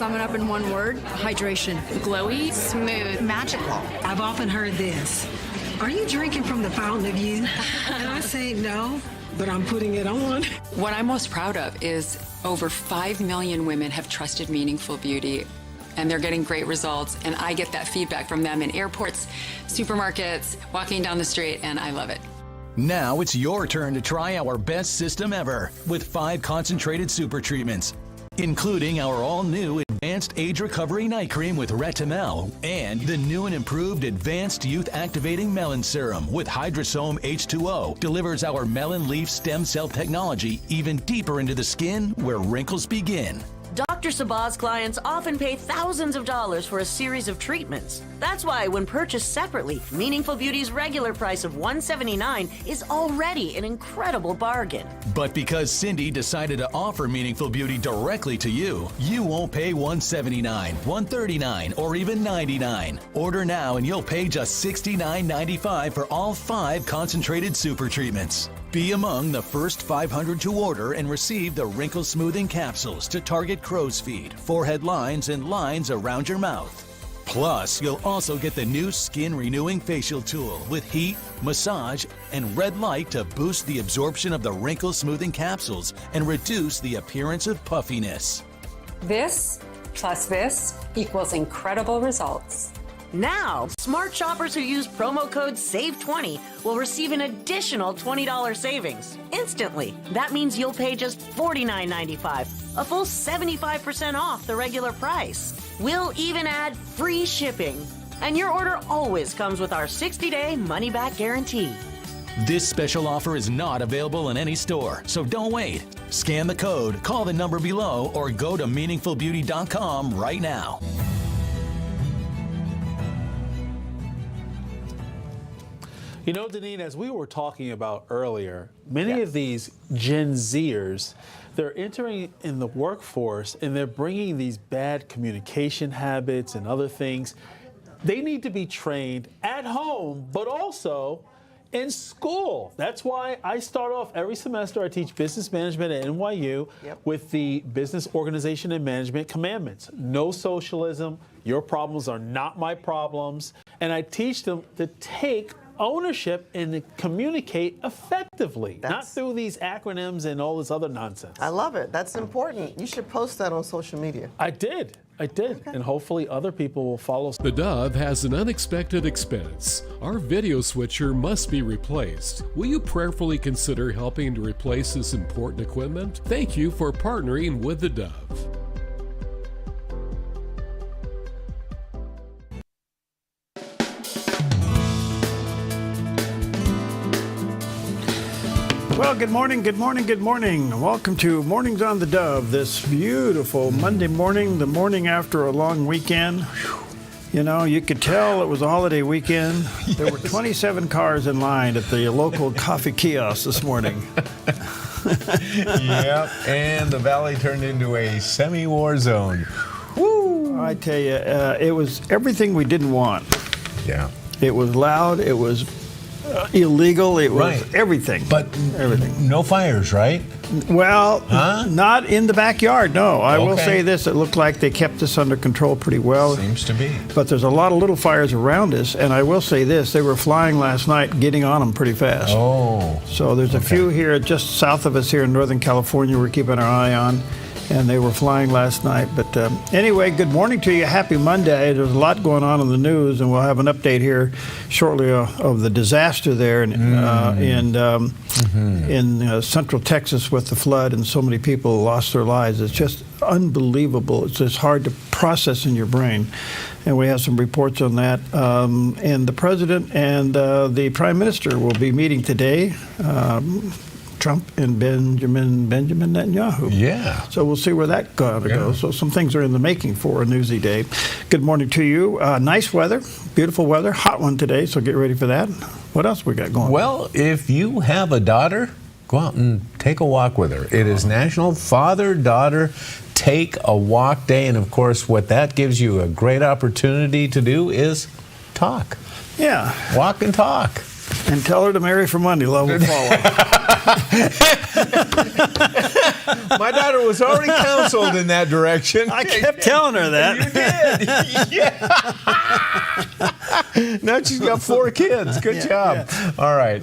sum it up in one word, hydration. Glowy, smooth, magical. I've often heard this. Are you drinking from the fountain of youth? And I say no, but I'm putting it on. What I'm most proud of is over 5 million women have trusted Meaningful Beauty, and they're getting great results. And I get that feedback from them in airports, supermarkets, walking down the street, and I love it. Now it's your turn to try our best system ever with 5 concentrated super treatments, including our all-new Advanced Age Recovery Night Cream with Retinol and the new and improved Advanced Youth Activating Melon Serum with Hydrosome H2O delivers our melon leaf stem cell technology even deeper into the skin where wrinkles begin. Dr. Sabah's clients often pay thousands of dollars for a series of treatments. That's why when purchased separately, Meaningful Beauty's regular price of $179 is already an incredible bargain. But because Cindy decided to offer Meaningful Beauty directly to you, you won't pay $179, $139, or even $99. Order now and you'll pay just $69.95 for all 5 concentrated super treatments. Be among the first 500 to order and receive the wrinkle smoothing capsules to target crow's feet, forehead lines, and lines around your mouth. Plus, you'll also get the new skin renewing facial tool with heat, massage, and red light to boost the absorption of the wrinkle smoothing capsules and reduce the appearance of puffiness. This plus this equals incredible results. Now, smart shoppers who use promo code SAVE20 will receive an additional $20 savings instantly. That means you'll pay just $49.95, a full 75% off the regular price. We'll even add free shipping. And your order always comes with our 60-day money-back guarantee. This special offer is not available in any store, so don't wait. Scan the code, call the number below, or go to meaningfulbeauty.com right now. You know, Deneen, as we were talking about earlier, many of these Gen Zers, they're entering in the workforce and they're bringing these bad communication habits and other things. They need to be trained at home, but also in school. That's why I start off every semester, I teach business management at NYU with the Business Organization and Management Commandments. No socialism, your problems are not my problems. And I teach them to take ownership and to communicate effectively, not through these acronyms and all this other nonsense. I love it. That's important. You should post that on social media. I did. Okay. And hopefully other people will follow. The Dove has an unexpected expense. Our video switcher must be replaced. Will you prayerfully consider helping to replace this important equipment? Thank you for partnering with the Dove. Well, good morning, good morning, good morning. Welcome to Mornings on the Dove, this beautiful Monday morning, the morning after a long weekend. You know, you could tell it was a holiday weekend. There were 27 cars in line at the local coffee kiosk this morning. Yep, and the valley turned into a semi-war zone. Woo! I tell you, it was everything we didn't want. Yeah. It was loud, it was illegal, it was everything. But everything. No fires, right? Well, not in the backyard, no. I will say this, it looked like they kept this under control pretty well. Seems to be. But there's a lot of little fires around us, and I will say this, they were flying last night, getting on them pretty fast. Oh. So there's a few here just south of us here in Northern California we're keeping our eye on. And they were flying last night. But anyway, good morning to you. Happy Monday. There's a lot going on in the news, and we'll have an update here shortly of the disaster there in central Texas with the flood, and so many people lost their lives. It's just unbelievable. It's just hard to process in your brain. And we have some reports on that. And the president and the prime minister will be meeting today. Trump and Benjamin Netanyahu. Yeah. So we'll see where that goes. So some things are in the making for a newsy day. Good morning to you. Nice weather, beautiful weather, hot one today, so get ready for that. What else we got going? Well, if you have a daughter, go out and take a walk with her. It is National Father-Daughter Take a Walk Day, and of course what that gives you a great opportunity to do is talk. Yeah. Walk and talk. And tell her to marry for money, love will follow. My daughter was already counseled in that direction. I kept telling her that. You did. Yeah. Now she's got 4 kids. Good job. Yeah. All right.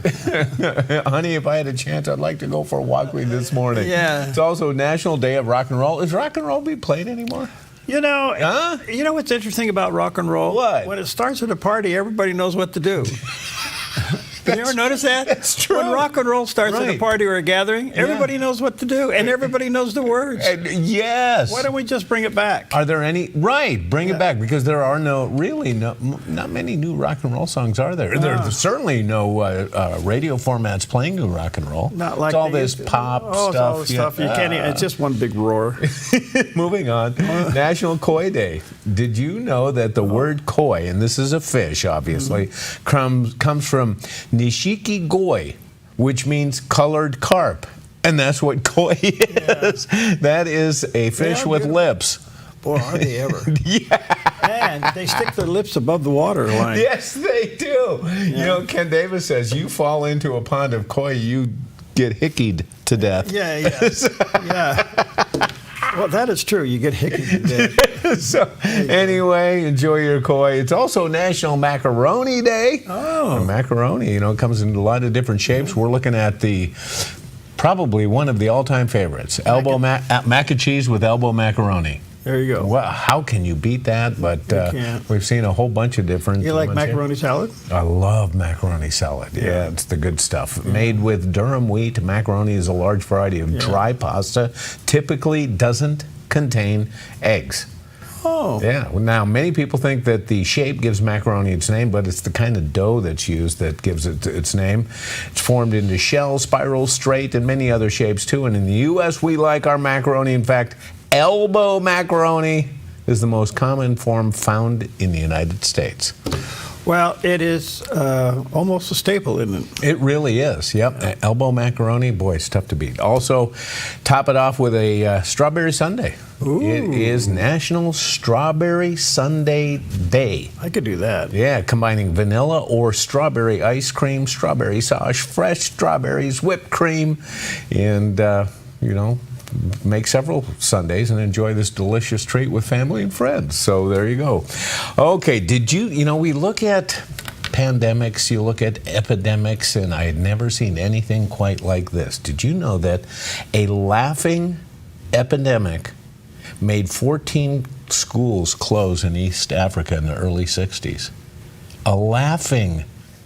Honey, if I had a chance, I'd like to go for a walk with you this morning. Yeah. It's also National Day of Rock and Roll. Is rock and roll being played anymore? You know, you know what's interesting about rock and roll? What? When it starts at a party, everybody knows what to do. Have you ever noticed that? That's true. When rock and roll starts at a party or a gathering, everybody knows what to do, and everybody knows the words. Yes. Why don't we just bring it back? Are there any? Right, bring it back, because there are not many new rock and roll songs, are there? There's certainly no radio formats playing new rock and roll. Not like it's all this pop stuff. It's all this stuff. You can't. It's just one big roar. Moving on. National Koi Day. Did you know that the word koi, and this is a fish, obviously, comes from Nishiki goi, which means colored carp. And that's what koi is. Yeah. That is a fish with lips. Boy, are they ever. Yeah. And they stick their lips above the water line. Yes, they do. Yeah. You know, Ken Davis says, you fall into a pond of koi, you get hickied to death. Yeah. Yeah. Well, that is true. You get hickied to death. So, anyway, enjoy your koi. It's also National Macaroni Day. Oh. And macaroni, you know, comes in a lot of different shapes. We're looking at probably one of the all-time favorites, mac and cheese with elbow macaroni. There you go. Well, how can you beat that? But we've seen a whole bunch of different. You like macaroni salad? I love macaroni salad. Yeah, it's the good stuff. Yeah. Made with durum wheat, macaroni is a large variety of dry pasta. Typically doesn't contain eggs. Oh. Yeah. Now, many people think that the shape gives macaroni its name, but it's the kind of dough that's used that gives it its name. It's formed into shells, spiral, straight, and many other shapes too. And in the U.S., we like our macaroni. In fact, elbow macaroni is the most common form found in the United States. Well, it is almost a staple, isn't it? It really is, yep. Elbow macaroni, boy, it's tough to beat. Also, top it off with a strawberry sundae. Ooh. It is National Strawberry Sundae Day. I could do that. Yeah, combining vanilla or strawberry ice cream, strawberry sauce, fresh strawberries, whipped cream, and, you know, make several sundaes and enjoy this delicious treat with family and friends. So there you go. Okay, we look at pandemics, you look at epidemics, and I had never seen anything quite like this. Did you know that a laughing epidemic made 14 schools close in East Africa in the early 60s? A laughing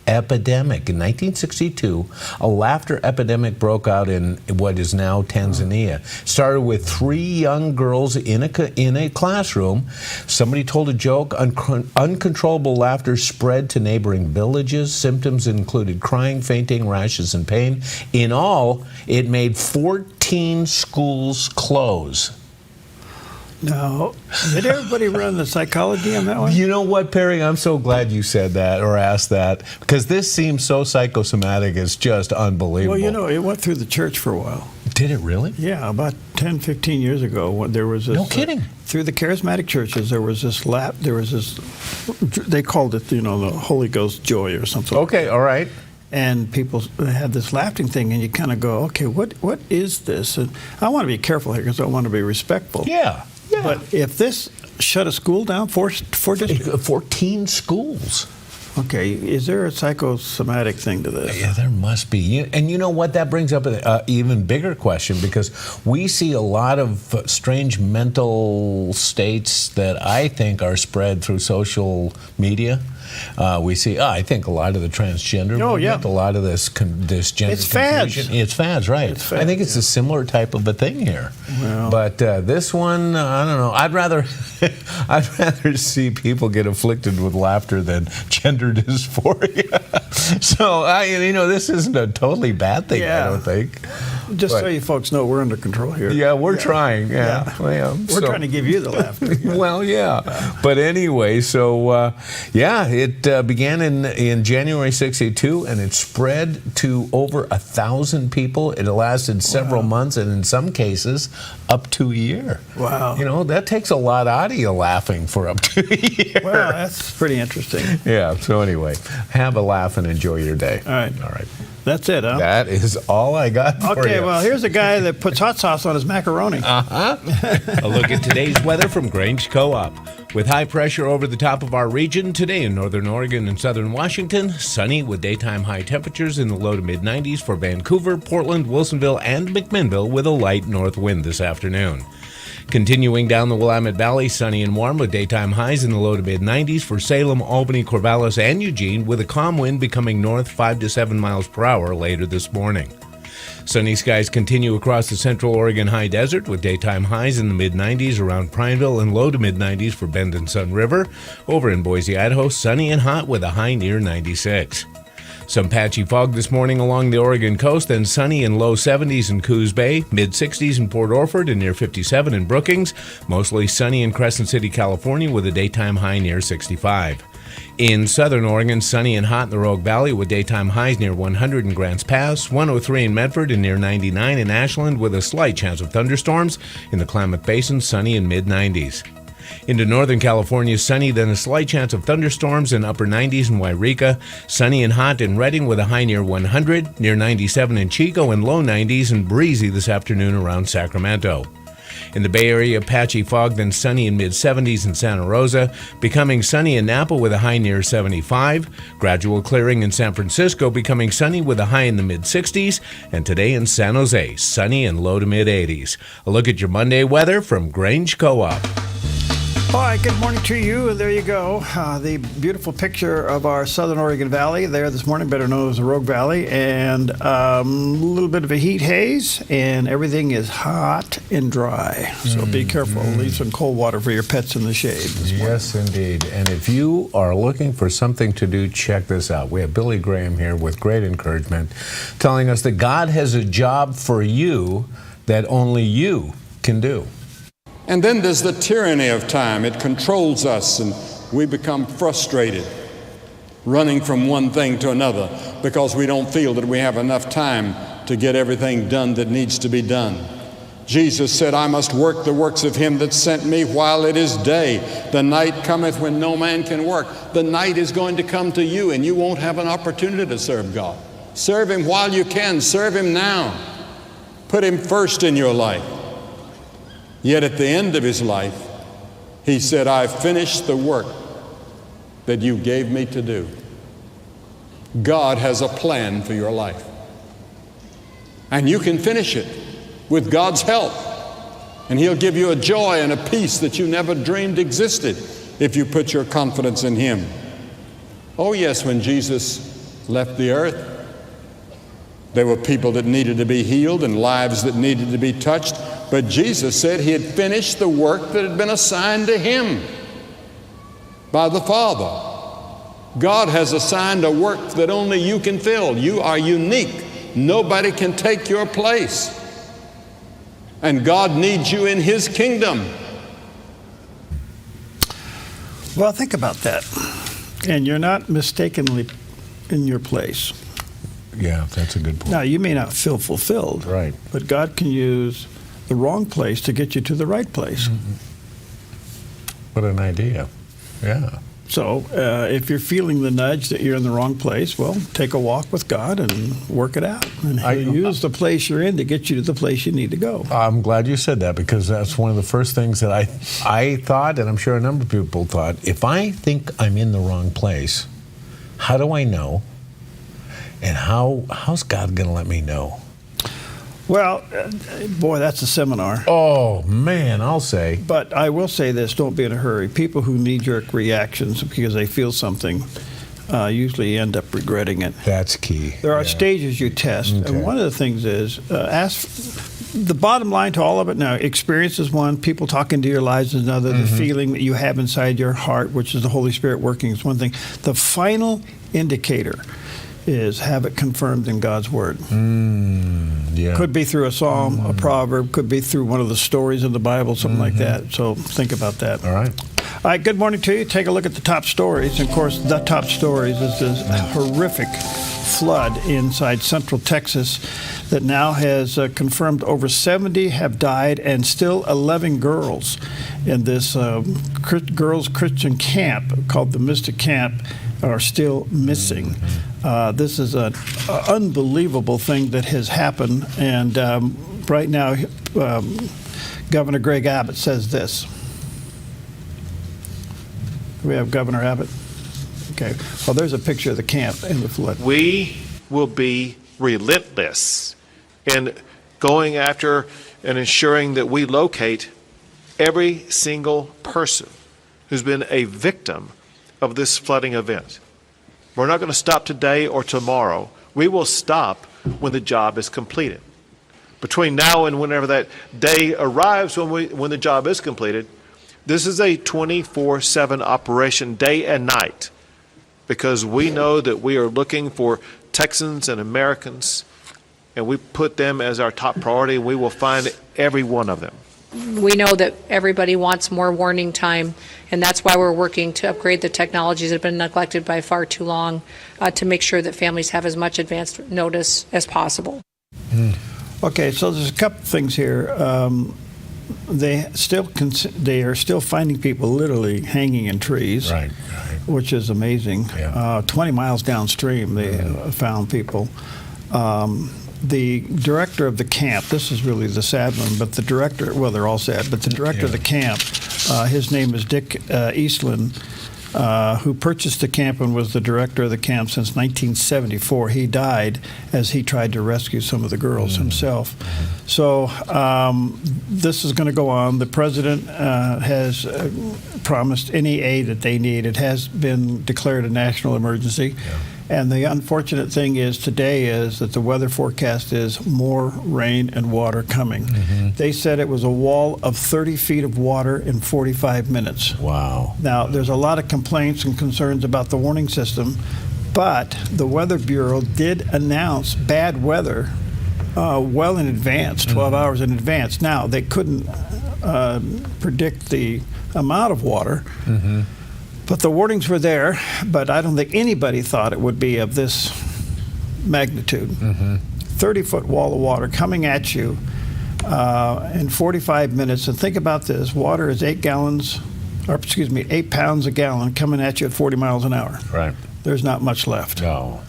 epidemic. In 1962, a laughter epidemic broke out in what is now Tanzania. Started with 3 young girls in a classroom. Somebody told a joke. Uncontrollable laughter spread to neighboring villages. Symptoms included crying, fainting, rashes, and pain. In all, it made 14 schools close. No. Did everybody run the psychology on that one? You know what, Perry? I'm so glad you said that or asked that, because this seems so psychosomatic. It's just unbelievable. Well, you know, it went through the church for a while. Did it really? Yeah, about 10, 15 years ago, there was this. No kidding. Through the charismatic churches, there was this they called it, you know, the Holy Ghost joy or something. Okay, all right. And people had this laughing thing, and you kind of go, okay, what is this? And I want to be careful here because I want to be respectful. Yeah. Yeah. But if this shut a school down, 14 schools. Okay, is there a psychosomatic thing to this? Yeah, there must be. And you know what? That brings up an even bigger question, because we see a lot of strange mental states that I think are spread through social media. We see, I think a lot of the transgender movement, a lot of this gender it's fads. confusion. It's fads, right. It's fads, I think it's a similar type of a thing here. Well. But this one, I don't know. I'd rather see people get afflicted with laughter than gender dysphoria. So, this isn't a totally bad thing, I don't think. Just so you folks know, we're under control here. Yeah, we're trying. Yeah. Well, we're trying to give you the laughter. Well, yeah. But anyway, so, it began in January 62, and it spread to over 1,000 people. It lasted several months, and in some cases, up to a year. Wow. You know, that takes a lot out of you laughing for up to a year. Well, that's pretty interesting. Yeah, so anyway, have a laugh and enjoy your day. All right. All right. That's it, huh? That is all I got for you. Okay, well, here's a guy that puts hot sauce on his macaroni. A look at today's weather from Grange Co-op. With high pressure over the top of our region today in northern Oregon and southern Washington, sunny with daytime high temperatures in the low to mid-90s for Vancouver, Portland, Wilsonville, and McMinnville with a light north wind this afternoon. Continuing down the Willamette Valley, sunny and warm with daytime highs in the low to mid-90s for Salem, Albany, Corvallis, and Eugene, with a calm wind becoming north 5 to 7 miles per hour later this morning. Sunny skies continue across the central Oregon high desert with daytime highs in the mid-90s around Prineville and low to mid-90s for Bend and Sun River. Over in Boise, Idaho, sunny and hot with a high near 96. Some patchy fog this morning along the Oregon coast, then sunny and low 70s in Coos Bay, mid-60s in Port Orford and near 57 in Brookings. Mostly sunny in Crescent City, California with a daytime high near 65. In southern Oregon, sunny and hot in the Rogue Valley with daytime highs near 100 in Grants Pass, 103 in Medford and near 99 in Ashland with a slight chance of thunderstorms. In the Klamath Basin, sunny in mid-90s. Into northern California, sunny, then a slight chance of thunderstorms in upper 90s in Wairika. Sunny and hot in Redding with a high near 100, near 97 in Chico, and low 90s, and breezy this afternoon around Sacramento. In the Bay Area, patchy fog, then sunny in mid-70s in Santa Rosa, becoming sunny in Napa with a high near 75, gradual clearing in San Francisco, becoming sunny with a high in the mid-60s, and today in San Jose, sunny and low to mid-80s. A look at your Monday weather from Grange Co-op. All right, good morning to you, and there you go. The beautiful picture of our southern Oregon Valley there this morning, better known as the Rogue Valley, and a little bit of a heat haze, and everything is hot and dry. So be careful. Leave some cold water for your pets in the shade this morning. Yes, indeed. And if you are looking for something to do, check this out. We have Billy Graham here with great encouragement, telling us that God has a job for you that only you can do. And then there's the tyranny of time. It controls us, and we become frustrated, running from one thing to another because we don't feel that we have enough time to get everything done that needs to be done. Jesus said, I must work the works of him that sent me while it is day. The night cometh when no man can work. The night is going to come to you, and you won't have an opportunity to serve God. Serve him while you can. Serve him now. Put him first in your life. Yet at the end of his life, he said, I've finished the work that you gave me to do. God has a plan for your life. And you can finish it with God's help. And he'll give you a joy and a peace that you never dreamed existed if you put your confidence in him. Oh yes, when Jesus left the earth, there were people that needed to be healed and lives that needed to be touched. But Jesus said he had finished the work that had been assigned to him by the Father. God has assigned a work that only you can fill. You are unique. Nobody can take your place. And God needs you in his kingdom. Well, think about that. And you're not mistakenly in your place. Yeah, that's a good point. Now, you may not feel fulfilled. Right. But God can use the wrong place to get you to the right place. What an idea. Yeah. So if you're feeling the nudge that you're in the wrong place, well, take a walk with God and work it out. And he'll use the place you're in to get you to the place you need to go. I'm glad you said that, because that's one of the first things that I thought, and I'm sure a number of people thought, if I think I'm in the wrong place, how do I know? And how's God going to let me know? Well, boy, that's a seminar. Oh, man, I'll say. But I will say this, don't be in a hurry. People who knee-jerk reactions because they feel something usually end up regretting it. That's key. There are stages you test, and one of the things is the bottom line to all of it now, experience is one, people talking to your lives is another, the feeling that you have inside your heart, which is the Holy Spirit working, is one thing. The final indicator is have it confirmed in God's Word. Yeah. Could be through a psalm, a proverb, could be through one of the stories in the Bible, something like that. So think about that. All right. All right, good morning to you. Take a look at the top stories. And of course, the top stories is this horrific flood inside central Texas that now has confirmed over 70 have died and still 11 girls in this girls' Christian camp called the Mystic Camp are still missing. This is an unbelievable thing that has happened, and right now, Governor Greg Abbott says this. Do we have Governor Abbott? Okay. Well, there's a picture of the camp in the flood. We will be relentless in going after and ensuring that we locate every single person who's been a victim of this flooding event. We're not going to stop today or tomorrow. We will stop when the job is completed. Between now and whenever that day arrives when the job is completed, this is a 24/7 operation, day and night, because we know that we are looking for Texans and Americans, and we put them as our top priority, and we will find every one of them. We know that everybody wants more warning time, and that's why we're working to upgrade the technologies that have been neglected by far too long to make sure that families have as much advanced notice as possible. Okay, so there's a couple things here. They are still finding people literally hanging in trees, Right. which is amazing. Yeah. 20 miles downstream, they found people. The director of the camp, this is really the sad one, but the director, well, they're all sad, but the director of the camp, his name is Dick Eastland, who purchased the camp and was the director of the camp since 1974. He died as he tried to rescue some of the girls himself. So this is going to go on. The president has promised any aid that they need. It has been declared a national emergency. And the unfortunate thing is today is that the weather forecast is more rain and water coming. They said it was a wall of 30 feet of water in 45 minutes. Wow. Now, there's a lot of complaints and concerns about the warning system, but the Weather Bureau did announce bad weather well in advance, 12 hours in advance. Now, they couldn't predict the amount of water. But the warnings were there, but I don't think anybody thought it would be of this magnitude. 30-foot wall of water coming at you in 45 minutes. And think about this, water is 8 pounds a gallon coming at you at 40 miles an hour. Right. There's not much left. No.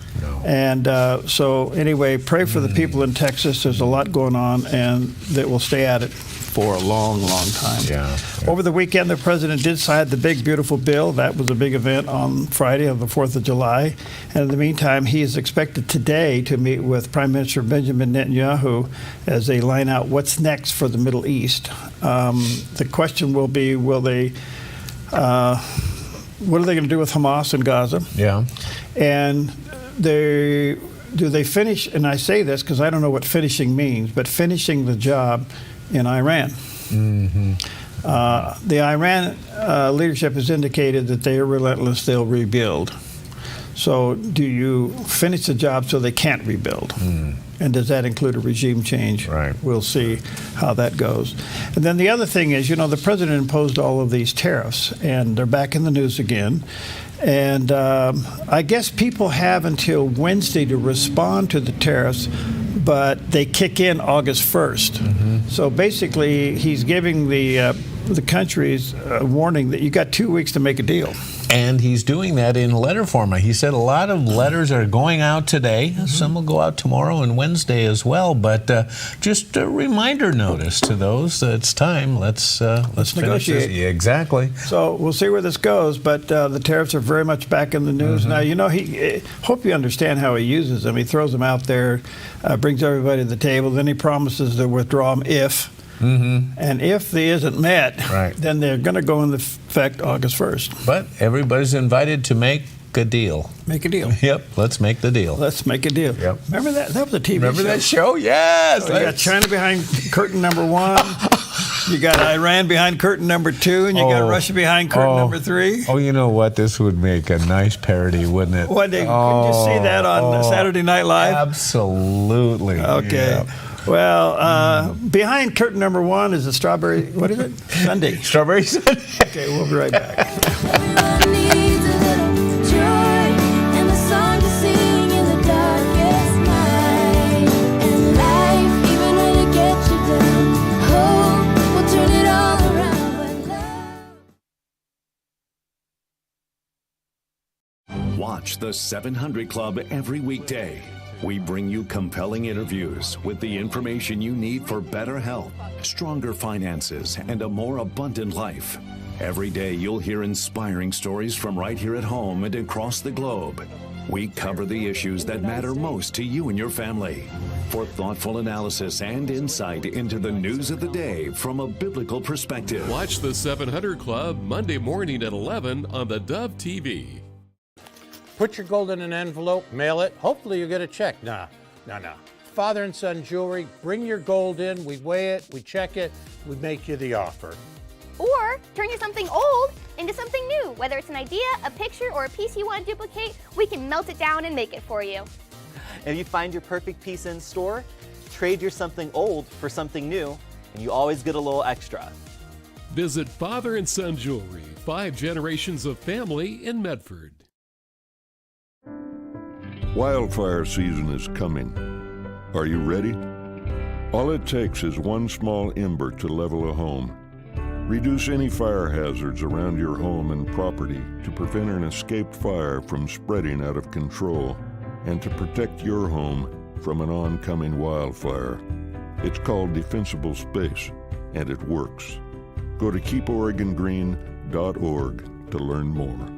And so anyway, pray for the people in Texas. There's a lot going on, and that will stay at it for a long, long time. Yeah. Over the weekend, the president did sign the big, beautiful bill. That was a big event on Friday, on the 4th of July. And in the meantime, he is expected today to meet with Prime Minister Benjamin Netanyahu as they line out what's next for the Middle East. The question will be, what are they going to do with Hamas in Gaza? Yeah. And do they finish, and I say this because I don't know what finishing means, but finishing the job in Iran. The Iran leadership has indicated that they are relentless, they'll rebuild. So do you finish the job so they can't rebuild? And does that include a regime change? Right. We'll see how that goes. And then the other thing is, the president imposed all of these tariffs, and they're back in the news again. And I guess people have until Wednesday to respond to the tariffs, but they kick in August 1st. So basically, he's giving the countries a warning that you got 2 weeks to make a deal. And he's doing that in letter format. He said a lot of letters are going out today. Some will go out tomorrow and Wednesday as well. But just a reminder notice to those that it's time. Let's negotiate. Yeah, exactly. So we'll see where this goes. But the tariffs are very much back in the news now. He hope you understand how he uses them. He throws them out there, brings everybody to the table. Then he promises to withdraw them if. And if they isn't met, then they're going to go into effect August 1st. But everybody's invited to make a deal. Make a deal. Yep, let's make the deal. Let's make a deal. Yep. Remember that? That was a TV show. Remember that show? Yes. So you got China behind curtain number 1. You got Iran behind curtain number 2, and you got Russia behind curtain number 3. Oh, you know what? This would make a nice parody, wouldn't it? Could you see that on Saturday Night Live? Absolutely. Okay. Yeah. Well, behind curtain number 1 is a strawberry, what is it? Sunday. Strawberry Sunday. Okay, we'll be right back. Watch the 700 Club every weekday. We bring you compelling interviews with the information you need for better health, stronger finances, and a more abundant life. Every day you'll hear inspiring stories from right here at home and across the globe. We cover the issues that matter most to you and your family for thoughtful analysis and insight into the news of the day from a biblical perspective. Watch the 700 Club Monday morning at 11 on the Dove TV. Put your gold in an envelope, mail it. Hopefully you get a check. No. Father and son jewelry, bring your gold in. We weigh it, we check it, we make you the offer. Or turn your something old into something new. Whether it's an idea, a picture, or a piece you want to duplicate, we can melt it down and make it for you. If you find your perfect piece in store, trade your something old for something new, and you always get a little extra. Visit Father and Son Jewelry, 5 generations of family in Medford. Wildfire season is coming. Are you ready? All it takes is one small ember to level a home. Reduce any fire hazards around your home and property to prevent an escaped fire from spreading out of control and to protect your home from an oncoming wildfire. It's called Defensible Space, and it works. Go to keeporegongreen.org to learn more.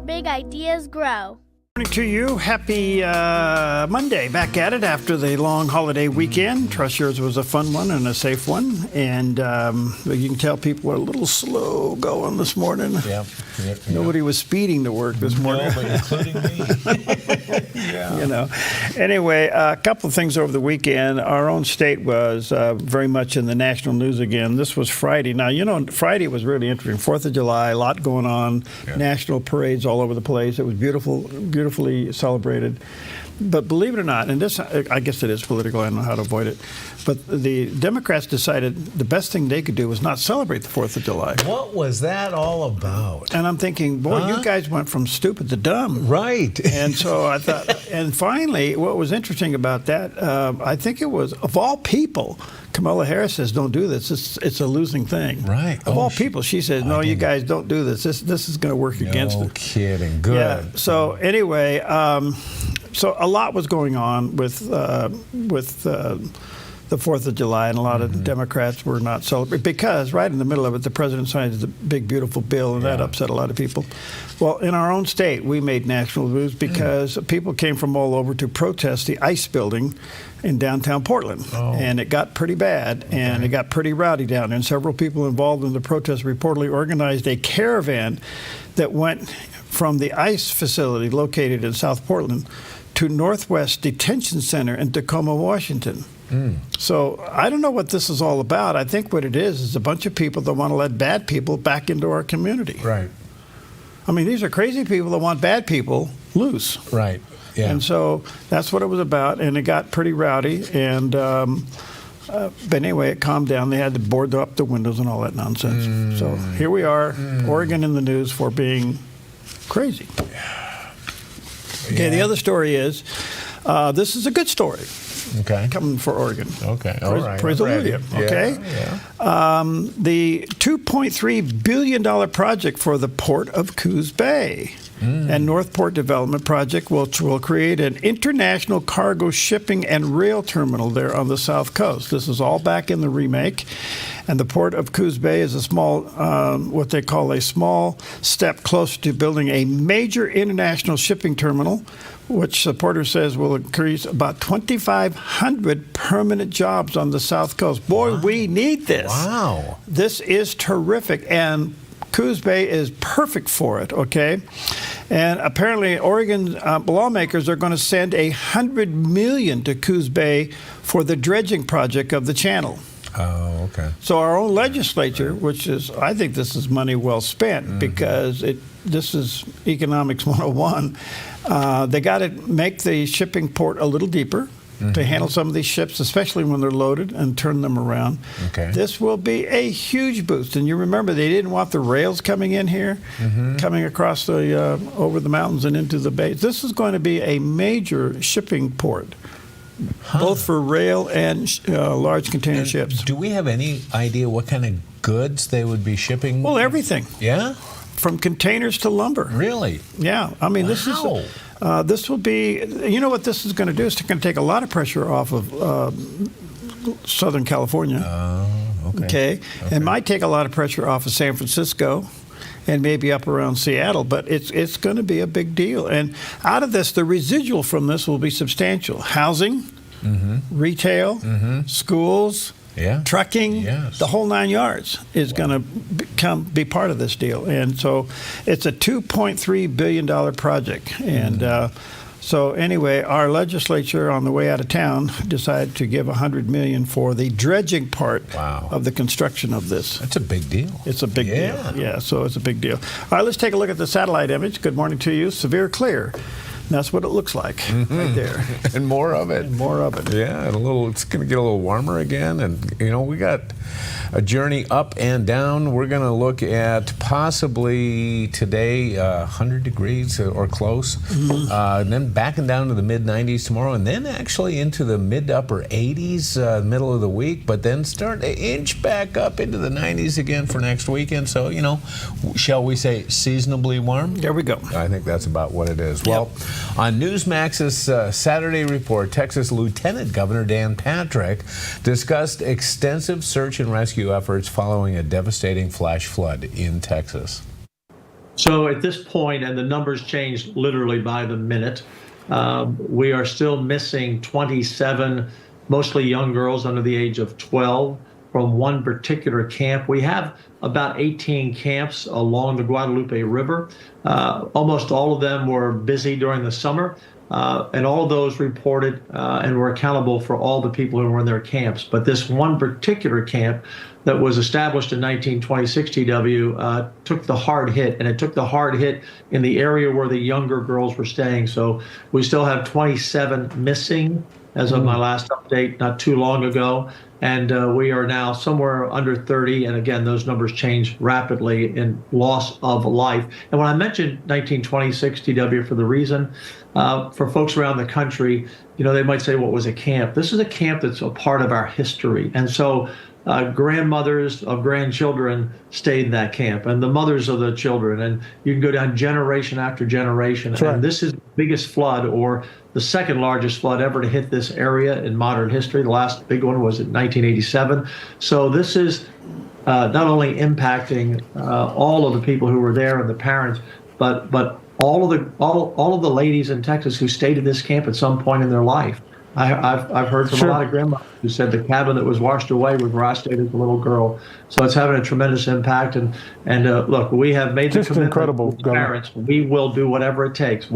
Big ideas grow. Morning to you. Happy Monday. Back at it after the long holiday weekend. Trust yours was a fun one and a safe one. And you can tell people were a little slow going this morning. Yep. Nobody was speeding to work this morning. Nobody, including me. You know. Anyway, a couple of things over the weekend. Our own state was very much in the national news again. This was Friday. Now, you know, Friday was really interesting. 4th of July, a lot going on. Yeah. National parades all over the place. It was beautifully celebrated. But believe it or not, and this, I guess it is political, I don't know how to avoid it, but the Democrats decided the best thing they could do was not celebrate the 4th of July. What was that all about? And I'm thinking, boy, you guys went from stupid to dumb. Right. And so I thought, and finally, what was interesting about that, I think it was, of all people, Kamala Harris says, don't do this. It's a losing thing. Right. Of all people, she says, no, you guys don't do this. This is going to work against it. No kidding. Good. Yeah. So anyway, so a lot was going on with the 4th of July, and a lot of Democrats were not celebrating because right in the middle of it, the president signed the big, beautiful bill, and that upset a lot of people. Well, in our own state, we made national news because people came from all over to protest the ICE building in downtown Portland, and it got pretty bad, and it got pretty rowdy down there, and several people involved in the protest reportedly organized a caravan that went from the ICE facility located in South Portland to Northwest Detention Center in Tacoma, Washington. So I don't know what this is all about. I think what it is a bunch of people that want to let bad people back into our community. Right. I mean, these are crazy people that want bad people loose. Right. Yeah. And so that's what it was about, and it got pretty rowdy. And but anyway, it calmed down. They had to board up the windows and all that nonsense. So here we are, Oregon in the news for being crazy. Okay, the other story is, this is a good story. Okay. Coming for Oregon. Okay. All right. Praise the Lord. Okay. Yeah. The $2.3 billion project for the Port of Coos Bay and Northport Development Project, which will create an international cargo shipping and rail terminal there on the South Coast. This is all back in the remake. And the Port of Coos Bay is a small, what they call a small step closer to building a major international shipping terminal, which the Porter says will increase about 2,500 permanent jobs on the South Coast. Boy, we need this. Wow. This is terrific. And Coos Bay is perfect for it, okay? And apparently Oregon lawmakers are going to send $100 million to Coos Bay for the dredging project of the channel. Oh, okay. So our own legislature, which is, I think this is money well spent because this is economics 101. They got to make the shipping port a little deeper to handle some of these ships, especially when they're loaded, and turn them around. Okay. This will be a huge boost. And you remember, they didn't want the rails coming in here, coming across the over the mountains and into the bays. This is going to be a major shipping port, both for rail and large container ships. Do we have any idea what kind of goods they would be shipping? Well, everything. Yeah? From containers to lumber. Really? Yeah. I mean, this is... this will be, you know what this is going to do? It's going to take a lot of pressure off of Southern California. Okay. It might take a lot of pressure off of San Francisco and maybe up around Seattle, but it's going to be a big deal. And out of this, the residual from this will be substantial. Housing, retail, schools, trucking, the whole 9 yards is going to be part of this deal. And so it's a $2.3 billion project. And so anyway, our legislature on the way out of town decided to give $100 million for the dredging part of the construction of this. That's a big deal. It's a big deal. Yeah, so it's a big deal. All right, let's take a look at the satellite image. Good morning to you. Severe clear. That's what it looks like right there. And more of it. And more of it. Yeah, and it's going to get a little warmer again. And, you know, we got a journey up and down. We're going to look at possibly today 100 degrees or close. And then backing down to the mid-90s tomorrow. And then actually into the mid-upper 80s middle of the week. But then start to inch back up into the 90s again for next weekend. So, you know, shall we say seasonably warm? There we go. I think that's about what it is. Well, on Newsmax's Saturday report, Texas Lieutenant Governor Dan Patrick discussed extensive search and rescue efforts following a devastating flash flood in Texas. So at this point, and the numbers change literally by the minute, we are still missing 27, mostly young girls under the age of 12 from one particular camp. We have about 18 camps along the Guadalupe River. Almost all of them were busy during the summer, and all of those reported and were accountable for all the people who were in their camps. But this one particular camp that was established in 1926 TW took the hard hit, and it took the hard hit in the area where the younger girls were staying. So we still have 27 missing as of my last update not too long ago. And we are now somewhere under 30. And again, those numbers change rapidly in loss of life. And when I mentioned 1926 TW for the reason, for folks around the country, you know, they might say, what was a camp? This is a camp that's a part of our history. And so grandmothers of grandchildren stayed in that camp, and the mothers of the children. And you can go down generation after generation. That's right. And this is the biggest flood, or the second largest flood ever to hit this area in modern history. The last big one was in 1987. So this is not only impacting all of the people who were there and the parents, but all of the ladies in Texas who stayed at this camp at some point in their life. I've heard from a lot of grandmothers who said the cabin that was washed away was where I stayed as a little girl. So it's having a tremendous impact. And look, we have made the commitment to parents. We will do whatever it takes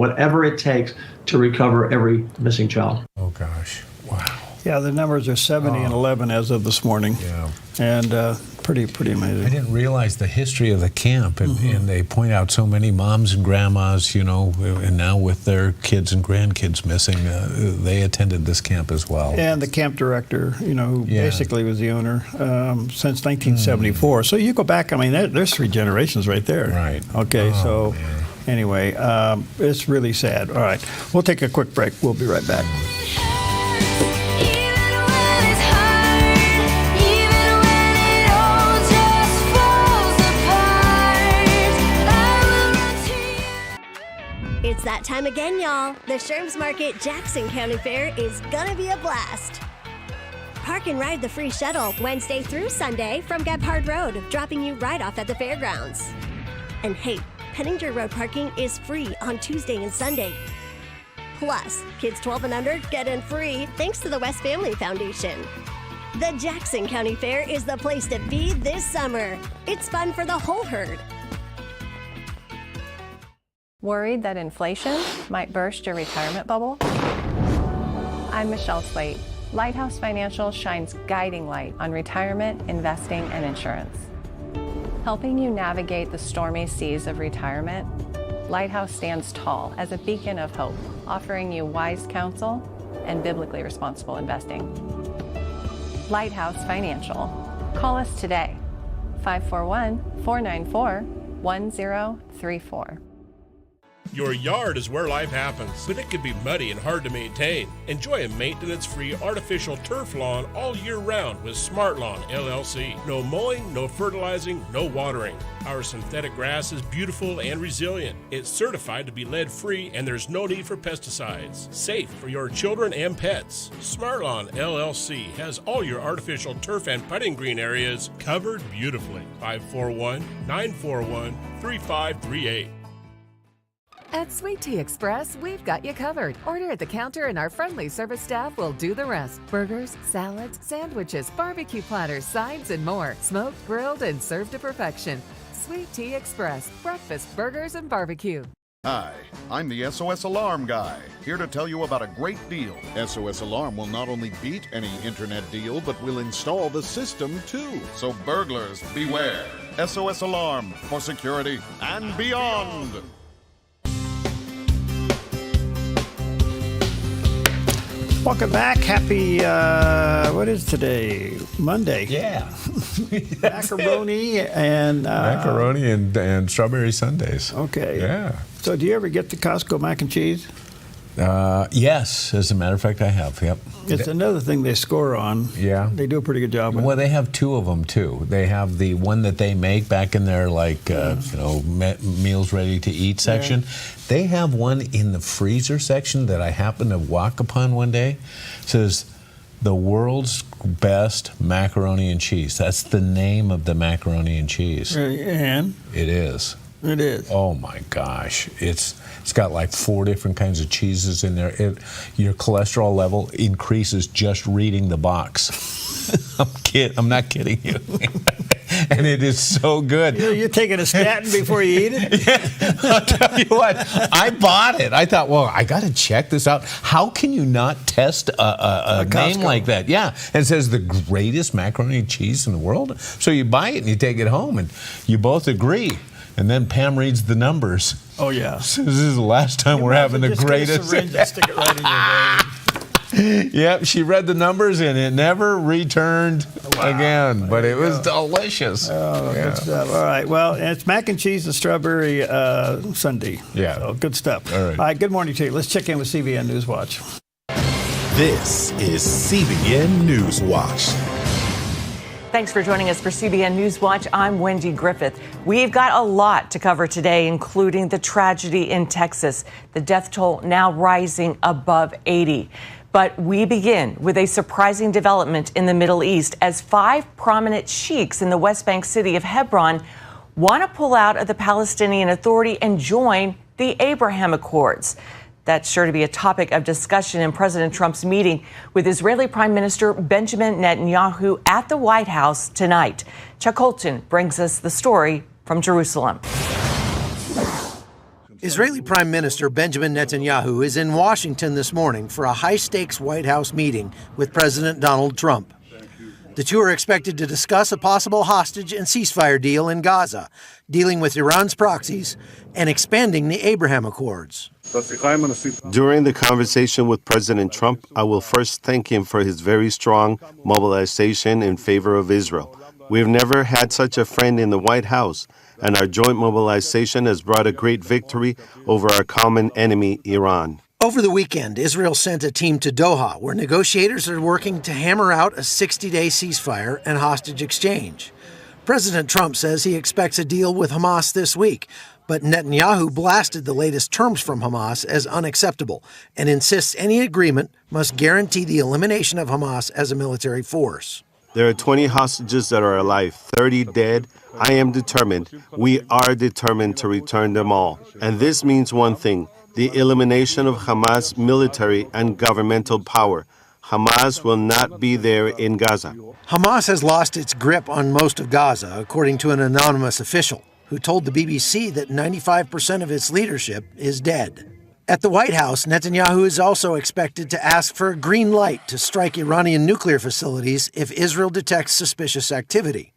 to recover every missing child. Oh gosh, wow. Yeah, the numbers are 70 and 11 as of this morning. Yeah. And pretty amazing. I didn't realize the history of the camp, and they point out so many moms and grandmas, you know, and now with their kids and grandkids missing, they attended this camp as well. And the camp director, you know, who basically was the owner since 1974. So you go back, I mean, there's 3 generations right there. Right. Okay, so anyway, it's really sad. All right, we'll take a quick break. We'll be right back. It's that time again, y'all. The Sherms Market Jackson County Fair is gonna be a blast. Park and ride the free shuttle Wednesday through Sunday from Gebhard Road, dropping you right off at the fairgrounds. And hey, Penninger Road parking is free on Tuesday and Sunday. Plus, kids 12 and under get in free thanks to the West Family Foundation. The Jackson County Fair is the place to be this summer. It's fun for the whole herd. Worried that inflation might burst your retirement bubble? I'm Michelle Slate. Lighthouse Financial shines guiding light on retirement, investing, and insurance. Helping you navigate the stormy seas of retirement, Lighthouse stands tall as a beacon of hope, offering you wise counsel and biblically responsible investing. Lighthouse Financial. Call us today, 541-494-1034. Your yard is where life happens, but it can be muddy and hard to maintain. Enjoy a maintenance-free artificial turf lawn all year round with Smart Lawn LLC. No mowing, no fertilizing, no watering. Our synthetic grass is beautiful and resilient. It's certified to be lead-free and there's no need for pesticides. Safe for your children and pets. Smart Lawn LLC has all your artificial turf and putting green areas covered beautifully. 541-941-3538. At Sweet Tea Express, we've got you covered. Order at the counter and our friendly service staff will do the rest. Burgers, salads, sandwiches, barbecue platters, sides, and more. Smoked, grilled, and served to perfection. Sweet Tea Express, breakfast, burgers, and barbecue. Hi, I'm the SOS Alarm guy, here to tell you about a great deal. SOS Alarm will not only beat any internet deal, but will install the system too. So burglars, beware. SOS Alarm for security and beyond. Welcome back. Happy, what is today? Monday. Yeah. Macaroni and... macaroni and strawberry sundaes. Okay. Yeah. So do you ever get the Costco mac and cheese? Yes, as a matter of fact, I have. Yep. It's another thing they score on. Yeah. They do a pretty good job with Well, they have two of them, too. They have the one that they make back in their, meals ready to eat section. Yeah. They have one in the freezer section that I happened to walk upon one day. It says, the world's best macaroni and cheese. That's the name of the macaroni and cheese. And? It is. It is. Oh, my gosh. It's got like 4 different kinds of cheeses in there. Your cholesterol level increases just reading the box. I'm not kidding you. And it is so good. You're taking a statin before you eat it? Yeah. I'll tell you what, I bought it. I thought, well, I got to check this out. How can you not test a name like that? Yeah. And it says the greatest macaroni and cheese in the world. So you buy it and you take it home and you both agree. And then Pam reads the numbers. Oh, yeah. So this is the last time we're having the greatest. Just get a syringe and stick it right in your vein. Yep, she read the numbers and it never returned again. But it was delicious. Oh, good stuff. All right. Well, it's mac and cheese and strawberry sundae. Yeah. So good stuff. All right. All right. Good morning to you. Let's check in with CBN News Watch. This is CBN News Watch. Thanks for joining us for CBN News Watch. I'm Wendy Griffith. We've got a lot to cover today, including the tragedy in Texas, the death toll now rising above 80. But we begin with a surprising development in the Middle East as 5 prominent sheiks in the West Bank city of Hebron want to pull out of the Palestinian Authority and join the Abraham Accords. That's sure to be a topic of discussion in President Trump's meeting with Israeli Prime Minister Benjamin Netanyahu at the White House tonight. Chuck Colton brings us the story from Jerusalem. Israeli Prime Minister Benjamin Netanyahu is in Washington this morning for a high-stakes White House meeting with President Donald Trump. The two are expected to discuss a possible hostage and ceasefire deal in Gaza, dealing with Iran's proxies, and expanding the Abraham Accords. During the conversation with President Trump, I will first thank him for his very strong mobilization in favor of Israel. We've never had such a friend in the White House, and our joint mobilization has brought a great victory over our common enemy, Iran. Over the weekend, Israel sent a team to Doha, where negotiators are working to hammer out a 60-day ceasefire and hostage exchange. President Trump says he expects a deal with Hamas this week, but Netanyahu blasted the latest terms from Hamas as unacceptable and insists any agreement must guarantee the elimination of Hamas as a military force. There are 20 hostages that are alive, 30 dead. I am determined. We are determined to return them all. And this means one thing, the elimination of Hamas military and governmental power. Hamas will not be there in Gaza. Hamas has lost its grip on most of Gaza, according to an anonymous official who told the BBC that 95% of its leadership is dead. At the White House, Netanyahu is also expected to ask for a green light to strike Iranian nuclear facilities if Israel detects suspicious activity.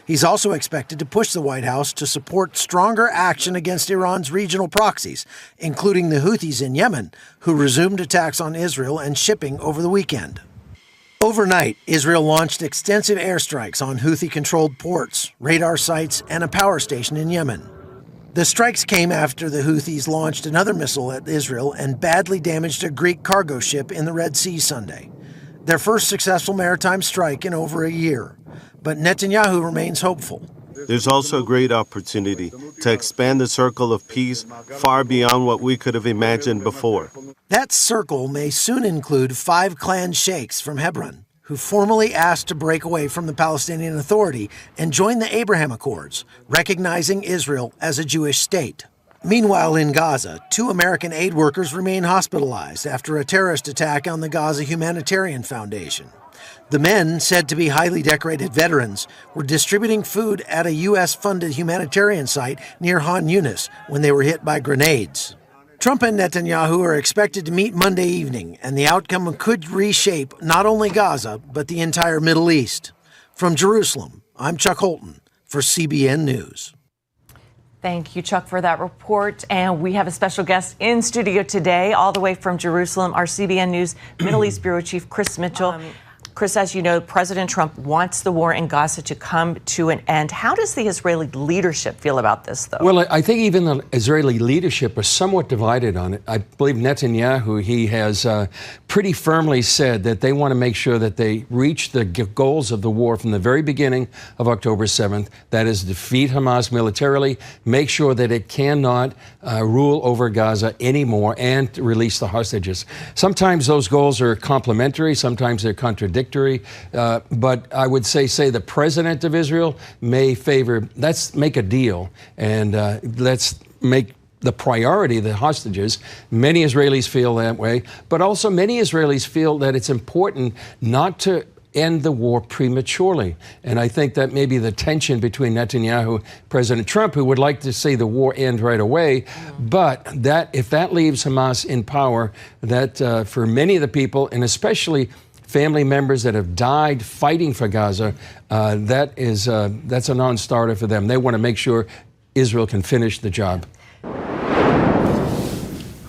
He's also expected to push the White House to support stronger action against Iran's regional proxies, including the Houthis in Yemen, who resumed attacks on Israel and shipping over the weekend. Overnight, Israel launched extensive airstrikes on Houthi-controlled ports, radar sites, and a power station in Yemen. The strikes came after the Houthis launched another missile at Israel and badly damaged a Greek cargo ship in the Red Sea Sunday. Their first successful maritime strike in over a year. But Netanyahu remains hopeful. There's also a great opportunity to expand the circle of peace far beyond what we could have imagined before. That circle may soon include 5 clan sheikhs from Hebron, who formally asked to break away from the Palestinian Authority and join the Abraham Accords, recognizing Israel as a Jewish state. Meanwhile, in Gaza, 2 American aid workers remain hospitalized after a terrorist attack on the Gaza Humanitarian Foundation. The men, said to be highly decorated veterans, were distributing food at a U.S.-funded humanitarian site near Han Yunis when they were hit by grenades. Trump and Netanyahu are expected to meet Monday evening, and the outcome could reshape not only Gaza, but the entire Middle East. From Jerusalem, I'm Chuck Holton for CBN News. Thank you, Chuck, for that report. And we have a special guest in studio today, all the way from Jerusalem, our CBN News Middle East Bureau Chief, Chris Mitchell. Chris, as you know, President Trump wants the war in Gaza to come to an end. How does the Israeli leadership feel about this, though? Well, I think even the Israeli leadership are somewhat divided on it. I believe Netanyahu, he has pretty firmly said that they want to make sure that they reach the goals of the war from the very beginning of October 7th. That is, defeat Hamas militarily, make sure that it cannot rule over Gaza anymore, and release the hostages. Sometimes those goals are complementary, sometimes they're contradictory. But I would say the president of Israel may favor, let's make a deal and let's make the priority the hostages. Many Israelis feel that way, but also many Israelis feel that it's important not to end the war prematurely. And I think that may be the tension between Netanyahu and President Trump, who would like to see the war end right away. But that if that leaves Hamas in power, that for many of the people, and especially family members that have died fighting for Gaza, that's a non-starter for them. They want to make sure Israel can finish the job.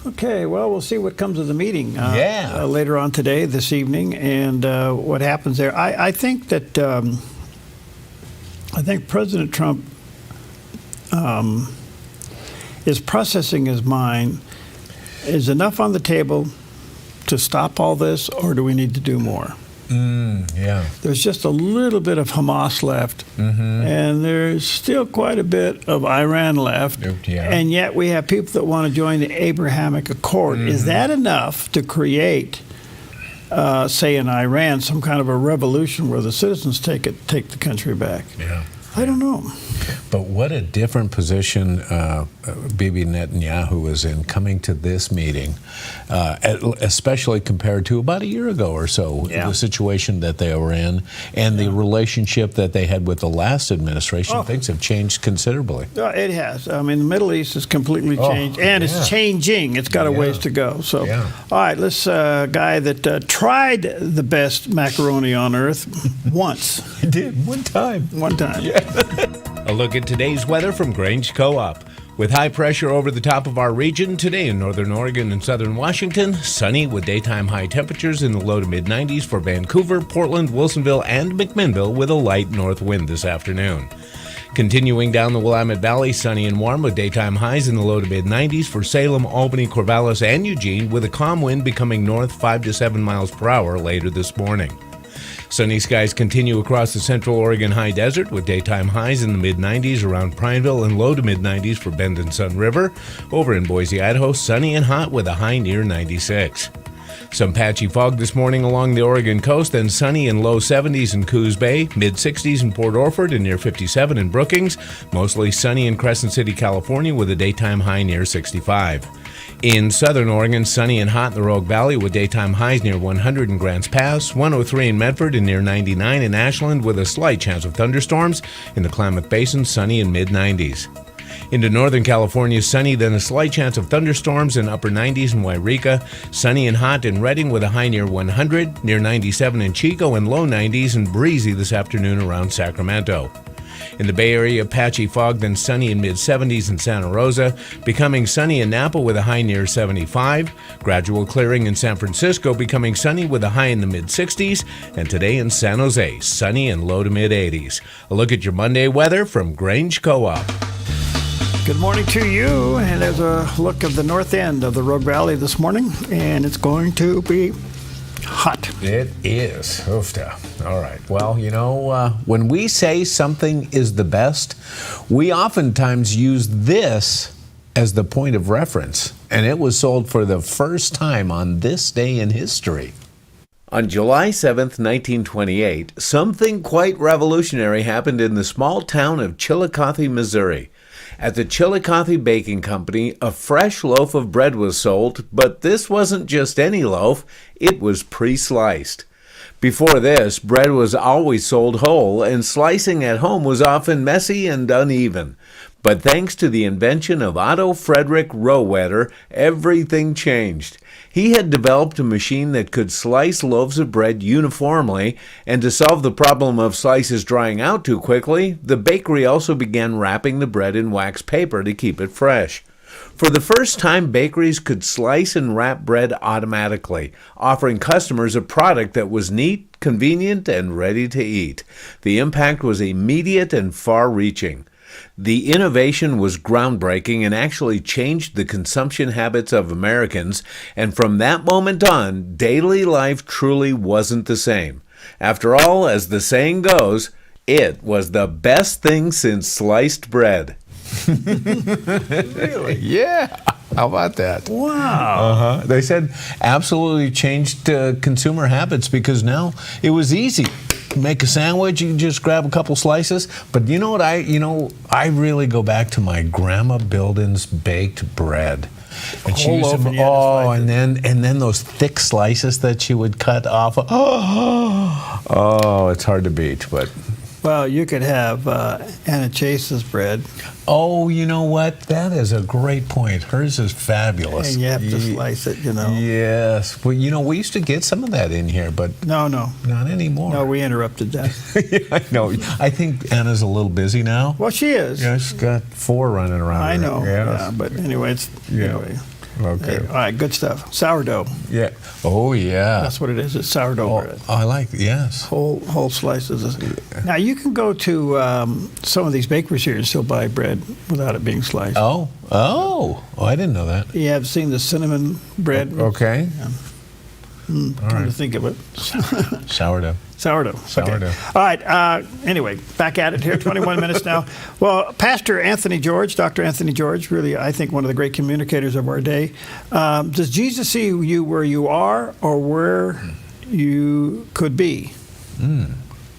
Okay, well, we'll see what comes of the meeting later on today, this evening, and what happens there. I think that President Trump is processing his mind. Is enough on the table to stop all this, or do we need to do more? There's just a little bit of Hamas left, and there's still quite a bit of Iran left, and yet we have people that want to join the Abrahamic Accord. Is that enough to create, say in Iran, some kind of a revolution where the citizens take the country back? I don't know. But what a different position Bibi Netanyahu is in coming to this meeting, especially compared to about a year ago or so, the situation that they were in and the relationship that they had with the last administration. Things have changed considerably. It has. I mean, the Middle East has completely changed, and it's changing. It's got a ways to go. So, all right, let's guy that tried the best macaroni on earth once. He did, one time. One time. A look at today's weather from Grange Co-op. With high pressure over the top of our region, today in northern Oregon and southern Washington, sunny with daytime high temperatures in the low to mid-90s for Vancouver, Portland, Wilsonville, and McMinnville with a light north wind this afternoon. Continuing down the Willamette Valley, sunny and warm with daytime highs in the low to mid-90s for Salem, Albany, Corvallis, and Eugene, with a calm wind becoming north 5 to 7 miles per hour later this morning. Sunny skies continue across the central Oregon high desert with daytime highs in the mid-90s around Prineville and low to mid-90s for Bend and Sun River. Over in Boise, Idaho, sunny and hot with a high near 96. Some patchy fog this morning along the Oregon coast, then sunny and low 70s in Coos Bay, mid-60s in Port Orford and near 57 in Brookings. Mostly sunny in Crescent City, California with a daytime high near 65. In southern Oregon, sunny and hot in the Rogue Valley with daytime highs near 100 in Grants Pass, 103 in Medford and near 99 in Ashland with a slight chance of thunderstorms. In the Klamath Basin, sunny in mid-90s. Into Northern California, sunny, then a slight chance of thunderstorms in upper 90s in Wairika. Sunny and hot in Redding with a high near 100, near 97 in Chico, and low 90s and breezy this afternoon around Sacramento. In the Bay Area, patchy fog, then sunny in mid-70s in Santa Rosa, becoming sunny in Napa with a high near 75, gradual clearing in San Francisco, becoming sunny with a high in the mid-60s, and today in San Jose, sunny and low to mid-80s. A look at your Monday weather from Grange Co-op. Good morning to you, and there's a look of the north end of the Rogue Valley this morning, and it's going to be hot. It is. Oofta. All right. Well, you know, when we say something is the best, we oftentimes use this as the point of reference, and it was sold for the first time on this day in history. On July 7th, 1928, something quite revolutionary happened in the small town of Chillicothe, Missouri. At the Chillicothe Baking Company, a fresh loaf of bread was sold, but this wasn't just any loaf, it was pre-sliced. Before this, bread was always sold whole, and slicing at home was often messy and uneven. But thanks to the invention of Otto Frederick Rohwedder, everything changed. He had developed a machine that could slice loaves of bread uniformly, and to solve the problem of slices drying out too quickly, the bakery also began wrapping the bread in wax paper to keep it fresh. For the first time, bakeries could slice and wrap bread automatically, offering customers a product that was neat, convenient, and ready to eat. The impact was immediate and far-reaching. The innovation was groundbreaking and actually changed the consumption habits of Americans, and from that moment on, daily life truly wasn't the same. After all, as the saying goes, it was the best thing since sliced bread. Really? Yeah. How about that? Wow. They said absolutely changed consumer habits because now it was easy. Make a sandwich, you can just grab a couple slices. But you know what? I really go back to my Grandma Bilden's baked bread. And she used to, and then those thick slices that she would cut off. Oh, it's hard to beat, but. Well, you could have Anna Chase's bread. Oh, you know what? That is a great point. Hers is fabulous. And you have to slice it, you know. Yes. Well, you know, we used to get some of that in here, but no, not anymore. No, we interrupted that. Yeah, I know. I think Anna's a little busy now. Well, she is. Yeah, she's got 4 running around. I know. Yes. Yeah, but anyway, it's anyway. Okay. All right, good stuff. Sourdough. Yeah. Oh, yeah. That's what it is. It's sourdough bread. I like, yes. Whole slices. Now, you can go to some of these bakeries here and still buy bread without it being sliced. Oh, I didn't know that. You have seen the cinnamon bread? Okay. Yeah. Trying to think of it. Sourdough. Sourdough. Okay. All right. Anyway, back at it here, 21 minutes now. Well, Pastor Anthony George, Dr. Anthony George, really, I think one of the great communicators of our day. Does Jesus see you where you are or where you could be?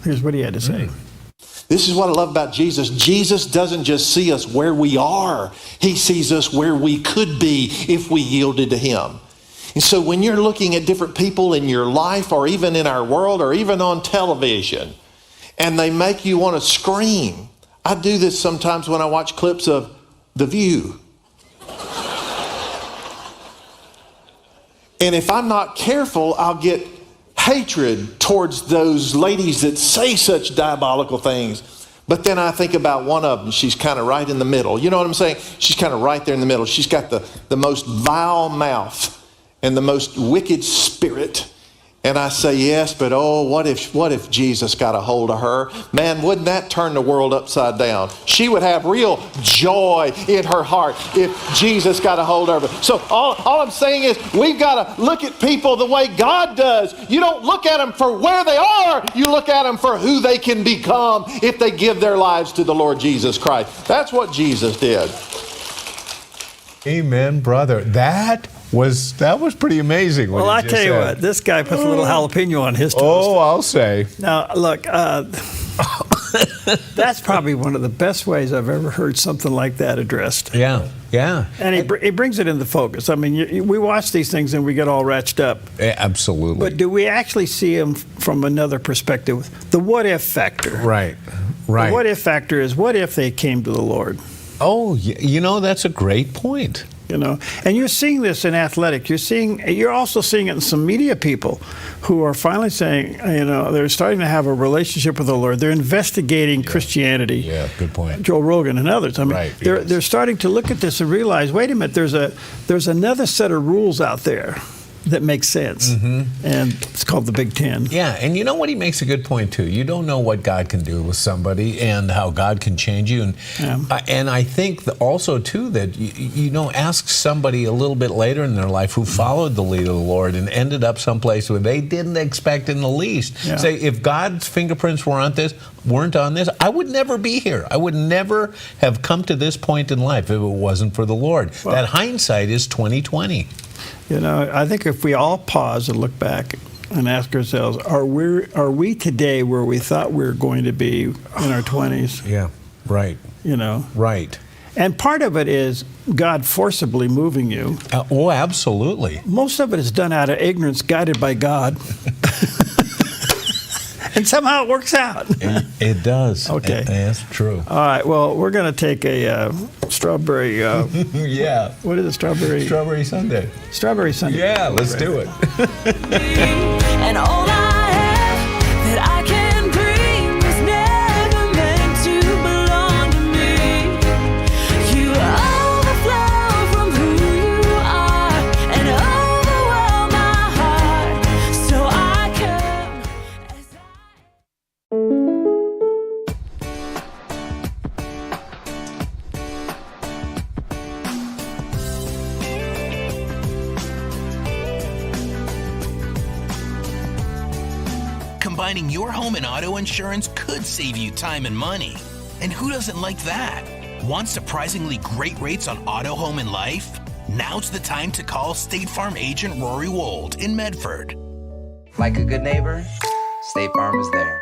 Here's what he had to say. This is what I love about Jesus. Jesus doesn't just see us where we are. He sees us where we could be if we yielded to him. And so when you're looking at different people in your life or even in our world or even on television, and they make you want to scream. I do this sometimes when I watch clips of The View. And if I'm not careful, I'll get hatred towards those ladies that say such diabolical things. But then I think about one of them. She's kind of right in the middle. You know what I'm saying? She's kind of right there in the middle. She's got the most vile mouth and the most wicked spirit. And I say, yes, but what if Jesus got a hold of her? Man, wouldn't that turn the world upside down? She would have real joy in her heart if Jesus got a hold of her. So all I'm saying is we've got to look at people the way God does. You don't look at them for where they are. You look at them for who they can become if they give their lives to the Lord Jesus Christ. That's what Jesus did. Amen, brother. That was pretty amazing. Well, I tell you what, this guy puts a little jalapeno on his toast. Oh, I'll say. Now, look, that's probably one of the best ways I've ever heard something like that addressed. Yeah. And he brings it into focus. I mean, we watch these things and we get all ratched up. Absolutely. But do we actually see them from another perspective? The what if factor. Right. The what if factor is, what if they came to the Lord? Oh, you know, that's a great point. You know, and you're seeing this in athletics. You're also seeing it in some media people who are finally saying, you know, they're starting to have a relationship with the Lord. They're investigating Christianity. Yeah, good point. Joe Rogan and others. I mean, Right, they're starting to look at this and realize, wait a minute, there's another set of rules out there that makes sense. And it's called the Big Ten. Yeah, and you know what? He makes a good point, too. You don't know what God can do with somebody and how God can change you. And I think also, too, that, you know, ask somebody a little bit later in their life who followed the lead of the Lord and ended up someplace where they didn't expect in the least. Yeah. Say, if God's fingerprints weren't on this, I would never be here. I would never have come to this point in life if it wasn't for the Lord. Well, that hindsight is 20/20. You know, I think if we all pause and look back and ask ourselves, are we today where we thought we were going to be in our 20s? Yeah, right. You know? Right. And part of it is God forcibly moving you. Oh, absolutely. Most of it is done out of ignorance, guided by God. And somehow it works out. It does. Okay. That's true. All right. Well, we're going to take a strawberry. Yeah. What is a strawberry? Strawberry sundae. Strawberry sundae. Yeah, let's do it. And all I have that I can bring was never meant to belong to me. You overflow from who you are and overwhelm my heart. So I come as Combining your home and auto insurance could save you time and money. And who doesn't like that? Want surprisingly great rates on auto, home, and life? Now's the time to call State Farm agent Rory Wold in Medford. Like a good neighbor, State Farm is there.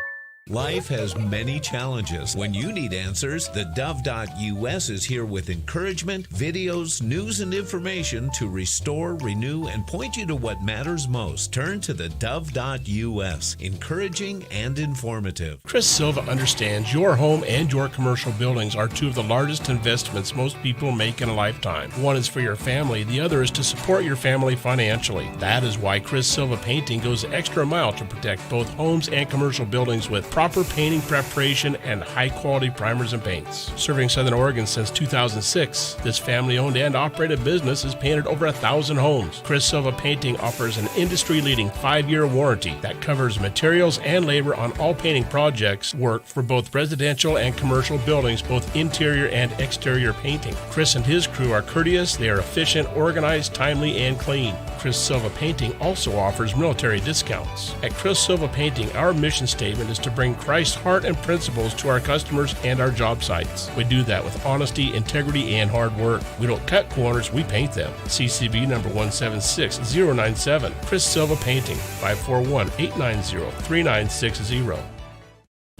Life has many challenges. When you need answers, theDove.us is here with encouragement, videos, news, and information to restore, renew, and point you to what matters most. Turn to theDove.us, encouraging and informative. Chris Silva understands your home and your commercial buildings are two of the largest investments most people make in a lifetime. One is for your family, the other is to support your family financially. That is why Chris Silva Painting goes the extra mile to protect both homes and commercial buildings with proper painting preparation and high-quality primers and paints. Serving Southern Oregon since 2006, this family-owned and operated business has painted over 1,000 homes. Chris Silva Painting offers an industry-leading 5-year warranty that covers materials and labor on all painting projects, work for both residential and commercial buildings, both interior and exterior painting. Chris and his crew are courteous, they are efficient, organized, timely, and clean. Chris Silva Painting also offers military discounts. At Chris Silva Painting, our mission statement is to bring Christ's heart and principles to our customers and our job sites. We do that with honesty, integrity, and hard work. We don't cut corners, we paint them. CCB number 176097. Chris Silva Painting, 541-890-3960.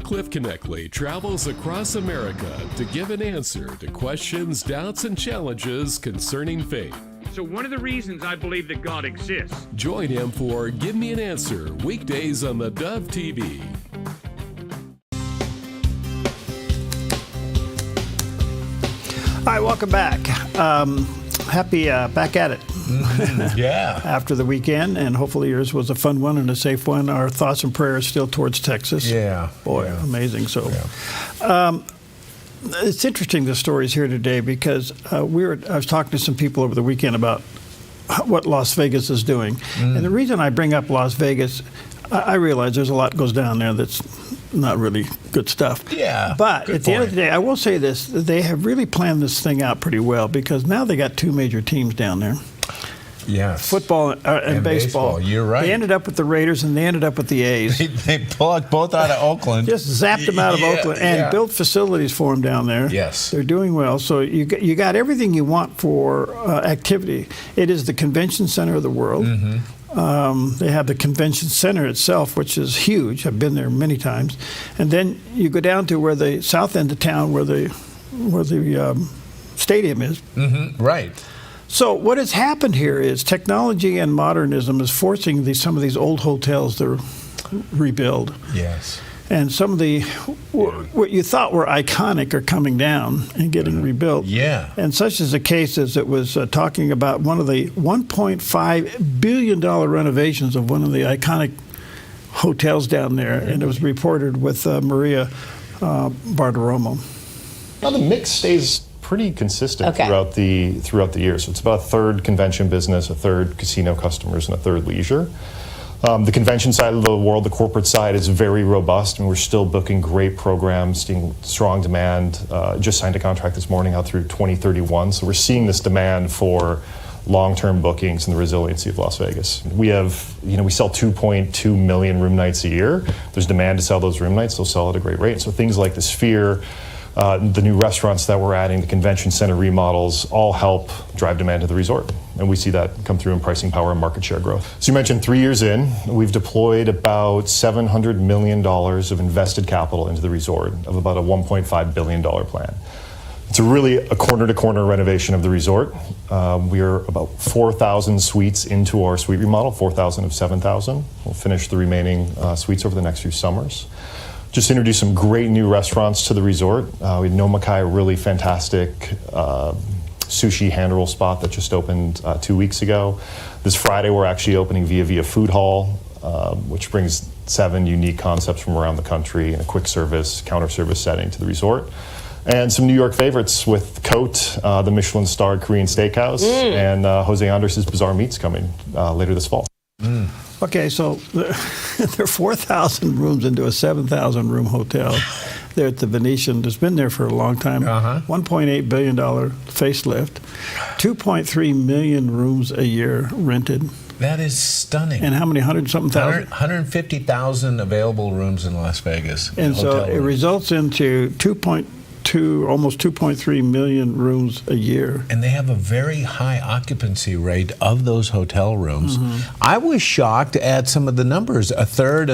Cliff Connectley travels across America to give an answer to questions, doubts, and challenges concerning faith. So one of the reasons I believe that God exists. Join him for Give Me an Answer, weekdays on the Dove TV. All right, welcome back. Happy back at it. Yeah. After the weekend, and hopefully yours was a fun one and a safe one. Our thoughts and prayers still towards Texas. Yeah. Boy, yeah. amazing. So, it's interesting the stories here today because I was talking to some people over the weekend about what Las Vegas is doing, and the reason I bring up Las Vegas, I realize there's a lot goes down there that's not really good stuff. Yeah. But at the end of the day, I will say this: they have really planned this thing out pretty well because now they got two major teams down there. Yes. Football and baseball. You're right. They ended up with the Raiders and they ended up with the A's. They plucked both out of Oakland. Just zapped them out of Oakland and built facilities for them down there. Yes. They're doing well. So you got everything you want for activity. It is the convention center of the world. They have the convention center itself, which is huge. I've been there many times. And then you go down to where the south end of town where the stadium is. Right. So what has happened here is technology and modernism is forcing some of these old hotels to rebuild. Yes. And some of the what you thought were iconic are coming down and getting rebuilt. Yeah. And such is the case as it was talking about one of the $1.5 billion renovations of one of the iconic hotels down there, and it was reported with Maria Bartiromo. Now the mix stays pretty consistent throughout the year. So it's about a third convention business, a third casino customers, and a third leisure. The convention side of the world, the corporate side, is very robust, and we're still booking great programs, seeing strong demand. Just signed a contract this morning out through 2031, so we're seeing this demand for long-term bookings and the resiliency of Las Vegas. We have, we sell 2.2 million room nights a year. There's demand to sell those room nights, they'll sell at a great rate. So things like the Sphere, the new restaurants that we're adding, the convention center remodels, all help drive demand to the resort. And we see that come through in pricing power and market share growth. So you mentioned 3 years in, we've deployed about $700 million of invested capital into the resort of about a $1.5 billion plan. It's really a corner-to-corner renovation of the resort. We are about 4,000 suites into our suite remodel, 4,000 of 7,000. We'll finish the remaining suites over the next few summers. Just introduced some great new restaurants to the resort. We had Nomakai, a really fantastic sushi hand roll spot that just opened 2 weeks ago. This Friday, we're actually opening Via Food Hall, which brings 7 unique concepts from around the country in a quick service, counter service setting to the resort. And some New York favorites with Cote, the Michelin-starred Korean steakhouse, and Jose Andres' Bizarre Meats coming later this fall. Okay, so there are 4,000 rooms into a 7,000-room hotel there at the Venetian. It's been there for a long time. $1.8 billion facelift, 2.3 million rooms a year rented. That is stunning. And how many, 100-something thousand? 150,000 available rooms in Las Vegas. And so it results into almost 2.3 million rooms a year. And they have a very high occupancy rate of those hotel rooms. I was shocked at some of the numbers. A third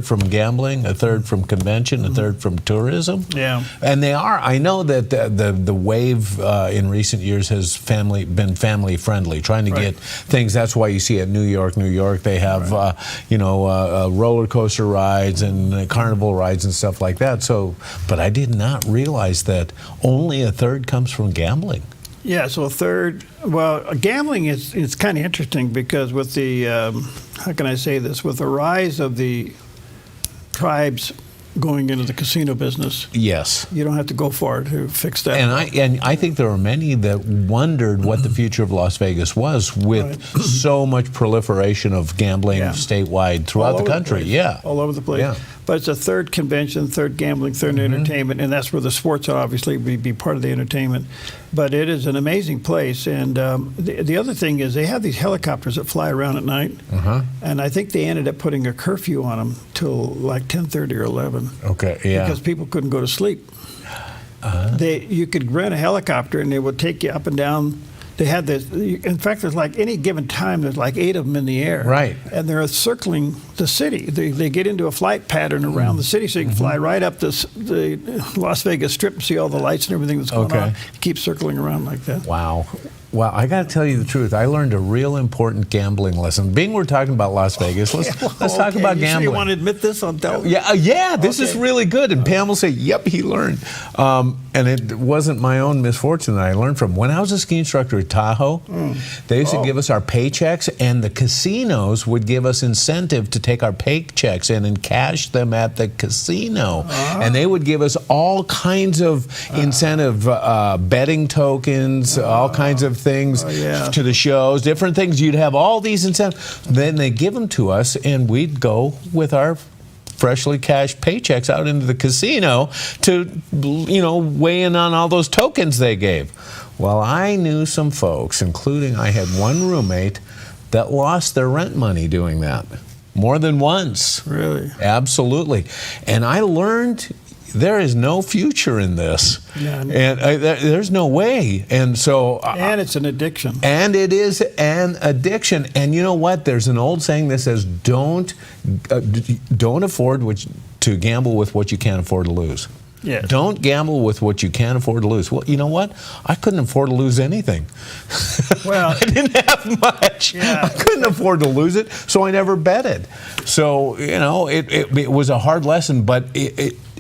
from gambling, a third from convention, a third from tourism. Yeah. And they are, I know that the wave in recent years has been family friendly, trying to get things. That's why you see at New York, they have, roller coaster rides and carnival rides and stuff like that. So, but I did not realize that only a third comes from gambling. Yeah, so a third. Well, gambling is kind of interesting because with the how can I say this? With the rise of the tribes going into the casino business, yes, you don't have to go far to fix that. And I think there are many that wondered what the future of Las Vegas was with so much proliferation of gambling statewide throughout the country. All over the place. Yeah. But it's a third convention, third gambling, third entertainment, and that's where the sports obviously be part of the entertainment. But it is an amazing place. And the other thing is they have these helicopters that fly around at night, and I think they ended up putting a curfew on them till like 10:30 or 11. Okay, yeah. Because people couldn't go to sleep. You could rent a helicopter and they would take you up and down. They had this. In fact, there's like any given time, there's like 8 of them in the air. Right. And they're circling the city. They get into a flight pattern around the city, so you can fly right up the Las Vegas Strip and see all the lights and everything that's going on. Keep circling around like that. Wow. Well, I got to tell you the truth. I learned a real important gambling lesson. Being we're talking about Las Vegas, let's talk about gambling. You want to admit this on television? Yeah. This is really good. And Pam will say, "Yep, he learned." And it wasn't my own misfortune that I learned from. When I was a ski instructor at Tahoe, they used to give us our paychecks, and the casinos would give us incentive to take our paychecks in and cash them at the casino. And they would give us all kinds of incentive, betting tokens, all kinds of things to the shows, different things. You'd have all these incentives. Then they give them to us, and we'd go with our freshly cashed paychecks out into the casino to, weigh in on all those tokens they gave. Well, I knew some folks, including I had one roommate that lost their rent money doing that. More than once. Really? Absolutely. And I learned there is no future in this. Yeah, and there's no way. And so... and it's an addiction. And it is an addiction. And you know what? There's an old saying that says, don't afford to gamble with what you can't afford to lose. Yes. Don't gamble with what you can't afford to lose. Well, you know what? I couldn't afford to lose anything. Well, I didn't have much. Yeah. I couldn't afford to lose it, so I never betted. So, it was a hard lesson, but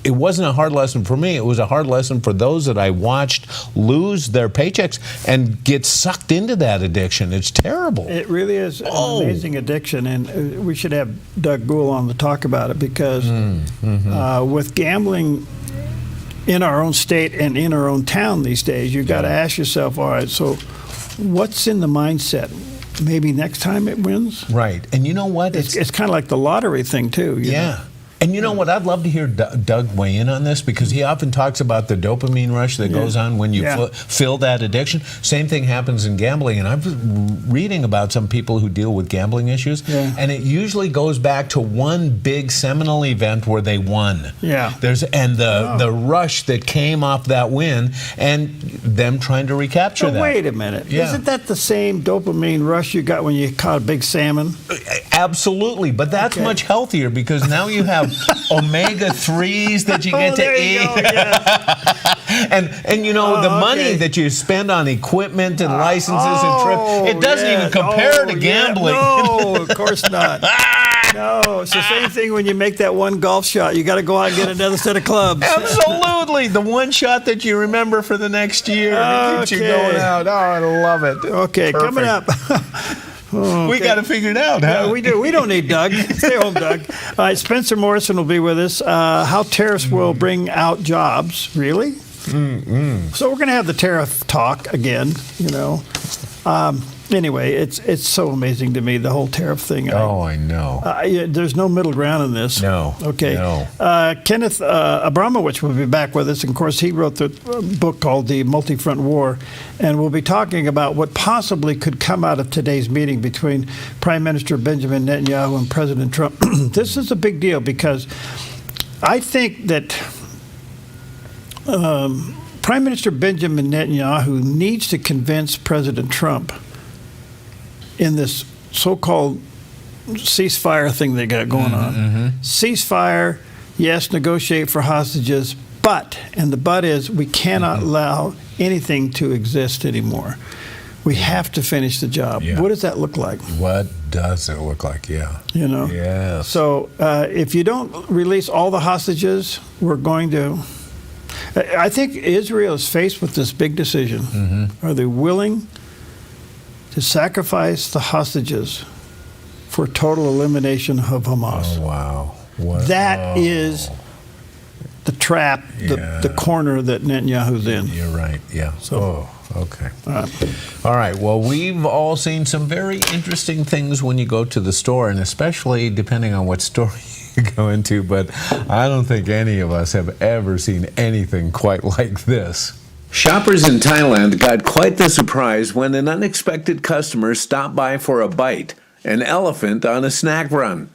it wasn't a hard lesson for me. It was a hard lesson for those that I watched lose their paychecks and get sucked into that addiction. It's terrible. It really is an amazing addiction, and we should have Doug Gould on to talk about it because with gambling in our own state and in our own town these days, you've got to ask yourself, all right, so what's in the mindset? Maybe next time it wins? Right. And you know what? It's kind of like the lottery thing, too. You know? And you know what? I'd love to hear Doug weigh in on this because he often talks about the dopamine rush that goes on when you feel that addiction. Same thing happens in gambling. And I'm reading about some people who deal with gambling issues. And it usually goes back to one big seminal event where they won. The rush that came off that win and them trying to recapture that. Wait a minute. Isn't that the same dopamine rush you got when you caught a big salmon? Absolutely. But that's much healthier because now you have omega-3s that you get to eat. and the money that you spend on equipment and licenses and trips, it doesn't even compare to gambling. No, of course not. No, it's the same thing when you make that one golf shot. You got to go out and get another set of clubs. Absolutely. The one shot that you remember for the next year. It keeps you going out. Oh, I love it. Okay, Perfect. coming up. We got to figure it out, huh? Yeah, we do. We don't need Doug. Stay home, Doug. All right, Spencer Morrison will be with us. How tariffs will bring out jobs. Really? So we're going to have the tariff talk again, Anyway, it's so amazing to me, the whole tariff thing. I know. There's no middle ground in this. No. Okay. No. Kenneth Abramowitz will be back with us. And of course, he wrote the book called The Multi-Front War. And we'll be talking about what possibly could come out of today's meeting between Prime Minister Benjamin Netanyahu and President Trump. This is a big deal because I think that Prime Minister Benjamin Netanyahu needs to convince President Trump in this so-called ceasefire thing they got going on. Ceasefire, yes, negotiate for hostages, and the but is we cannot allow anything to exist anymore. We have to finish the job. What does that look like? What does it look like? Yes. So if you don't release all the hostages, we're going to... I think Israel is faced with this big decision. Are they willing to sacrifice the hostages for total elimination of Hamas? Oh, wow. That is the trap, the corner that Netanyahu's in. You're right, okay. All right. Well, we've all seen some very interesting things when you go to the store, and especially depending on what store you go into, but I don't think any of us have ever seen anything quite like this. Shoppers in Thailand got quite the surprise when an unexpected customer stopped by for a bite, an elephant on a snack run.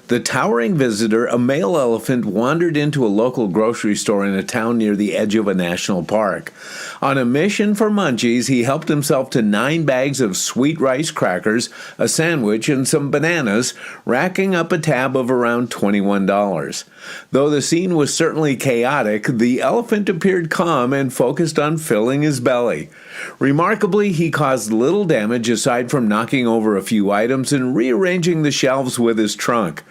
The towering visitor, a male elephant, wandered into a local grocery store in a town near the edge of a national park. On a mission for munchies, he helped himself to 9 bags of sweet rice crackers, a sandwich, and some bananas, racking up a tab of around $21. Though the scene was certainly chaotic, the elephant appeared calm and focused on filling his belly. Remarkably, he caused little damage aside from knocking over a few items and rearranging the shelves with his trunk.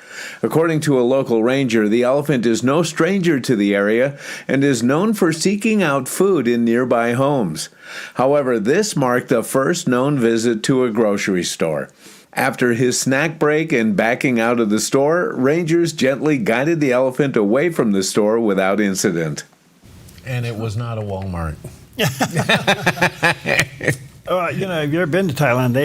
According to a local ranger, the elephant is no stranger to the area and is known for seeking out food in nearby homes. However, this marked the first known visit to a grocery store. After his snack break and backing out of the store, rangers gently guided the elephant away from the store without incident. And it was not a Walmart. Have you ever been to Thailand?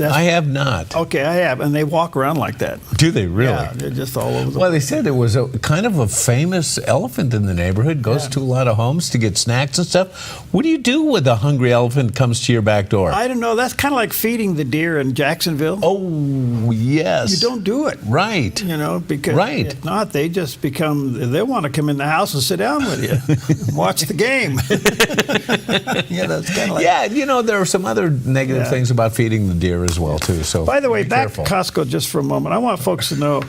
I have not. Okay, I have, and they walk around like that. Do they really? Yeah, they're just all over the Well, they said it was kind of a famous elephant in the neighborhood, goes to a lot of homes to get snacks and stuff. What do you do when a hungry elephant comes to your back door? I don't know. That's kind of like feeding the deer in Jacksonville. Oh, yes. You don't do it. Right. Because if not, they just they want to come in the house and sit down with you and watch the game. It's kind of like... there are some other negative things about feeding the deer as well, too. So, by the way, be back careful. to Costco just for a moment. I want folks to know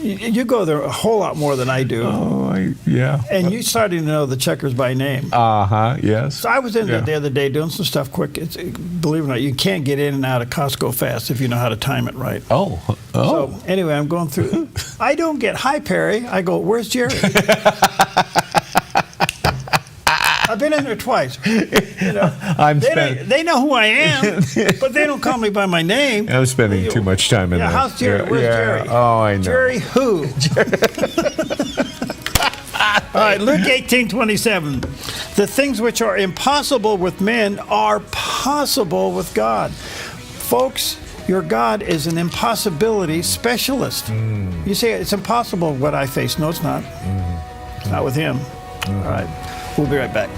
You go there a whole lot more than I do. Oh, yeah. And you starting to know the checkers by name. Yes. So I was in there the other day doing some stuff quick. Believe it or not, you can't get in and out of Costco fast if you know how to time it right. Oh. So anyway, I'm going through. I don't get, hi, Perry. I go, where's Jerry? I've been in there twice. You know, they know who I am, but they don't call me by my name. I'm spending too much time in there. How's Jerry? Where's Jerry? Oh, I know. Jerry who? All right, Luke 18:27. The things which are impossible with men are possible with God. Folks, your God is an impossibility specialist. You say it's impossible what I face. No, it's not. It's not with him. All right. We'll be right back.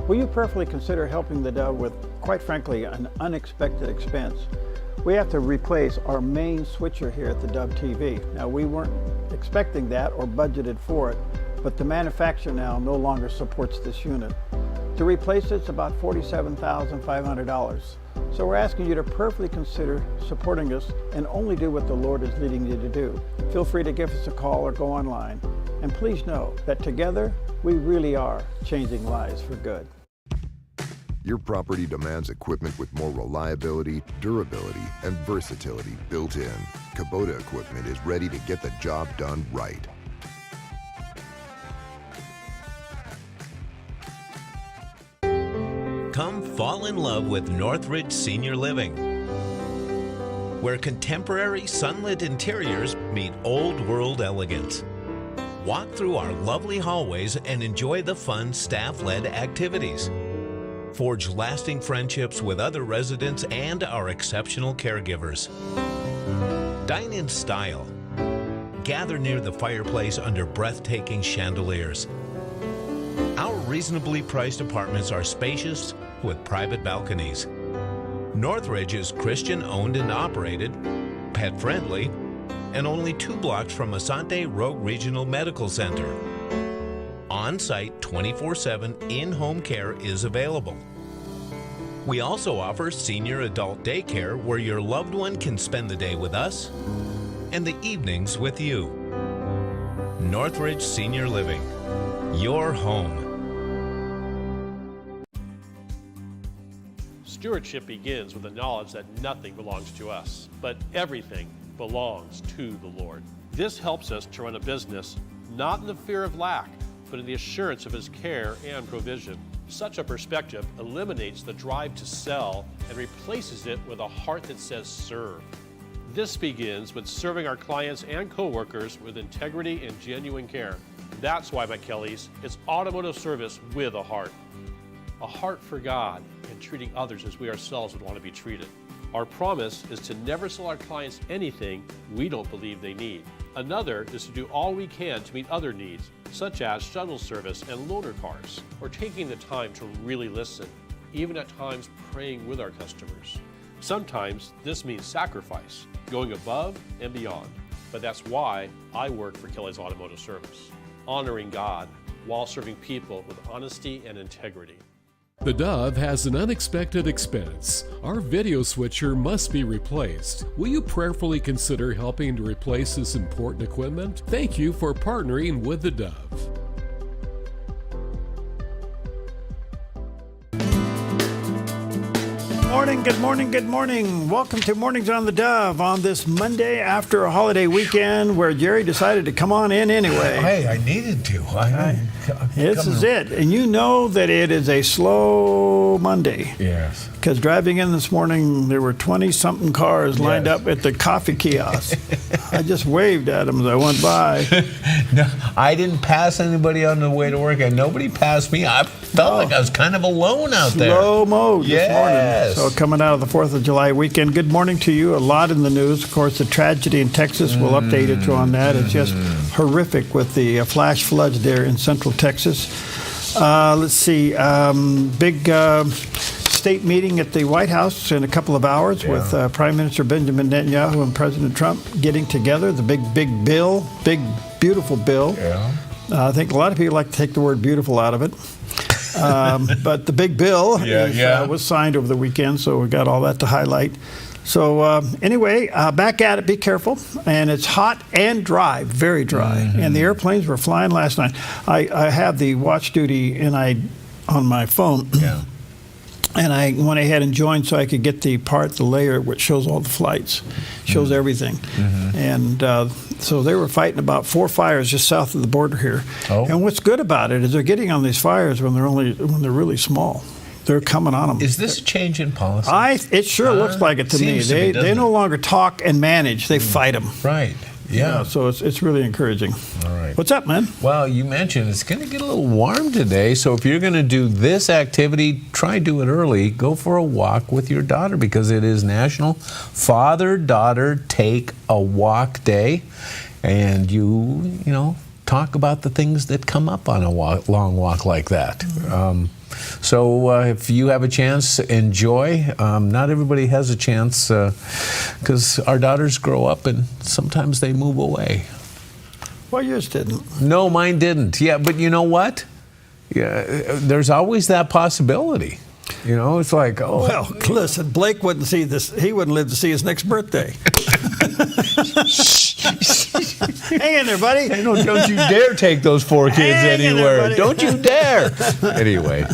Will you prayerfully consider helping the Dove with, quite frankly, an unexpected expense? We have to replace our main switcher here at the Dove TV. Now, we weren't expecting that or budgeted for it, but the manufacturer now no longer supports this unit. To replace it's about $47,500. So we're asking you to prayerfully consider supporting us and only do what the Lord is leading you to do. Feel free to give us a call or go online. And please know that together, we really are changing lives for good. Your property demands equipment with more reliability, durability, and versatility built in. Kubota equipment is ready to get the job done right. Come fall in love with Northridge Senior Living, where contemporary sunlit interiors meet old world elegance. Walk through our lovely hallways and enjoy the fun staff-led activities. Forge lasting friendships with other residents and our exceptional caregivers. Dine in style. Gather near the fireplace under breathtaking chandeliers. Our reasonably priced apartments are spacious with private balconies. Northridge is Christian owned and operated, pet friendly, and only 2 blocks from Asante Rogue Regional Medical Center. On-site 24/7 in-home care is available. We also offer senior adult daycare where your loved one can spend the day with us and the evenings with you. Northridge Senior Living, your home. Stewardship begins with the knowledge that nothing belongs to us, but everything belongs to the Lord. This helps us to run a business not in the fear of lack, but in the assurance of His care and provision. Such a perspective eliminates the drive to sell and replaces it with a heart that says serve. This begins with serving our clients and coworkers with integrity and genuine care. That's why McKelly's is automotive service with a heart for God and treating others as we ourselves would want to be treated. Our promise is to never sell our clients anything we don't believe they need. Another is to do all we can to meet other needs, such as shuttle service and loaner cars, or taking the time to really listen, even at times praying with our customers. Sometimes this means sacrifice, going above and beyond, but that's why I work for Kelly's Automotive Service, honoring God while serving people with honesty and integrity. The Dove has an unexpected expense. Our video switcher must be replaced. Will you prayerfully consider helping to replace this important equipment? Thank you for partnering with the Dove. Morning, good morning, good morning. Welcome to Mornings on the Dove on this Monday after a holiday weekend where Jerry decided to come on in anyway. Hey, I needed to. This is it. And you know that it is a slow Monday. Yes. Because driving in this morning, there were 20-something cars lined up at the coffee kiosk. I just waved at them as I went by. No, I didn't pass anybody on the way to work, and nobody passed me. I felt like I was kind of alone out there. Slow mode this morning. So coming out of the 4th of July weekend, good morning to you. A lot in the news. Of course, the tragedy in Texas, we'll update you on that. It's just horrific with the flash floods there in central Texas. Let's see, big state meeting at the White House in a couple of hours with Prime Minister Benjamin Netanyahu and President Trump getting together. The big bill, big, beautiful bill. I think a lot of people like to take the word beautiful out of it. But the big bill was signed over the weekend, so we got all that to highlight. So anyway, back at it, be careful. And it's hot and dry, very dry. And the airplanes were flying last night. I have the watch duty on my phone. And I went ahead and joined so I could get the layer, which shows all the flights, shows everything. And so they were fighting about 4 fires just south of the border here. And what's good about it is they're getting on these fires when they're really small. They're coming on them. Is this a change in policy? It sure looks like it to me. They no longer talk and manage; they fight them. Right. Yeah. So it's really encouraging. All right. What's up, man? Well, you mentioned it's going to get a little warm today, so if you're going to do this activity, try do it early. Go for a walk with your daughter because it is National Father-Daughter Take a Walk Day, and you talk about the things that come up on a long walk like that. So if you have a chance, enjoy. Not everybody has a chance because our daughters grow up and sometimes they move away. Well, yours didn't. No, mine didn't. Yeah, but you know what? Yeah, there's always that possibility. It's like, well, listen, Blake wouldn't see this. He wouldn't live to see his next birthday. Hang in there, buddy. Hey, don't you dare take those 4 kids anywhere. Don't you dare. Anyway,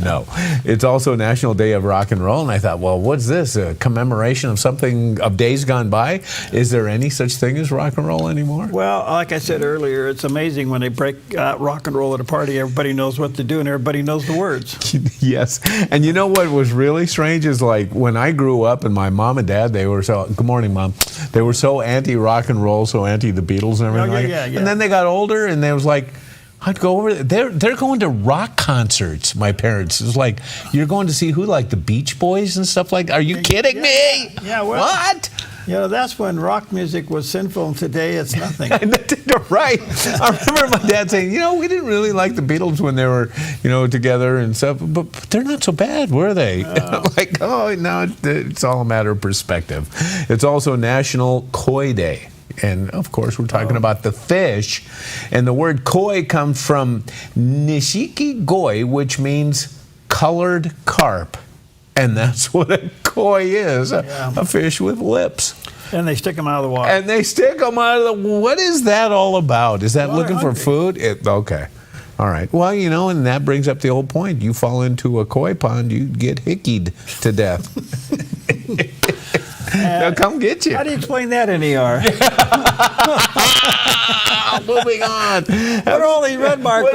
no. It's also National Day of Rock and Roll, and I thought, well, what's this? A commemoration of something of days gone by? Is there any such thing as rock and roll anymore? Well, like I said earlier, it's amazing when they break rock and roll at a party. Everybody knows what to do, and everybody knows the words. Yes. And you know what was really strange is like when I grew up and my mom and dad, they were so, good morning, Mom. They were so anti-rock and roll, so anti the Beatles and everything. And then they got older and they was like, I'd go over there. They're going to rock concerts, my parents. It's like, you're going to see who, like the Beach Boys and stuff like that? Are you kidding me? Yeah, well, what? That's when rock music was sinful, and today it's nothing. Right. I remember my dad saying, we didn't really like the Beatles when they were, together and stuff, but they're not so bad, were they? Like, no, it's all a matter of perspective. It's also National Koi Day. And, of course, we're talking about the fish. And the word koi comes from nishiki goi, which means colored carp. And that's what a koi is, a fish with lips. And they stick them out of the water. What is that all about? Is that looking for food? Okay. All right. Well, and that brings up the old point. You fall into a koi pond, you get hickied to death. They'll come get you. How do you explain that in ER? Moving on. What are all these red marks?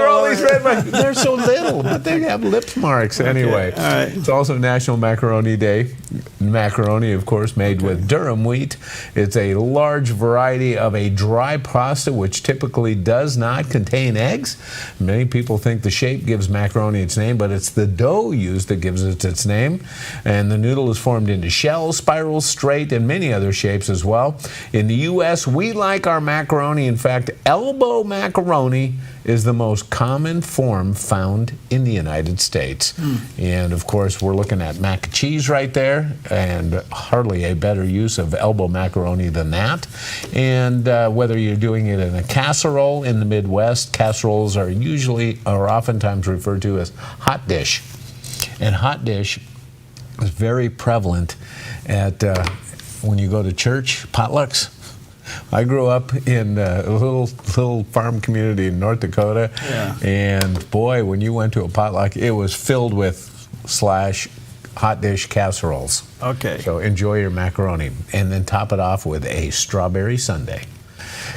They're so little, but they have lip marks anyway. All right. It's also National Macaroni Day. Macaroni, of course, made with durum wheat. It's a large variety of a dry pasta which typically does not contain eggs. Many people think the shape gives macaroni its name, but it's the dough used that gives it its name. And the noodle is formed into shells, spirals, straight, and many other shapes as well. In the U.S., we like our macaroni. In fact, elbow macaroni is the most common form found in the United States. And of course, we're looking at mac and cheese right there, and hardly a better use of elbow macaroni than that. And whether you're doing it in a casserole in the Midwest, casseroles are oftentimes referred to as hot dish. And hot dish is very prevalent at when you go to church, potlucks. I grew up in a little farm community in North Dakota, and boy, when you went to a potluck, it was filled with hot dish casseroles. Okay. So enjoy your macaroni, and then top it off with a strawberry sundae.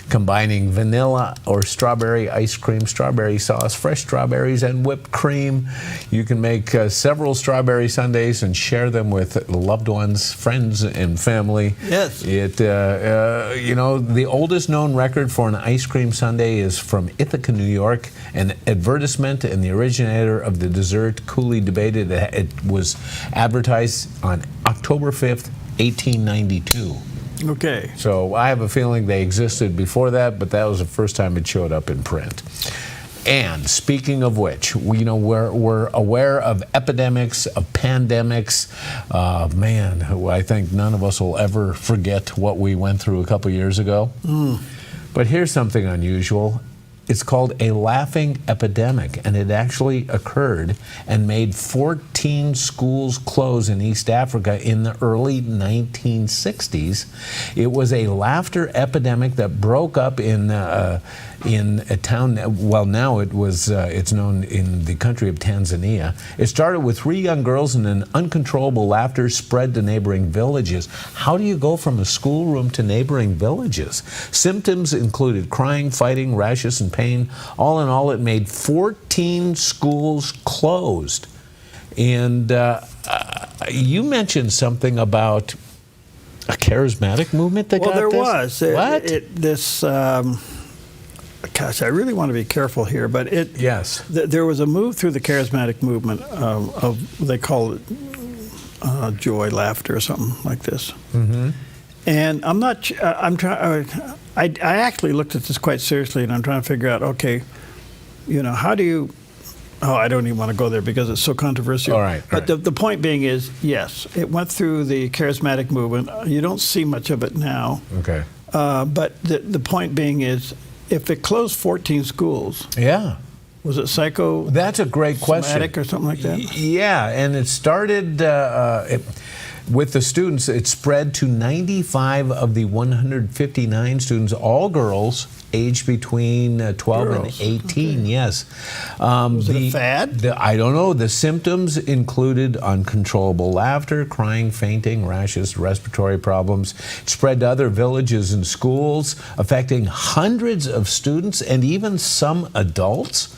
Combining vanilla or strawberry ice cream, strawberry sauce, fresh strawberries, and whipped cream. You can make several strawberry sundaes and share them with loved ones, friends, and family. Yes. The oldest known record for an ice cream sundae is from Ithaca, New York. An advertisement and the originator of the dessert coolly debated that it was advertised on October 5th, 1892. Okay. So I have a feeling they existed before that, but that was the first time it showed up in print. And speaking of which, we're aware of epidemics, of pandemics. I think none of us will ever forget what we went through a couple years ago. But here's something unusual. It's called a laughing epidemic, and it actually occurred and made 14 schools close in East Africa in the early 1960s. It was a laughter epidemic that broke up in a town. Well, now it's known in the country of Tanzania. It started with 3 young girls, and then uncontrollable laughter spread to neighboring villages. How do you go from a schoolroom to neighboring villages? Symptoms included crying, fighting, rashes, and pain. All in all, it made 14 schools closed. And you mentioned something about a charismatic movement that got this? Well, there was. What? Gosh, I really want to be careful here, but there was a move through the charismatic movement of they call it joy, laughter, or something like this. Mm-hmm. And I'm not. I'm trying. I actually looked at this quite seriously, and I'm trying to figure out. Okay, how do you? Oh, I don't even want to go there because it's so controversial. All right. But the point being is, yes, it went through the charismatic movement. You don't see much of it now. Okay. But the point being is, if it closed 14 schools, was it psycho? That's a great question. Or something like that? Yeah, and it started with the students. It spread to 95 of the 159 students, all girls, aged between 12 and 18. Yes. Was it a fad? I don't know. The symptoms included uncontrollable laughter, crying, fainting, rashes, respiratory problems. It spread to other villages and schools, affecting hundreds of students and even some adults.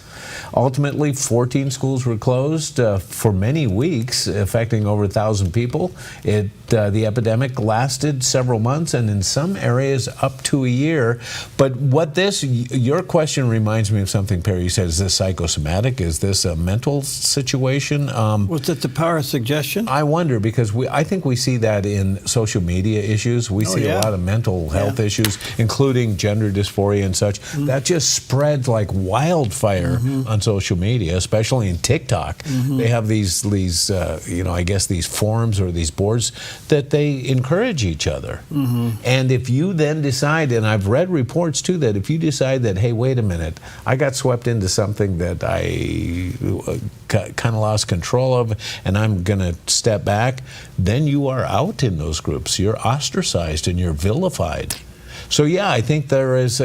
Ultimately, 14 schools were closed for many weeks, affecting over 1,000 people. The epidemic lasted several months, and in some areas up to a year. But your question reminds me of something, Perry. You said, is this psychosomatic? Is this a mental situation? Was it the power of suggestion? I wonder, because I think we see that in social media issues. We see a lot of mental health issues, including gender dysphoria and such. Mm-hmm. That just spreads like wildfire on social media, especially in TikTok. Mm-hmm. They have these I guess these forums or these boards that they encourage each other. Mm-hmm. And if you then decide, and I've read reports too, that if you decide that, hey, wait a minute, I got swept into something that I kind of lost control of, and I'm going to step back, then you are out in those groups. You're ostracized and you're vilified. So yeah, I think there is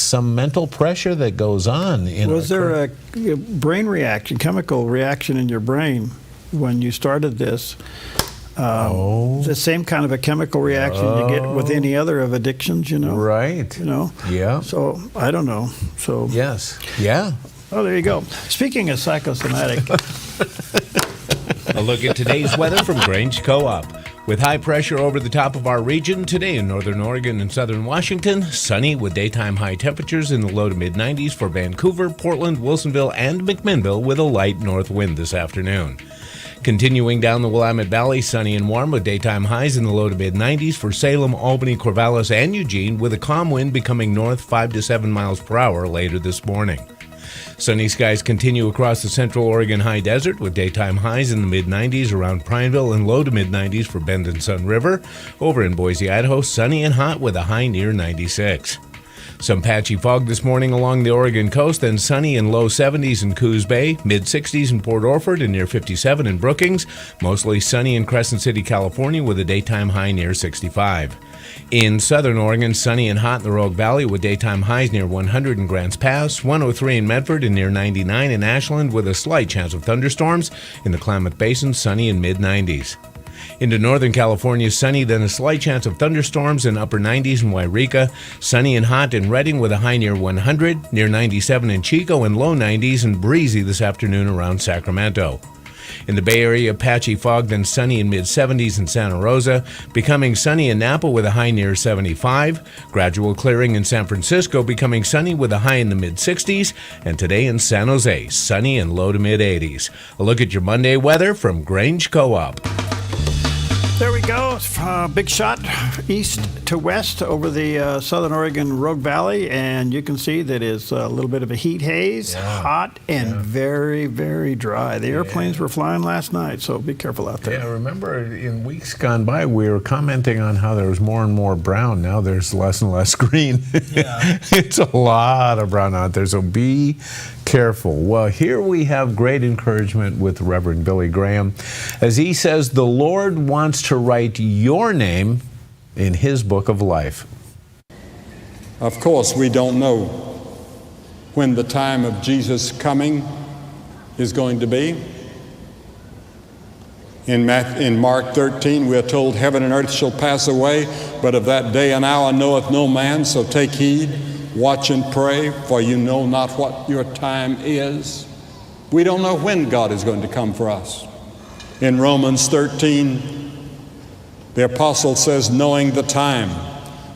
some mental pressure that goes on. Was there a brain reaction, chemical reaction in your brain when you started this? The same kind of a chemical reaction you get with any other of addictions, Right. Yeah. So I don't know. So yes. Yeah. Oh, there you go. Speaking of psychosomatic. A look at today's weather from Grange Co-op. With high pressure over the top of our region, today in northern Oregon and southern Washington, sunny with daytime high temperatures in the low to mid-90s for Vancouver, Portland, Wilsonville, and McMinnville with a light north wind this afternoon. Continuing down the Willamette Valley, sunny and warm with daytime highs in the low to mid-90s for Salem, Albany, Corvallis, and Eugene, with a calm wind becoming north 5 to 7 miles per hour later this morning. Sunny skies continue across the central Oregon high desert with daytime highs in the mid-90s around Prineville and low to mid-90s for Bend and Sun River. Over in Boise, Idaho, sunny and hot with a high near 96. Some patchy fog this morning along the Oregon coast, then sunny and low 70s in Coos Bay, mid-60s in Port Orford and near 57 in Brookings. Mostly sunny in Crescent City, California with a daytime high near 65. In southern Oregon, sunny and hot in the Rogue Valley with daytime highs near 100 in Grants Pass, 103 in Medford and near 99 in Ashland with a slight chance of thunderstorms. In the Klamath Basin, sunny in mid-90s. Into northern California, sunny, then a slight chance of thunderstorms in upper 90s in Wairika. Sunny and hot in Redding with a high near 100, near 97 in Chico, and low 90s, and breezy this afternoon around Sacramento. In the Bay Area, patchy fog, then sunny in mid-70s in Santa Rosa, becoming sunny in Napa with a high near 75, gradual clearing in San Francisco, becoming sunny with a high in the mid-60s, and today in San Jose, sunny and low to mid-80s. A look at your Monday weather from Grange Co-op. There we go. Big shot east to west over the southern Oregon Rogue Valley, and you can see that it's a little bit of a heat haze, hot and very, very dry. The airplanes were flying last night, so be careful out there. Yeah, remember in weeks gone by, we were commenting on how there was more and more brown. Now there's less and less green. Yeah. It's a lot of brown out there, so be careful. Well, here we have great encouragement with Reverend Billy Graham as he says the Lord wants to write your name in his book of life. Of course, we don't know when the time of Jesus' coming is going to be. In Mark 13, we are told, heaven and earth shall pass away, but of that day and hour knoweth no man, so take heed. Watch and pray, for you know not what your time is. We don't know when God is going to come for us. In Romans 13, the apostle says, knowing the time,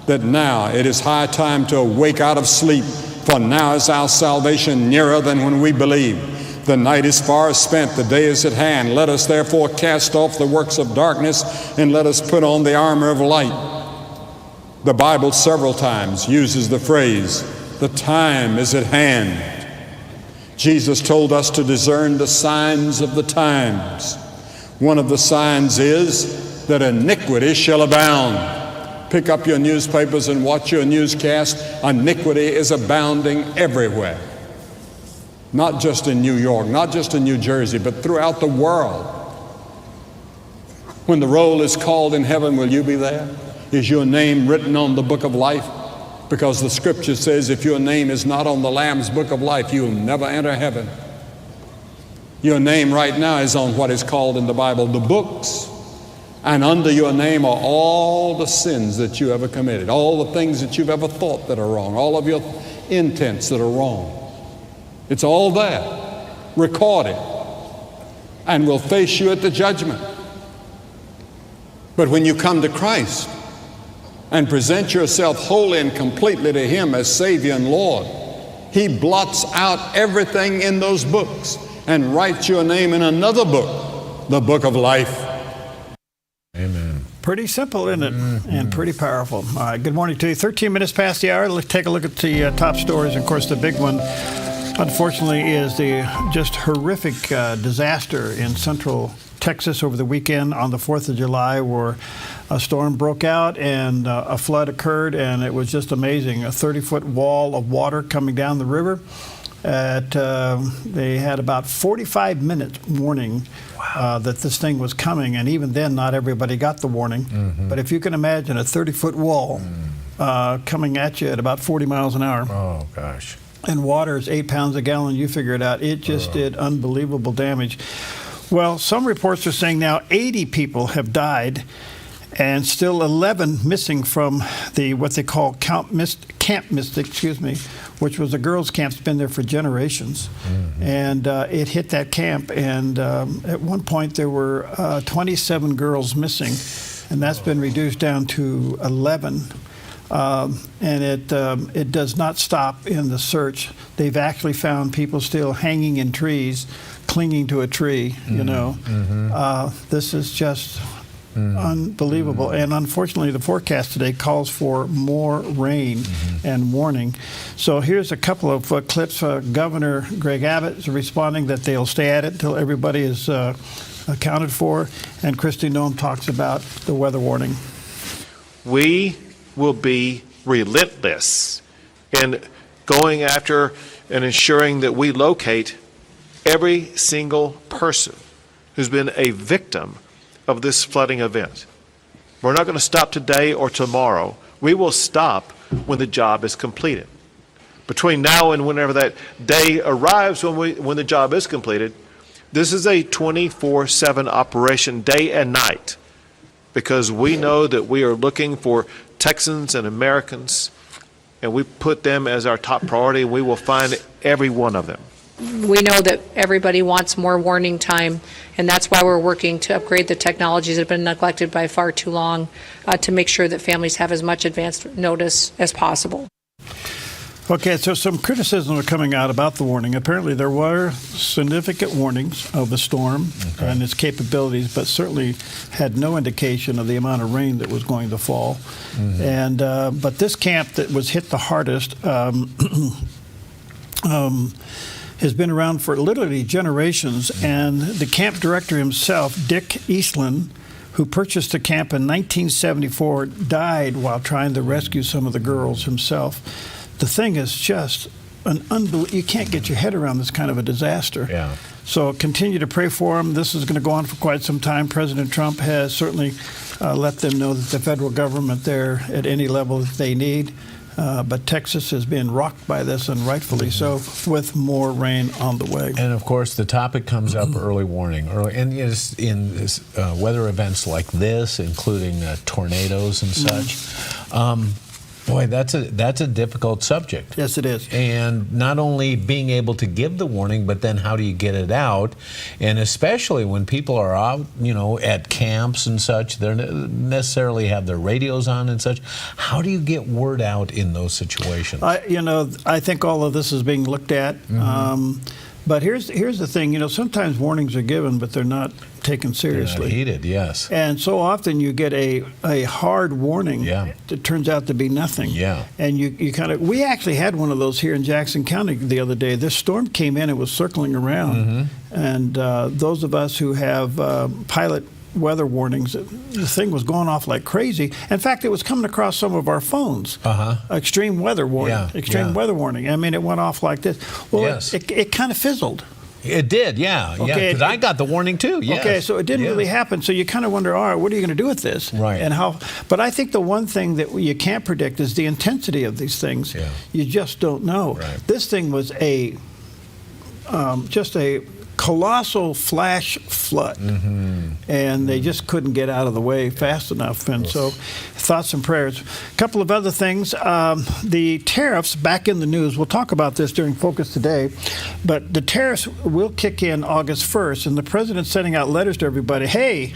that now it is high time to awake out of sleep, for now is our salvation nearer than when we believed. The night is far spent, the day is at hand. Let us therefore cast off the works of darkness, and let us put on the armor of light. The Bible several times uses the phrase, the time is at hand. Jesus told us to discern the signs of the times. One of the signs is that iniquity shall abound. Pick up your newspapers and watch your newscast. Iniquity is abounding everywhere. Not just in New York, not just in New Jersey, but throughout the world. When the roll is called in heaven, will you be there? Is your name written on the book of life? Because the scripture says if your name is not on the Lamb's book of life, you'll never enter heaven. Your name right now is on what is called in the Bible the books. And under your name are all the sins that you ever committed, all the things that you've ever thought that are wrong, all of your intents that are wrong. It's all there, recorded, and will face you at the judgment. But when you come to Christ, and present yourself wholly and completely to Him as Savior and Lord, He blots out everything in those books and writes your name in another book, the book of life. Amen. Pretty simple, isn't it? And pretty powerful. All right, good morning to you. 13 minutes past the hour. Let's take a look at the top stories. Of course, the big one, unfortunately, is the just horrific disaster in central Texas over the weekend on the 4th of July, where a storm broke out and a flood occurred, and it was just amazing. A 30-foot wall of water coming down the river. They had about 45 minutes warning that this thing was coming, and even then not everybody got the warning. But if you can imagine a 30-foot wall coming at you at about 40 miles an hour. Oh, gosh. And water is 8 pounds a gallon, you figure it out. It just did unbelievable damage. Well, some reports are saying now 80 people have died and still 11 missing from the what they call Camp Mystic, which was a girls' camp that's been there for generations. And it hit that camp, and at one point there were 27 girls missing, and that's been reduced down to 11. And it does not stop in the search. They've actually found people still hanging in trees, clinging to a tree, you know. This is just unbelievable. And unfortunately, the forecast today calls for more rain and warning. So here's a couple of clips. Governor Greg Abbott is responding that they'll stay at it until everybody is accounted for. And Kristi Noem talks about the weather warning. We will be relentless in going after and ensuring that we locate every single person who's been a victim of this flooding event. We're not going to stop today or tomorrow. We will stop when the job is completed. Between now and whenever that day arrives when the job is completed, this is a 24/7 operation, day and night, because we know that we are looking for Texans and Americans, and we put them as our top priority, and we will find every one of them. We know that everybody wants more warning time, and that's why we're working to upgrade the technologies that have been neglected by far too long to make sure that families have as much advanced notice as possible. Okay, so some criticism are coming out about the warning. Apparently, there were significant warnings of the storm and its capabilities, but certainly had no indication of the amount of rain that was going to fall. And but this camp that was hit the hardest has been around for literally generations, and the camp director himself, Dick Eastland, who purchased the camp in 1974, died while trying to rescue some of the girls himself. The thing is just an unbelievable. You can't get your head around this kind of a disaster. Yeah. So continue to pray for them. This is going to go on for quite some time. President Trump has certainly let them know that the federal government there at any level that they need. But Texas has been rocked by this, and rightfully so, with more rain on the way. And of course, the topic comes up early warning. And in weather events like this, including tornadoes and such. Boy, that's a difficult subject. Yes, it is. And not only being able to give the warning, but then how do you get it out? And especially when people are out, at camps and such, they don't necessarily have their radios on and such. How do you get word out in those situations? I think all of this is being looked at. But here's the thing. Sometimes warnings are given, but they're not taken seriously. They're not heeded, yes. And so often you get a hard warning that turns out to be nothing. Yeah. And you kind of, we actually had one of those here in Jackson County the other day. This storm came in and was circling around. And those of us who have pilot weather warnings, the thing was going off like crazy. In fact, it was coming across some of our phones. Extreme weather warning. Extreme weather warning. I mean, it went off like this. Well, it kind of fizzled. It did, yeah. Because I got the warning too. Yes. Okay, so it didn't really happen. So you kind of wonder, all right, what are you going to do with this? Right. And how? But I think the one thing that you can't predict is the intensity of these things. Yeah. You just don't know. Right. This thing was just a colossal flash flood, and they just couldn't get out of the way fast enough. And so, thoughts and prayers. A couple of other things. The tariffs back in the news. We'll talk about this during Focus today, but the tariffs will kick in August 1st, and the president's sending out letters to everybody. Hey,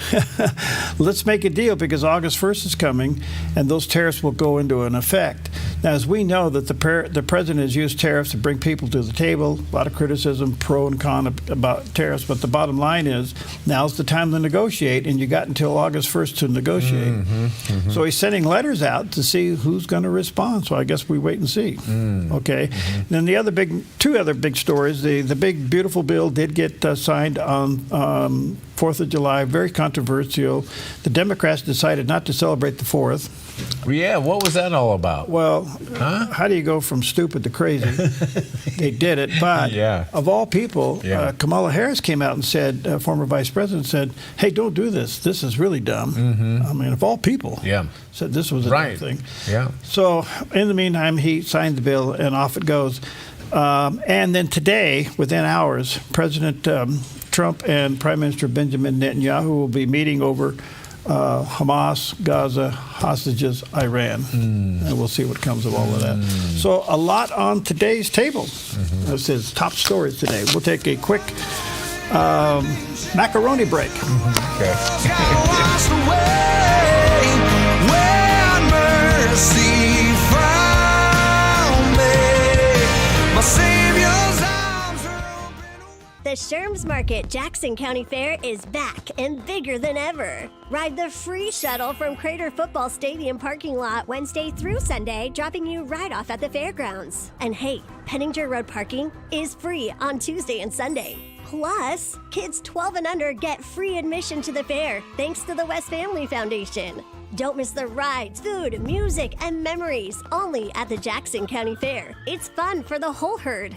let's make a deal because August 1st is coming, and those tariffs will go into an effect. Now, as we know that the president has used tariffs to bring people to the table, a lot of criticism, pro and con about tariffs, but the bottom line is now's the time to negotiate, and you got until August 1st to negotiate. So he's sending letters out to see who's going to respond. So I guess we wait and see. Okay. Then the two other big stories. The big beautiful bill did get signed on 4th of July. Very controversial. The Democrats decided not to celebrate the 4th. Yeah, what was that all about? Well, how do you go from stupid to crazy? They did it, but of all people, Kamala Harris came out and said, former vice president said, hey, don't do this. This is really dumb. I mean, of all people, said this was a dumb thing. Yeah. So in the meantime, he signed the bill and off it goes. And then today, within hours, President Trump and Prime Minister Benjamin Netanyahu will be meeting over Hamas, Gaza, hostages, Iran. And we'll see what comes of all of that. So a lot on today's table. This is top stories today. We'll take a quick macaroni break. The Sherms Market Jackson County Fair is back and bigger than ever. Ride the free shuttle from Crater Football Stadium parking lot Wednesday through Sunday, dropping you right off at the fairgrounds. And hey, Penninger Road parking is free on Tuesday and Sunday. Plus, kids 12 and under get free admission to the fair thanks to the West Family Foundation. Don't miss the rides, food, music, and memories only at the Jackson County Fair. It's fun for the whole herd.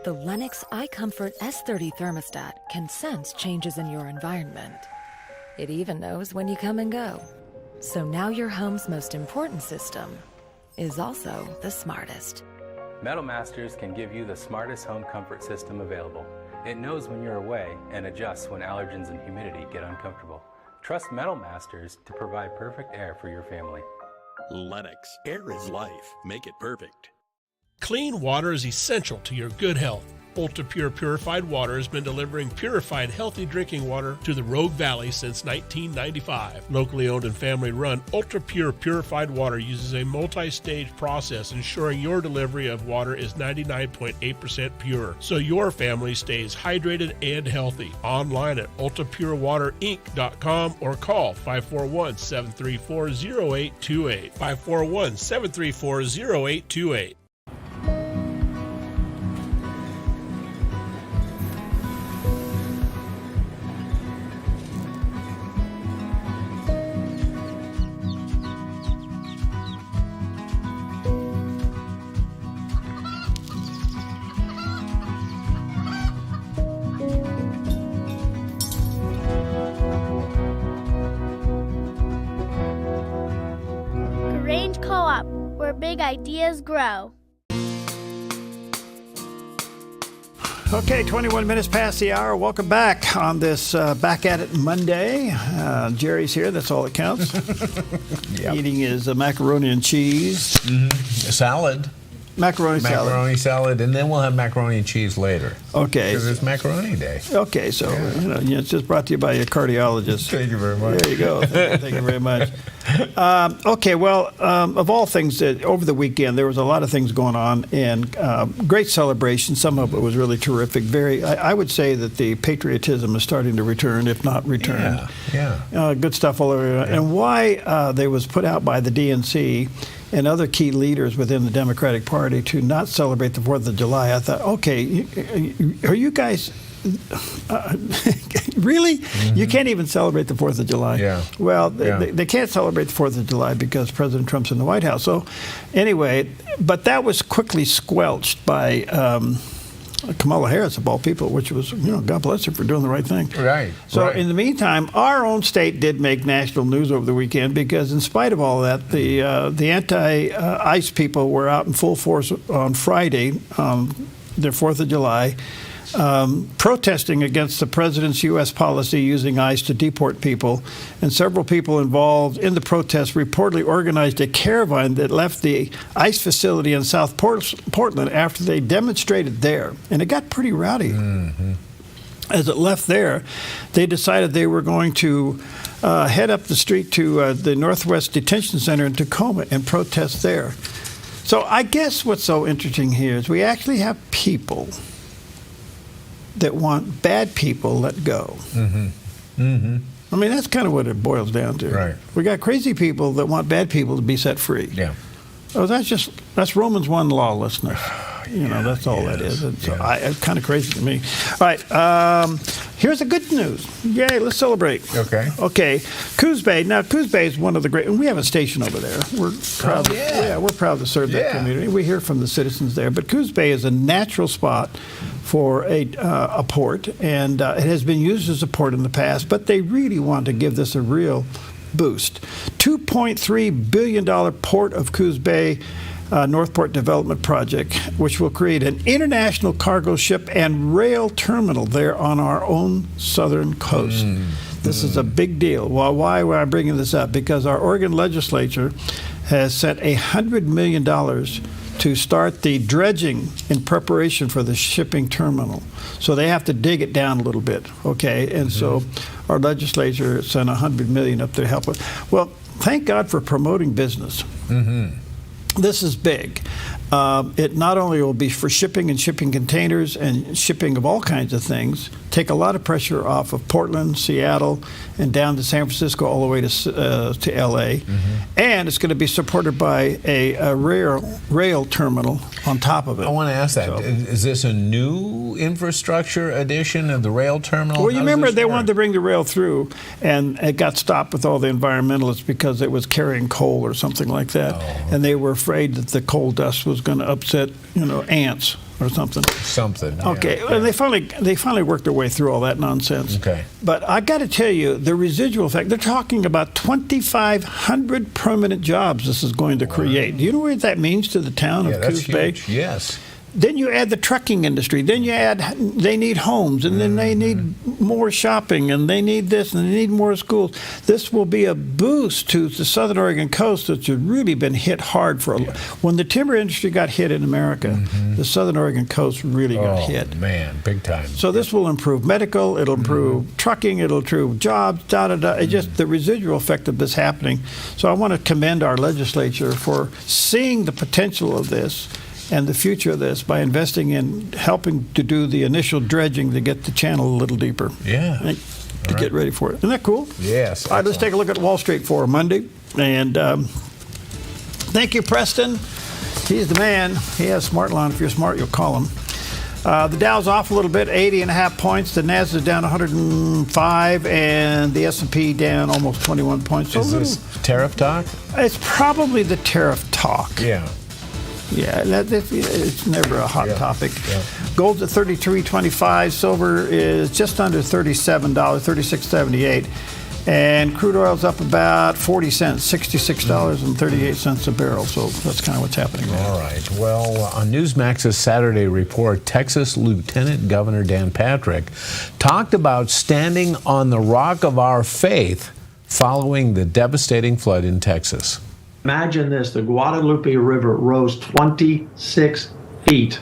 The Lennox iComfort S30 thermostat can sense changes in your environment. It even knows when you come and go. So now your home's most important system is also the smartest. Metal Masters can give you the smartest home comfort system available. It knows when you're away and adjusts when allergens and humidity get uncomfortable. Trust Metal Masters to provide perfect air for your family. Lennox. Air is life. Make it perfect. Clean water is essential to your good health. Ultra Pure Purified Water has been delivering purified, healthy drinking water to the Rogue Valley since 1995. Locally owned and family run, Ultra Pure Purified Water uses a multi-stage process ensuring your delivery of water is 99.8% pure, so your family stays hydrated and healthy. Online at ultrapurewaterinc.com or call 541-734-0828. 541-734-0828. Grange Co-op, where big ideas grow. Okay, 21 minutes past the hour. Welcome back on this Back at It Monday. Jerry's here. That's all that counts. Eating his macaroni and cheese. Salad. Macaroni salad. And then we'll have macaroni and cheese later. Okay. Because it's macaroni day. Okay, so it's just brought to you by your cardiologist. Thank you very much. There you go. Thank you very much. Okay, well, of all things, over the weekend, there was a lot of things going on, and great celebration. Some of it was really terrific. I would say that the patriotism is starting to return, if not return. Yeah. Good stuff all over. Yeah. And why they was put out by the DNC and other key leaders within the Democratic Party to not celebrate the 4th of July, I thought, okay, are you guys... really? Mm-hmm. You can't even celebrate the 4th of July. Yeah. Well, they can't celebrate the 4th of July because President Trump's in the White House. So anyway, but that was quickly squelched by Kamala Harris, of all people, which was, God bless her for doing the right thing. Right. So in the meantime, our own state did make national news over the weekend because in spite of all that, the anti-ICE people were out in full force on Friday, their 4th of July, protesting against the president's U.S. policy using ICE to deport people. And several people involved in the protest reportedly organized a caravan that left the ICE facility in South Portland after they demonstrated there. And it got pretty rowdy. Mm-hmm. As it left there, they decided they were going to head up the street to the Northwest Detention Center in Tacoma and protest there. So I guess what's so interesting here is we actually have people that want bad people let go. Mm-hmm. Mm-hmm. I mean, that's kind of what it boils down to. Right. We got crazy people that want bad people to be set free. Yeah. Oh, that's Romans 1 lawlessness. That's all that is. It's kind of crazy to me. All right. Here's the good news. Yay, let's celebrate. Okay. Okay. Coos Bay. Now, Coos Bay is one of the great, and we have a station over there. We're proud. We're proud to serve that community. We hear from the citizens there. But Coos Bay is a natural spot for a port, and it has been used as a port in the past, but they really want to give this a real boost. $2.3 billion Port of Coos Bay Northport Development Project, which will create an international cargo ship and rail terminal there on our own southern coast. This is a big deal. Well, why am I bringing this up? Because our Oregon legislature has set $100 million to start the dredging in preparation for the shipping terminal. So they have to dig it down a little bit, okay? And so our legislature sent $100 million up there to help us. Well, thank God for promoting business. Mm-hmm. This is big. It not only will be for shipping and shipping containers and shipping of all kinds of things, take a lot of pressure off of Portland, Seattle, and down to San Francisco, all the way to L.A. And it's going to be supported by a rail terminal on top of it. I want to ask that. Is this a new infrastructure addition of the rail terminal? Well, you remember they wanted to bring the rail through, and it got stopped with all the environmentalists because it was carrying coal or something like that. And they were afraid that the coal dust was going to upset, ants or something. Okay. Yeah. And they finally worked their way through all that nonsense. Okay. But I got to tell you, the residual effect, they're talking about 2,500 permanent jobs this is going to create. Do you know what that means to the town of Coos Bay? Yes. Then you add the trucking industry. Then you add they need homes, and then they need more shopping, and they need this, and they need more schools. This will be a boost to the Southern Oregon coast that's really been hit hard for. When the timber industry got hit in America, the Southern Oregon coast really got hit. Oh man, big time. So this will improve medical. It'll improve trucking. It'll improve jobs. It's just the residual effect of this happening. So I want to commend our legislature for seeing the potential of this and the future of this by investing in helping to do the initial dredging to get the channel a little deeper. Yeah. To get ready for it. Isn't that cool? Yes. All right, let's take a look at Wall Street for Monday. And thank you, Preston. He's the man. He has SmartLine. If you're smart, you'll call him. The Dow's off a little bit, 80.5 points. The Nasdaq down 105, and the S&P down almost 21 points. Is this tariff talk? It's probably the tariff talk. Yeah. Yeah, it's never a hot topic. Yeah. Gold's at $33.25. Silver is just under $37, $36.78. And crude oil's up about 40 cents, $66.38 a barrel. So that's kind of what's happening there. All right. Well, on Newsmax's Saturday report, Texas Lieutenant Governor Dan Patrick talked about standing on the rock of our faith following the devastating flood in Texas. Imagine this, the Guadalupe River rose 26 feet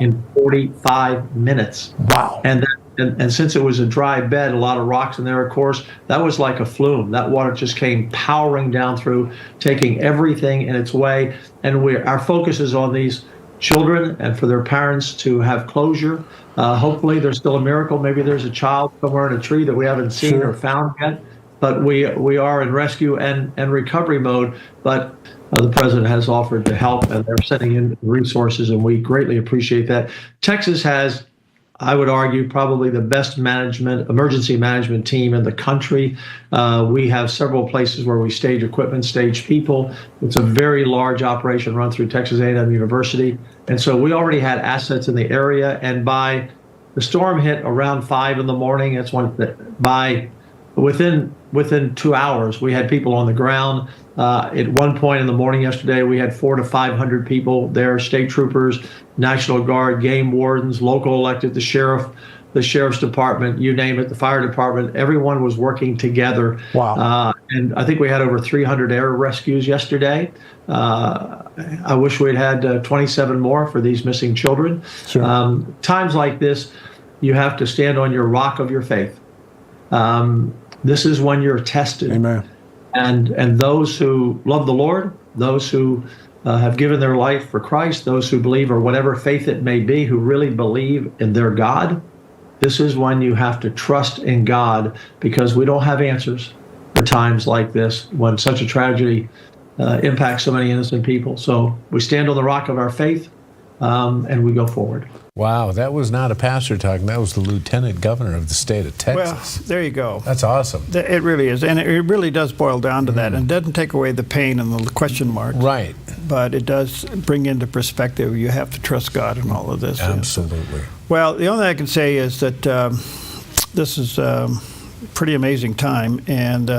in 45 minutes. Wow. And since it was a dry bed, a lot of rocks in there, of course, that was like a flume. That water just came powering down through, taking everything in its way. And our focus is on these children and for their parents to have closure. Hopefully there's still a miracle. Maybe there's a child somewhere in a tree that we haven't seen or found yet. But we are in rescue and recovery mode. But the president has offered to help, and they're sending in resources, and we greatly appreciate that. Texas has, I would argue, probably the best emergency management team in the country. We have several places where we stage equipment, stage people. It's a very large operation run through Texas A&M University. And so we already had assets in the area. And by the storm hit around 5 in the morning, that's when within 2 hours, we had people on the ground. At one point in the morning yesterday, we had 400 to 500 people there, state troopers, National Guard, game wardens, local elected, the sheriff's department, you name it, the fire department. Everyone was working together. Wow. And I think we had over 300 air rescues yesterday. I wish we'd had 27 more for these missing children. Sure. Times like this, you have to stand on your rock of your faith. This is when you're tested. Amen. And those who love the Lord, those who have given their life for Christ, those who believe, or whatever faith it may be, who really believe in their God, this is when you have to trust in God, because we don't have answers for times like this when such a tragedy impacts so many innocent people. So we stand on the rock of our faith and we go forward. Wow, that was not a pastor talking. That was the lieutenant governor of the state of Texas. Well, there you go. That's awesome. It really is. And it really does boil down to that. And it doesn't take away the pain and the question marks. Right. But it does bring into perspective, you have to trust God in all of this. Absolutely. Well, the only thing I can say is that this is a pretty amazing time. And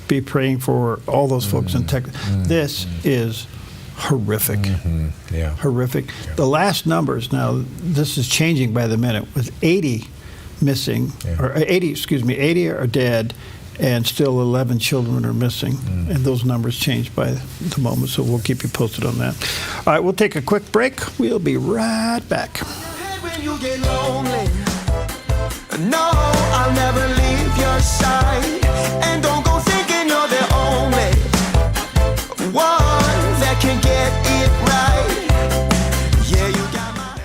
be praying for all those folks in Texas. This is horrific. Yeah. Horrific. Yeah. The last numbers, now this is changing by the minute, was 80 missing, or 80 are dead, and still 11 children are missing. And those numbers change by the moment, so we'll keep you posted on that. All right, we'll take a quick break. We'll be right back. When you get lonely, no, I'll never leave your side. And don't go thinking you're the only one that can get it right. Yeah, you got my...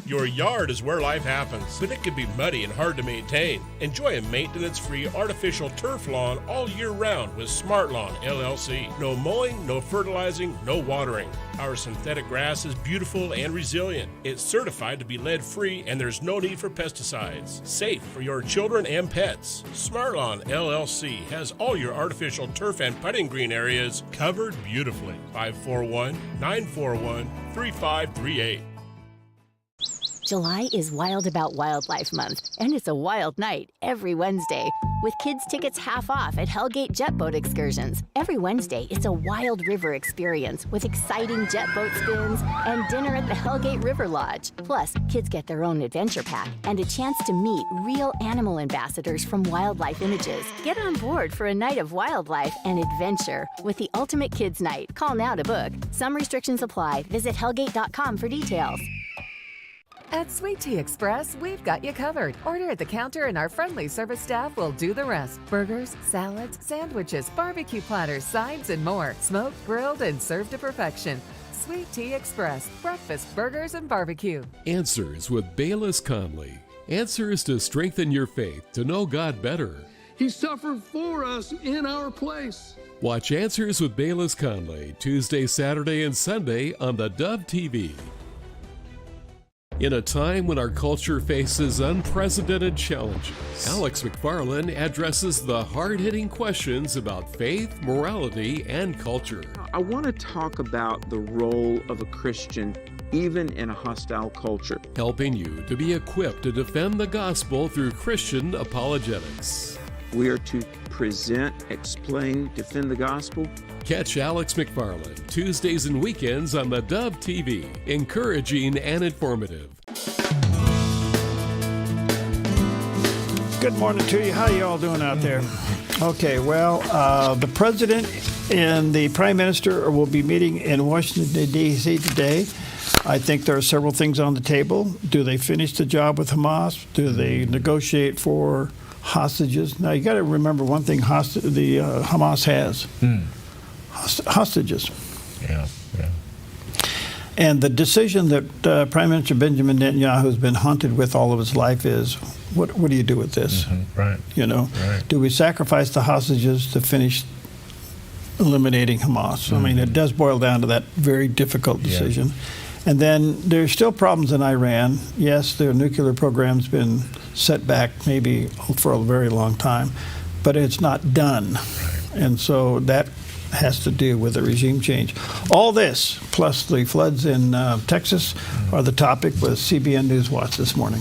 Your yard is where life happens, but it can be muddy and hard to maintain. Enjoy a maintenance-free artificial turf lawn all year round with SmartLawn LLC. No mowing, no fertilizing, no watering. Our synthetic grass is beautiful and resilient. It's certified to be lead-free, and there's no need for pesticides. Safe for your children and pets. SmartLawn LLC has all your artificial turf and putting green areas covered beautifully. 541-941-3538. July is Wild About Wildlife Month, and it's a wild night every Wednesday. With kids' tickets half off at Hellgate Jet Boat Excursions. Every Wednesday, it's a wild river experience with exciting jet boat spins and dinner at the Hellgate River Lodge. Plus, kids get their own adventure pack and a chance to meet real animal ambassadors from Wildlife Images. Get on board for a night of wildlife and adventure with the Ultimate Kids Night. Call now to book. Some restrictions apply. Visit hellgate.com for details. At Sweet Tea Express, we've got you covered. Order at the counter and our friendly service staff will do the rest. Burgers, salads, sandwiches, barbecue platters, sides, and more. Smoked, grilled, and served to perfection. Sweet Tea Express. Breakfast, burgers, and barbecue. Answers with Bayless Conley. Answers to strengthen your faith, to know God better. He suffered for us in our place. Watch Answers with Bayless Conley, Tuesday, Saturday, and Sunday on the Dove TV. In a time when our culture faces unprecedented challenges, Alex McFarland addresses the hard-hitting questions about faith, morality, and culture. I want to talk about the role of a Christian even in a hostile culture. Helping you to be equipped to defend the gospel through Christian apologetics. We are to present, explain, defend the gospel. Catch Alex McFarland Tuesdays and weekends on the Dove TV. Encouraging and informative. Good morning to you. How you all doing out there? Okay, well, the president and the prime minister will be meeting in Washington, D.C. today. I think there are several things on the table. Do they finish the job with Hamas? Do they negotiate for hostages? Now, you got to remember one thing Hamas has. Hostages. Yeah. And the decision that Prime Minister Benjamin Netanyahu has been hunted with all of his life is, what do you do with this? Right. You know, Right. Do we sacrifice the hostages to finish eliminating Hamas? I mean, it does boil down to that very difficult decision. And then there's still problems in Iran. Yes, their nuclear program's been set back maybe for a very long time, but it's not done. And so that has to do with the regime change. All this, plus the floods in Texas, are the topic with CBN News Watch this morning.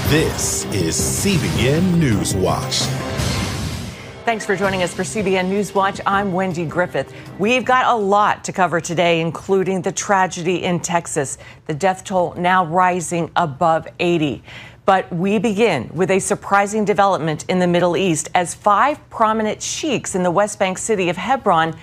This is CBN News Watch. Thanks for joining us for CBN News Watch. I'm Wendy Griffith. We've got a lot to cover today, including the tragedy in Texas, the death toll now rising above 80. But we begin with a surprising development in the Middle East as 5 prominent sheiks in the West Bank city of Hebron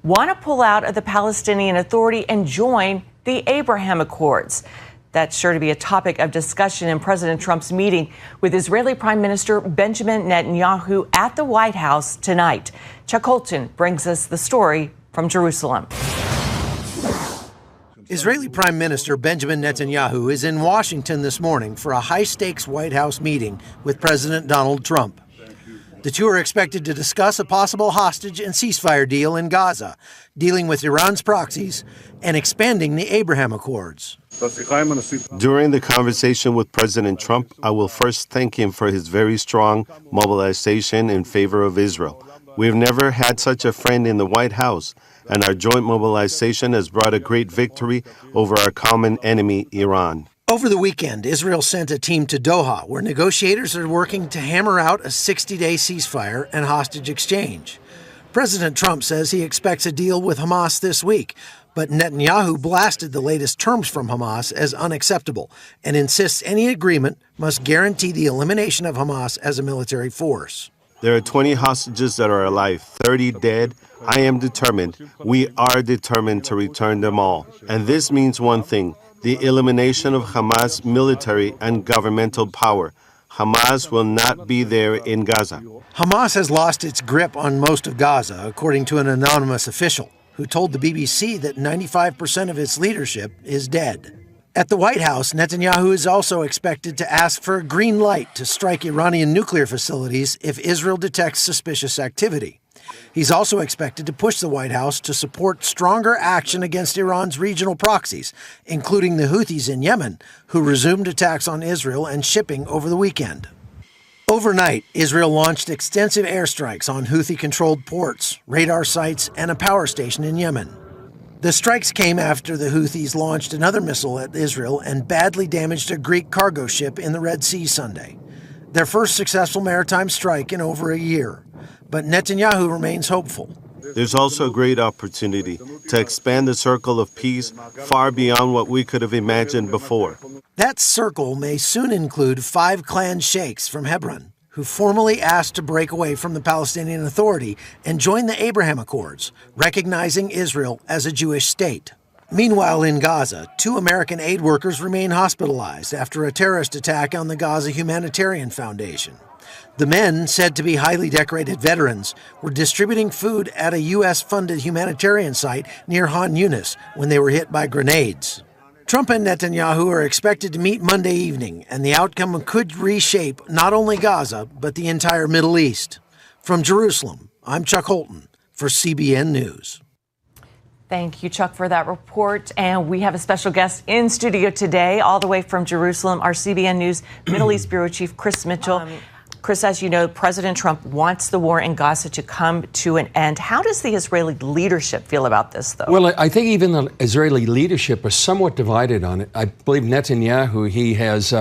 want to pull out of the Palestinian Authority and join the Abraham Accords. That's sure to be a topic of discussion in President Trump's meeting with Israeli Prime Minister Benjamin Netanyahu at the White House tonight. Chuck Holton brings us the story from Jerusalem. Israeli Prime Minister Benjamin Netanyahu is in Washington this morning for a high-stakes White House meeting with President Donald Trump. The two are expected to discuss a possible hostage and ceasefire deal in Gaza, dealing with Iran's proxies, and expanding the Abraham Accords. During the conversation with President Trump, I will first thank him for his very strong mobilization in favor of Israel. We've never had such a friend in the White House, and our joint mobilization has brought a great victory over our common enemy, Iran. Over the weekend, Israel sent a team to Doha, where negotiators are working to hammer out a 60-day ceasefire and hostage exchange. President Trump says he expects a deal with Hamas this week, but Netanyahu blasted the latest terms from Hamas as unacceptable and insists any agreement must guarantee the elimination of Hamas as a military force. There are 20 hostages that are alive, 30 dead. I am determined. We are determined to return them all. And this means one thing, the elimination of Hamas military and governmental power. Hamas will not be there in Gaza. Hamas has lost its grip on most of Gaza, according to an anonymous official who told the BBC that 95% of its leadership is dead. At the White House, Netanyahu is also expected to ask for a green light to strike Iranian nuclear facilities if Israel detects suspicious activity. He's also expected to push the White House to support stronger action against Iran's regional proxies, including the Houthis in Yemen, who resumed attacks on Israel and shipping over the weekend. Overnight, Israel launched extensive airstrikes on Houthi-controlled ports, radar sites, and a power station in Yemen. The strikes came after the Houthis launched another missile at Israel and badly damaged a Greek cargo ship in the Red Sea Sunday. Their first successful maritime strike in over a year. But Netanyahu remains hopeful. There's also a great opportunity to expand the circle of peace far beyond what we could have imagined before. That circle may soon include 5 clan sheikhs from Hebron, who formally asked to break away from the Palestinian Authority and join the Abraham Accords, recognizing Israel as a Jewish state. Meanwhile, in Gaza, 2 American aid workers remain hospitalized after a terrorist attack on the Gaza Humanitarian Foundation. The men, said to be highly decorated veterans, were distributing food at a U.S.-funded humanitarian site near Han Yunis when they were hit by grenades. Trump and Netanyahu are expected to meet Monday evening, and the outcome could reshape not only Gaza, but the entire Middle East. From Jerusalem, I'm Chuck Holton for CBN News. Thank you, Chuck, for that report. And we have a special guest in studio today, all the way from Jerusalem, our CBN News Middle East Bureau Chief, Chris Mitchell. Chris, as you know, President Trump wants the war in Gaza to come to an end. How does the Israeli leadership feel about this, though? Well, I think even the Israeli leadership are somewhat divided on it. I believe Netanyahu, he has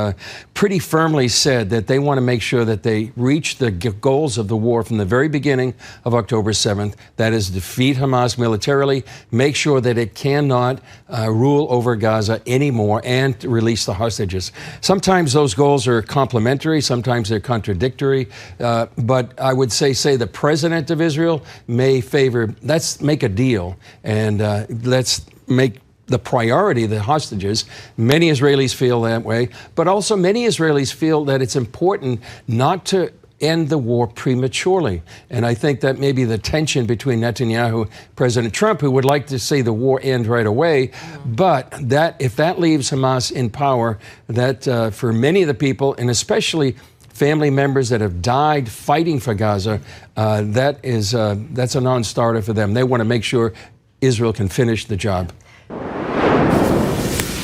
pretty firmly said that they want to make sure that they reach the goals of the war from the very beginning of October 7th. That is, defeat Hamas militarily, make sure that it cannot rule over Gaza anymore, and release the hostages. Sometimes those goals are complementary, sometimes they're contradictory. But I would say the president of Israel may favor, let's make a deal and let's make the priority the hostages. Many Israelis feel that way, but also many Israelis feel that it's important not to end the war prematurely. And I think that may be the tension between Netanyahu and President Trump, who would like to see the war end right away. But that if that leaves Hamas in power, that for many of the people, and especially family members that have died fighting for Gaza, that's a non-starter for them. They want to make sure Israel can finish the job.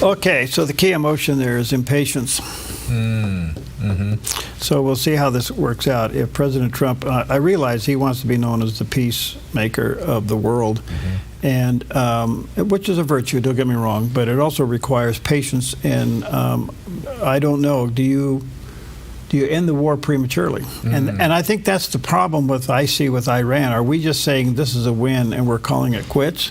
Okay, so the key emotion there is impatience. So we'll see how this works out. If President Trump, I realize he wants to be known as the peacemaker of the world, and which is a virtue, don't get me wrong, but it also requires patience. And I don't know, do you end the war prematurely? And I think that's the problem I see with Iran. Are we just saying this is a win and we're calling it quits?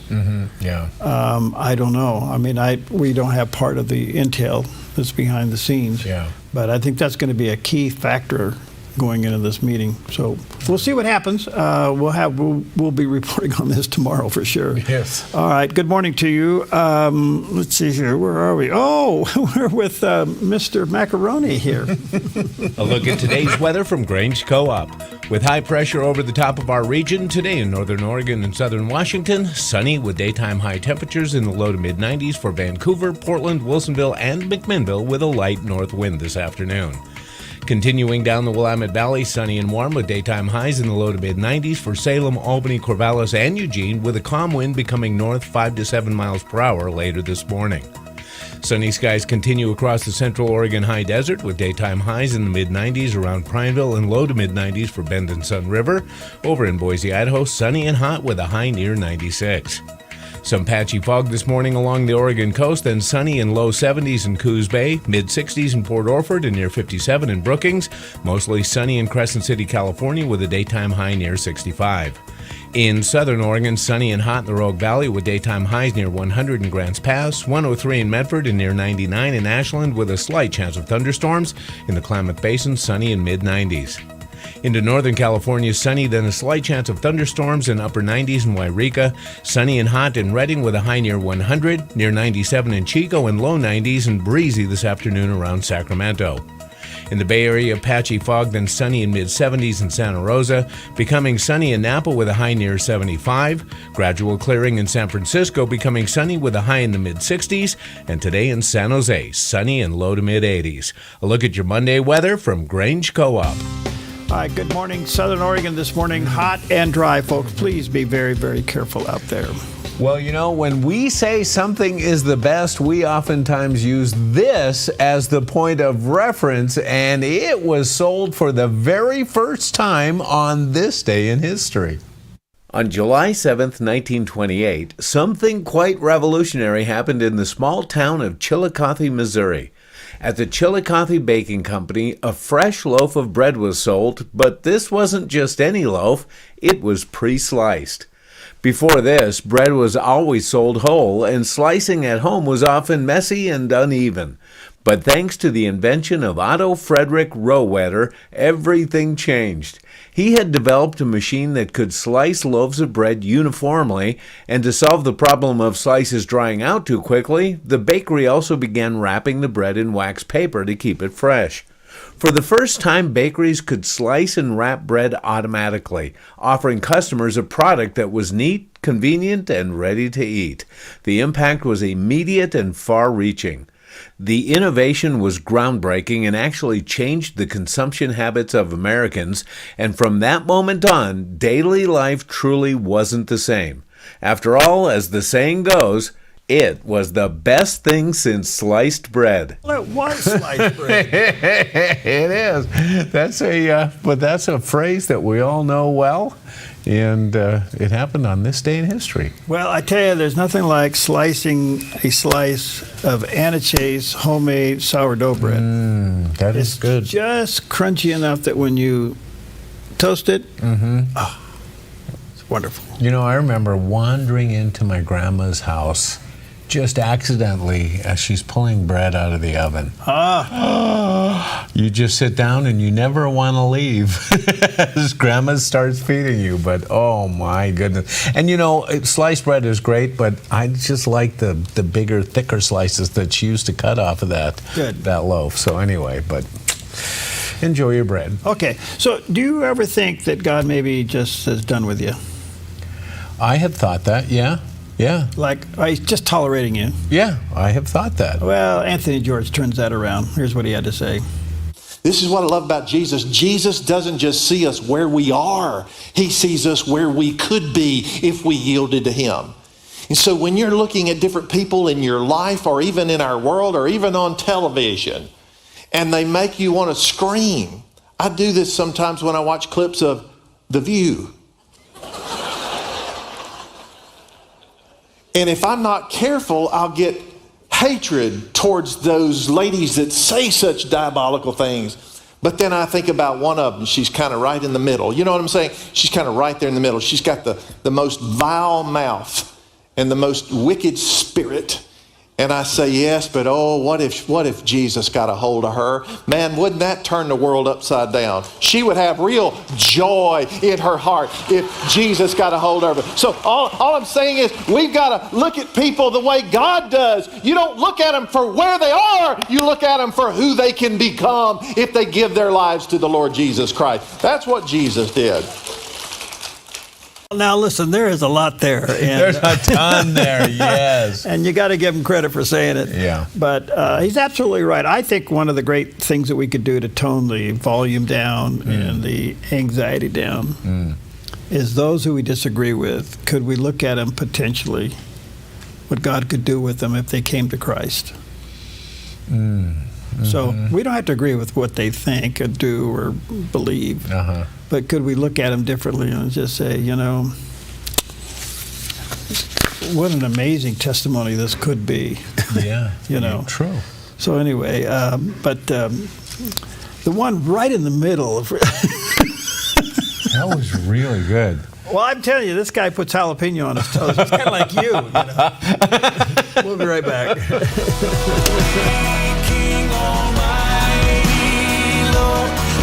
Yeah. I don't know. I mean, we don't have part of the intel that's behind the scenes. Yeah. But I think that's going to be a key factor going into this meeting. So we'll see what happens. We'll be reporting on this tomorrow for sure. Yes. All right. Good morning to you. Let's see here. Where are we? Oh, we're with Mr. Macaroni here. A look at today's weather from Grange Co-op. With high pressure over the top of our region today in northern Oregon and southern Washington, sunny with daytime high temperatures in the low to mid 90s for Vancouver, Portland, Wilsonville, and McMinnville with a light north wind this afternoon. Continuing down the Willamette Valley, sunny and warm with daytime highs in the low to mid 90s for Salem, Albany, Corvallis, and Eugene, with a calm wind becoming north 5 to 7 miles per hour later this morning. Sunny skies continue across the central Oregon high desert with daytime highs in the mid 90s around Prineville and low to mid 90s for Bend and Sun River. Over in Boise, Idaho, sunny and hot with a high near 96. Some patchy fog this morning along the Oregon coast, and sunny and low 70s in Coos Bay, mid 60s in Port Orford and near 57 in Brookings. Mostly sunny in Crescent City, California with a daytime high near 65. In southern Oregon, sunny and hot in the Rogue Valley with daytime highs near 100 in Grants Pass, 103 in Medford and near 99 in Ashland with a slight chance of thunderstorms. In the Klamath Basin, sunny in mid 90s. Into northern California, sunny, then a slight chance of thunderstorms in upper 90s in Wairika. Sunny and hot in Redding with a high near 100, near 97 in Chico, and low 90s and breezy this afternoon around Sacramento. In the Bay Area, patchy fog, then sunny in mid-70s in Santa Rosa, becoming sunny in Napa with a high near 75. Gradual clearing in San Francisco, becoming sunny with a high in the mid-60s. And today in San Jose, sunny and low to mid-80s. A look at your Monday weather from Grange Co-op. Hi, good morning, Southern Oregon this morning. Hot and dry, folks. Please be very, very careful out there. Well, you know, when we say something is the best, we oftentimes use this as the point of reference, and it was sold for the very first time on this day in history. On July 7, 1928, something quite revolutionary happened in the small town of Chillicothe, Missouri. At the Chillicothe Baking Company, a fresh loaf of bread was sold, but this wasn't just any loaf, it was pre-sliced. Before this, bread was always sold whole, and slicing at home was often messy and uneven. But thanks to the invention of Otto Frederick Rohwedder, everything changed. He had developed a machine that could slice loaves of bread uniformly, and to solve the problem of slices drying out too quickly, the bakery also began wrapping the bread in wax paper to keep it fresh. For the first time, bakeries could slice and wrap bread automatically, offering customers a product that was neat, convenient, and ready to eat. The impact was immediate and far-reaching. The innovation was groundbreaking and actually changed the consumption habits of Americans, and from that moment on, daily life truly wasn't the same. After all, as the saying goes, it was the best thing since sliced bread. Well, it was sliced bread. It is. But that's a phrase that we all know well, and it happened on this day in history. Well, I tell you, there's nothing like slicing a slice of Anna Chase homemade sourdough bread. That is good. It's just crunchy enough that when you toast it, it's wonderful. You know, I remember wandering into my grandma's house just accidentally as she's pulling bread out of the oven. You just sit down and you never want to leave as grandma starts feeding you, but oh my goodness. And you know, sliced bread is great, but I just like the bigger, thicker slices that she used to cut off of that loaf. So anyway, but enjoy your bread. Okay, so do you ever think that God maybe just is done with you? I have thought that, yeah. Yeah. Like, he's just tolerating you. Yeah, I have thought that. Well, Anthony George turns that around. Here's what he had to say. This is what I love about Jesus. Jesus doesn't just see us where we are. He sees us where we could be if we yielded to him. And so when you're looking at different people in your life or even in our world or even on television, and they make you want to scream. I do this sometimes when I watch clips of The View. And if I'm not careful, I'll get hatred towards those ladies that say such diabolical things. But then I think about one of them. She's kind of right in the middle. You know what I'm saying? She's kind of right there in the middle. She's got the most vile mouth and the most wicked spirit. And I say, yes, but oh, what if Jesus got a hold of her? Man, wouldn't that turn the world upside down? She would have real joy in her heart if Jesus got a hold of her. So all I'm saying is we've got to look at people the way God does. You don't look at them for where they are. You look at them for who they can become if they give their lives to the Lord Jesus Christ. That's what Jesus did. Now, listen, there is a lot there. And, there's a ton there, yes. And you got to give him credit for saying it. Yeah. But he's absolutely right. I think one of the great things that we could do to tone the volume down and the anxiety down is those who we disagree with, could we look at them potentially, what God could do with them if they came to Christ? So we don't have to agree with what they think or do or believe. But could we look at them differently and just say, you know, what an amazing testimony this could be. Yeah, you know. True. So anyway, but the one right in the middle. That was really good. Well, I'm telling you, this guy puts jalapeno on his toast. It's kind of like you know. We'll be right back.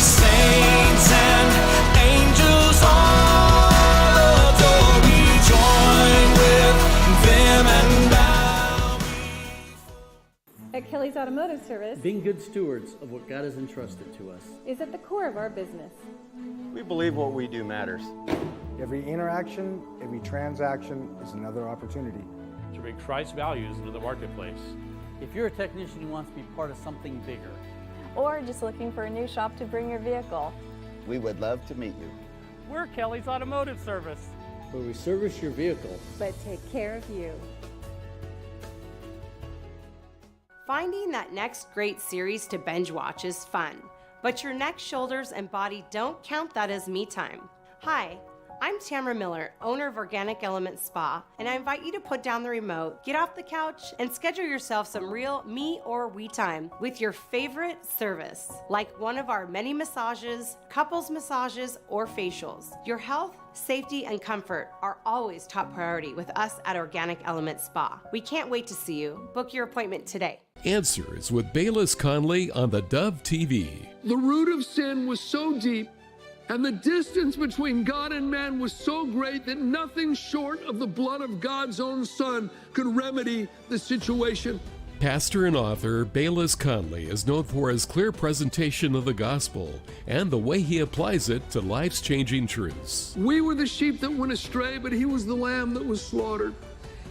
Saints and angels all adore me. Join with them and bow. At Kelly's Automotive Service, being good stewards of what God has entrusted to us is at the core of our business. We believe what we do matters. Every interaction, every transaction is another opportunity to bring Christ's values into the marketplace. If you're a technician who wants to be part of something bigger, or just looking for a new shop to bring your vehicle, we would love to meet you. We're Kelly's Automotive Service, where we service your vehicle, but take care of you. Finding that next great series to binge watch is fun, but your neck, shoulders, and body don't count that as me time. Hi, I'm Tamara Miller, owner of Organic Element Spa, and I invite you to put down the remote, get off the couch, and schedule yourself some real me or we time with your favorite service, like one of our many massages, couples massages, or facials. Your health, safety, and comfort are always top priority with us at Organic Element Spa. We can't wait to see you. Book your appointment today. Answers with Bayless Conley on the Dove TV. The root of sin was so deep, and the distance between God and man was so great that nothing short of the blood of God's own Son could remedy the situation. Pastor and author Bayless Conley is known for his clear presentation of the gospel and the way he applies it to life's changing truths. We were the sheep that went astray, but he was the lamb that was slaughtered.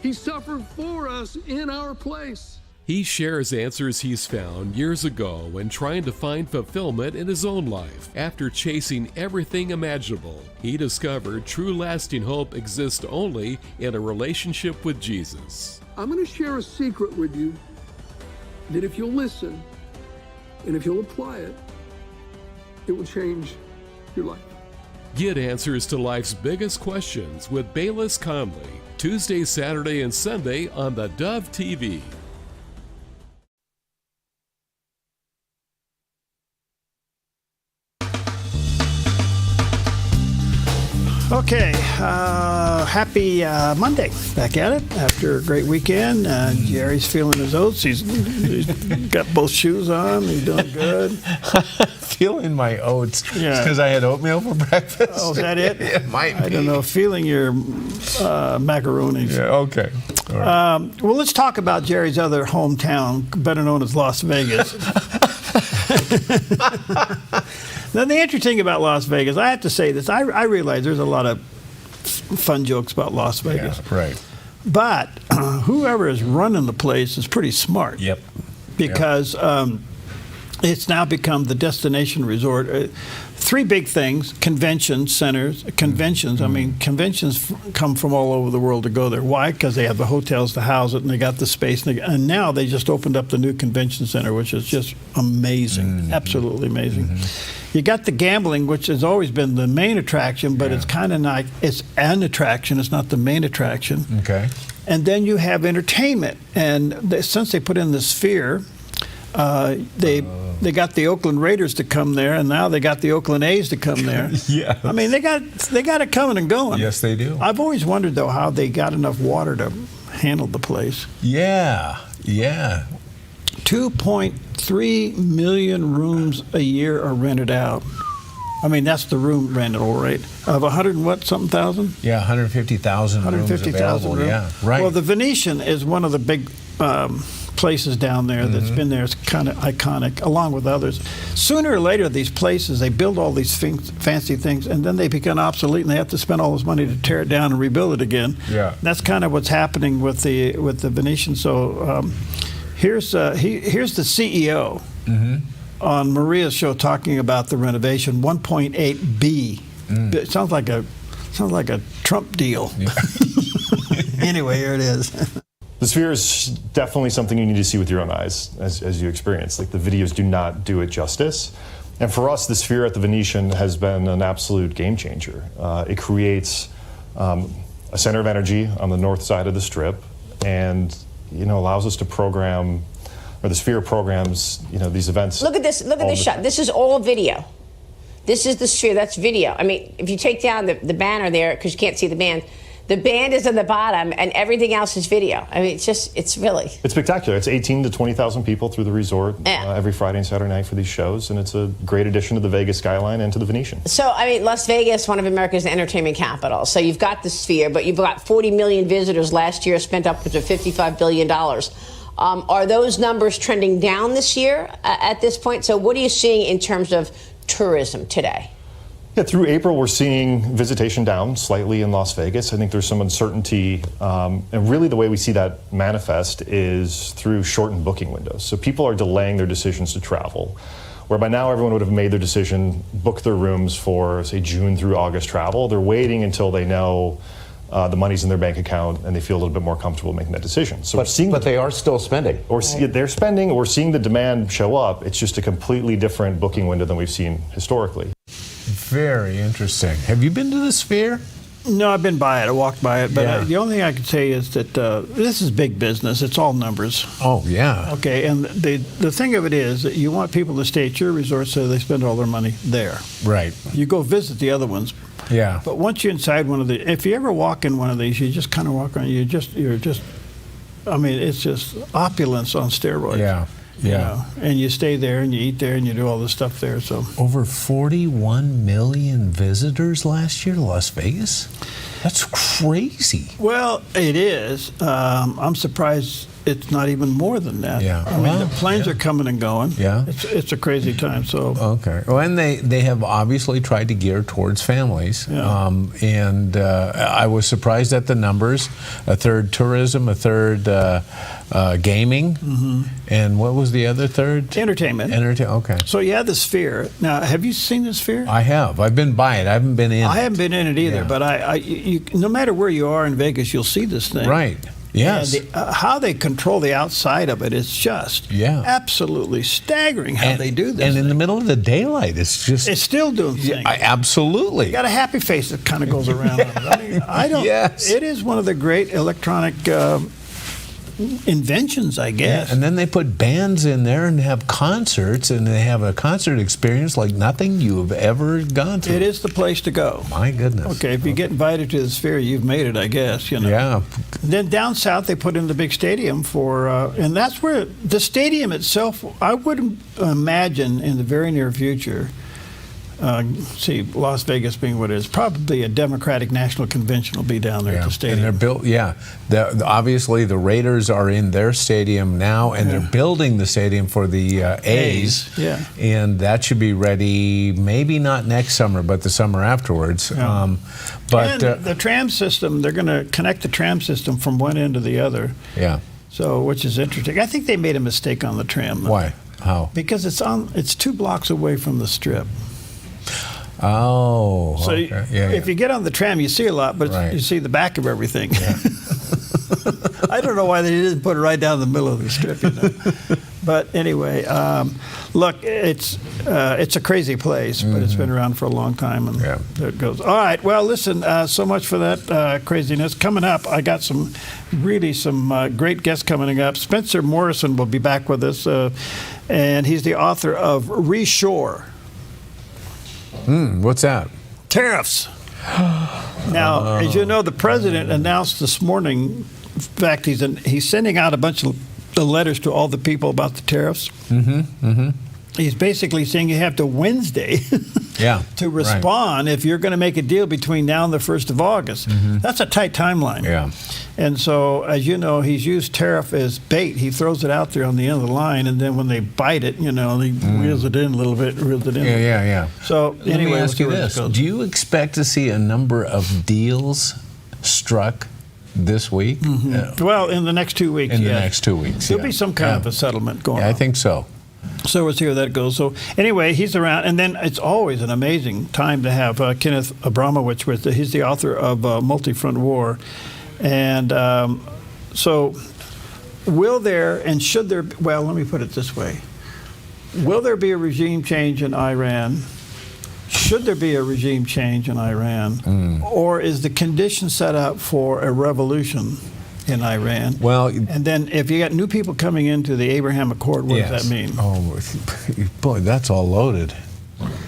He suffered for us in our place. He shares answers he's found years ago when trying to find fulfillment in his own life. After chasing everything imaginable, he discovered true lasting hope exists only in a relationship with Jesus. I'm going to share a secret with you that if you'll listen and if you'll apply it, it will change your life. Get answers to life's biggest questions with Bayless Conley, Tuesday, Saturday, and Sunday on the Dove TV. Okay, happy Monday. Back at it after a great weekend. Jerry's feeling his oats. He's got both shoes on. He's doing good. Feeling my oats. Yeah. Because I had oatmeal for breakfast. Oh, is that it? It might be. I don't know. Feeling your macaronis. Yeah, okay. All right. Well, let's talk about Jerry's other hometown, better known as Las Vegas. Now, the interesting thing about Las Vegas, I have to say this, I realize there's a lot of fun jokes about Las Vegas. Yeah, right. But whoever is running the place is pretty smart. Yep. Because it's now become the destination resort. Three big things: convention centers, conventions. I mean, conventions come from all over the world to go there. Why? Because they have the hotels to house it, and they got the space. And now they just opened up the new convention center, which is just amazing, absolutely amazing. You got the gambling, which has always been the main attraction, but it's kind of like, it's an attraction, it's not the main attraction. Okay. And then you have entertainment. And since they put in the Sphere, they got the Oakland Raiders to come there, and now they got the Oakland A's to come there. Yeah. I mean, they got it coming and going. Yes, they do. I've always wondered, though, how they got enough water to handle the place. Yeah, yeah. 2.3 million rooms a year are rented out. I mean, that's the room rental rate of 100 and what, something thousand? Yeah, 150,000 rooms available. Rooms. Yeah, right. Well, the Venetian is one of the big places down there that's been there. It's kind of iconic, along with others. Sooner or later, these places, they build all these fancy things, and then they become obsolete, and they have to spend all this money to tear it down and rebuild it again. Yeah. That's kind of what's happening with the Venetian. So here's the CEO on Maria's show talking about the renovation. 1.8 B. It sounds like a Trump deal. Yeah. Anyway, here it is. The Sphere is definitely something you need to see with your own eyes as you experience. Like, the videos do not do it justice. And for us, the Sphere at the Venetian has been an absolute game changer. It creates a center of energy on the north side of the Strip, and allows us to program, or the Sphere programs, these events. Look at this shot. This is all video. This is the Sphere. That's video. I mean, if you take down the banner there, because you can't see the band is on the bottom, and everything else is video. I mean, it's really. It's spectacular. It's 18 to 20,000 people through the resort every Friday and Saturday night for these shows, and it's a great addition to the Vegas skyline and to the Venetian. So, I mean, Las Vegas, one of America's entertainment capitals. So you've got the Sphere, but you've got 40 million visitors last year, spent upwards of $55 billion. Are those numbers trending down this year at this point? So what are you seeing in terms of tourism today? Yeah, through April, we're seeing visitation down slightly in Las Vegas. I think there's some uncertainty, and really the way we see that manifest is through shortened booking windows. So people are delaying their decisions to travel, where by now everyone would have made their decision, booked their rooms for, say, June through August travel. They're waiting until they know the money's in their bank account and they feel a little bit more comfortable making that decision. So but they are still spending. They're spending, or we're seeing the demand show up. It's just a completely different booking window than we've seen historically. Very interesting. Have you been to the Sphere? No, I've been by it. I walked by it. But Yeah. the only thing I can say is that this is big business. It's all numbers. Oh, yeah. Okay, and the thing of it is that you want people to stay at your resort so they spend all their money there. Right. You go visit the other ones. Yeah. But once you're inside one of the, if you ever walk in one of these, you just kind of walk around. You're just, I mean, it's just opulence on steroids. Yeah. Yeah. You know? And you stay there and you eat there and you do all this stuff there. So Over 41 million visitors last year to Las Vegas? That's crazy. Well, it is. I'm surprised it's not even more than that. Yeah. I mean, Well, the planes are coming and going. Yeah. It's a crazy time. So Okay. Well, and they have obviously tried to gear towards families. Yeah. And I was surprised at the numbers. A third tourism, a third gaming, and what was the other third? Entertainment. Okay. So you have the Sphere. Now, have you seen the Sphere? I have. I've been by it. I haven't been in. I haven't been in it either. Yeah. But no matter where you are in Vegas, you'll see this thing. Right. Yes. And how they control the outside of it is just absolutely staggering how they do this. And in the middle of the daylight, it's still doing things. Absolutely. You got a happy face that kind of goes around. I mean, I don't. Yes. It is one of the great electronic inventions, I guess. Yeah, and then they put bands in there and have concerts, and they have a concert experience like nothing you've ever gone through. It is the place to go. My goodness. Okay, if you get invited to the Sphere, you've made it, I guess. You know. Yeah. Then down south, they put in the big stadium for, and that's where the stadium itself. I would imagine in the very near future. Las Vegas being what it is, probably a Democratic National Convention will be down there at the stadium. And they're built, obviously, the Raiders are in their stadium now, and they're building the stadium for the A's. Yeah. And that should be ready, maybe not next summer, but the summer afterwards. Yeah. And the tram system, they're going to connect the tram system from one end to the other. Yeah. So, which is interesting. I think they made a mistake on the tram. Though. Why? How? Because it's 2 blocks away from the Strip. Oh, so okay. If you get on the tram, you see a lot, but you see the back of everything. Yeah. I don't know why they didn't put it right down the middle of the Strip. You know? But anyway, look, it's a crazy place, but it's been around for a long time, and there it goes. All right, well, listen, so much for that craziness. Coming up, I got some great guests coming up. Spencer Morrison will be back with us, and he's the author of Reshore. What's that? Tariffs. Now, as you know, the president announced this morning, in fact, he's sending out a bunch of letters to all the people about the tariffs. He's basically saying you have to Wednesday to respond if you're going to make a deal between now and the 1st of August. That's a tight timeline. Yeah. And so, as you know, he's used tariff as bait. He throws it out there on the end of the line, and then when they bite it, you know, he reels it in a little bit, reels it in. Yeah. So, Let anyway, me ask you this. Do you expect to see a number of deals struck this week? Well, in the next 2 weeks, In the next 2 weeks, There'll be some kind of a settlement going on. I think so. So we'll see where that goes. So anyway, he's around, and then it's always an amazing time to have Kenneth Abramowitz with. He's the author of Multi-Front War, and so will there and should there? Well, let me put it this way: will there be a regime change in Iran? Should there be a regime change in Iran, or is the condition set up for a revolution in Iran? Well, and then if you got new people coming into the Abraham Accord, what does that mean? Oh, boy, that's all loaded.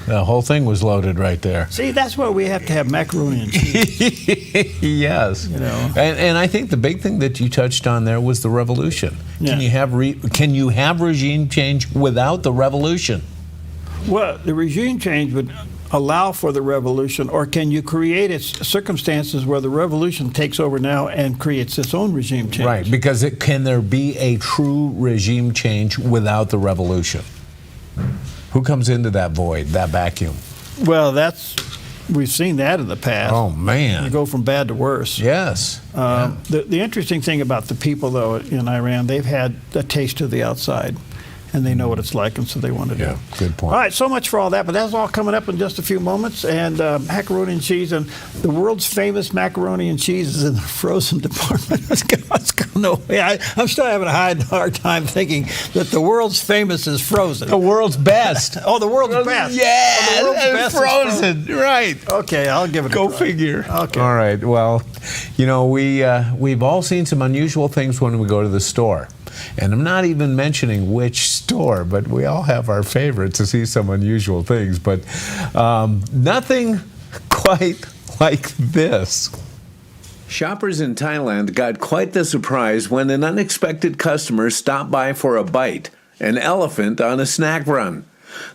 The whole thing was loaded right there. See, that's why we have to have macaroni and cheese. Yes. You know. And I think the big thing that you touched on there was the revolution. Yeah. Can you have regime change without the revolution? Well, the regime change would allow for the revolution, or can you create circumstances where the revolution takes over now and creates its own regime change? Right, because can there be a true regime change without the revolution? Who comes into that void, that vacuum? Well, we've seen that in the past. Oh, man. You go from bad to worse. Yes. The interesting thing about the people, though, in Iran, they've had a taste of the outside. And they know what it's like, and so they want to do. Yeah, good point. All right, so much for all that, but that's all coming up in just a few moments. And macaroni and cheese, and the world's famous macaroni and cheese is in the frozen department. What's going no way. I'm still having a hard time thinking that the world's famous is Frozen. The world's best. Oh, the world's best. Yeah, oh, the world's best Frozen. Right. Okay, I'll give it a Go try. figure. Okay. All right. Well, you know, we've all seen some unusual things when we go to the store. And I'm not even mentioning which store, but we all have our favorites to see some unusual things. But nothing quite like this. Shoppers in Thailand got quite the surprise when an unexpected customer stopped by for a bite, an elephant on a snack run.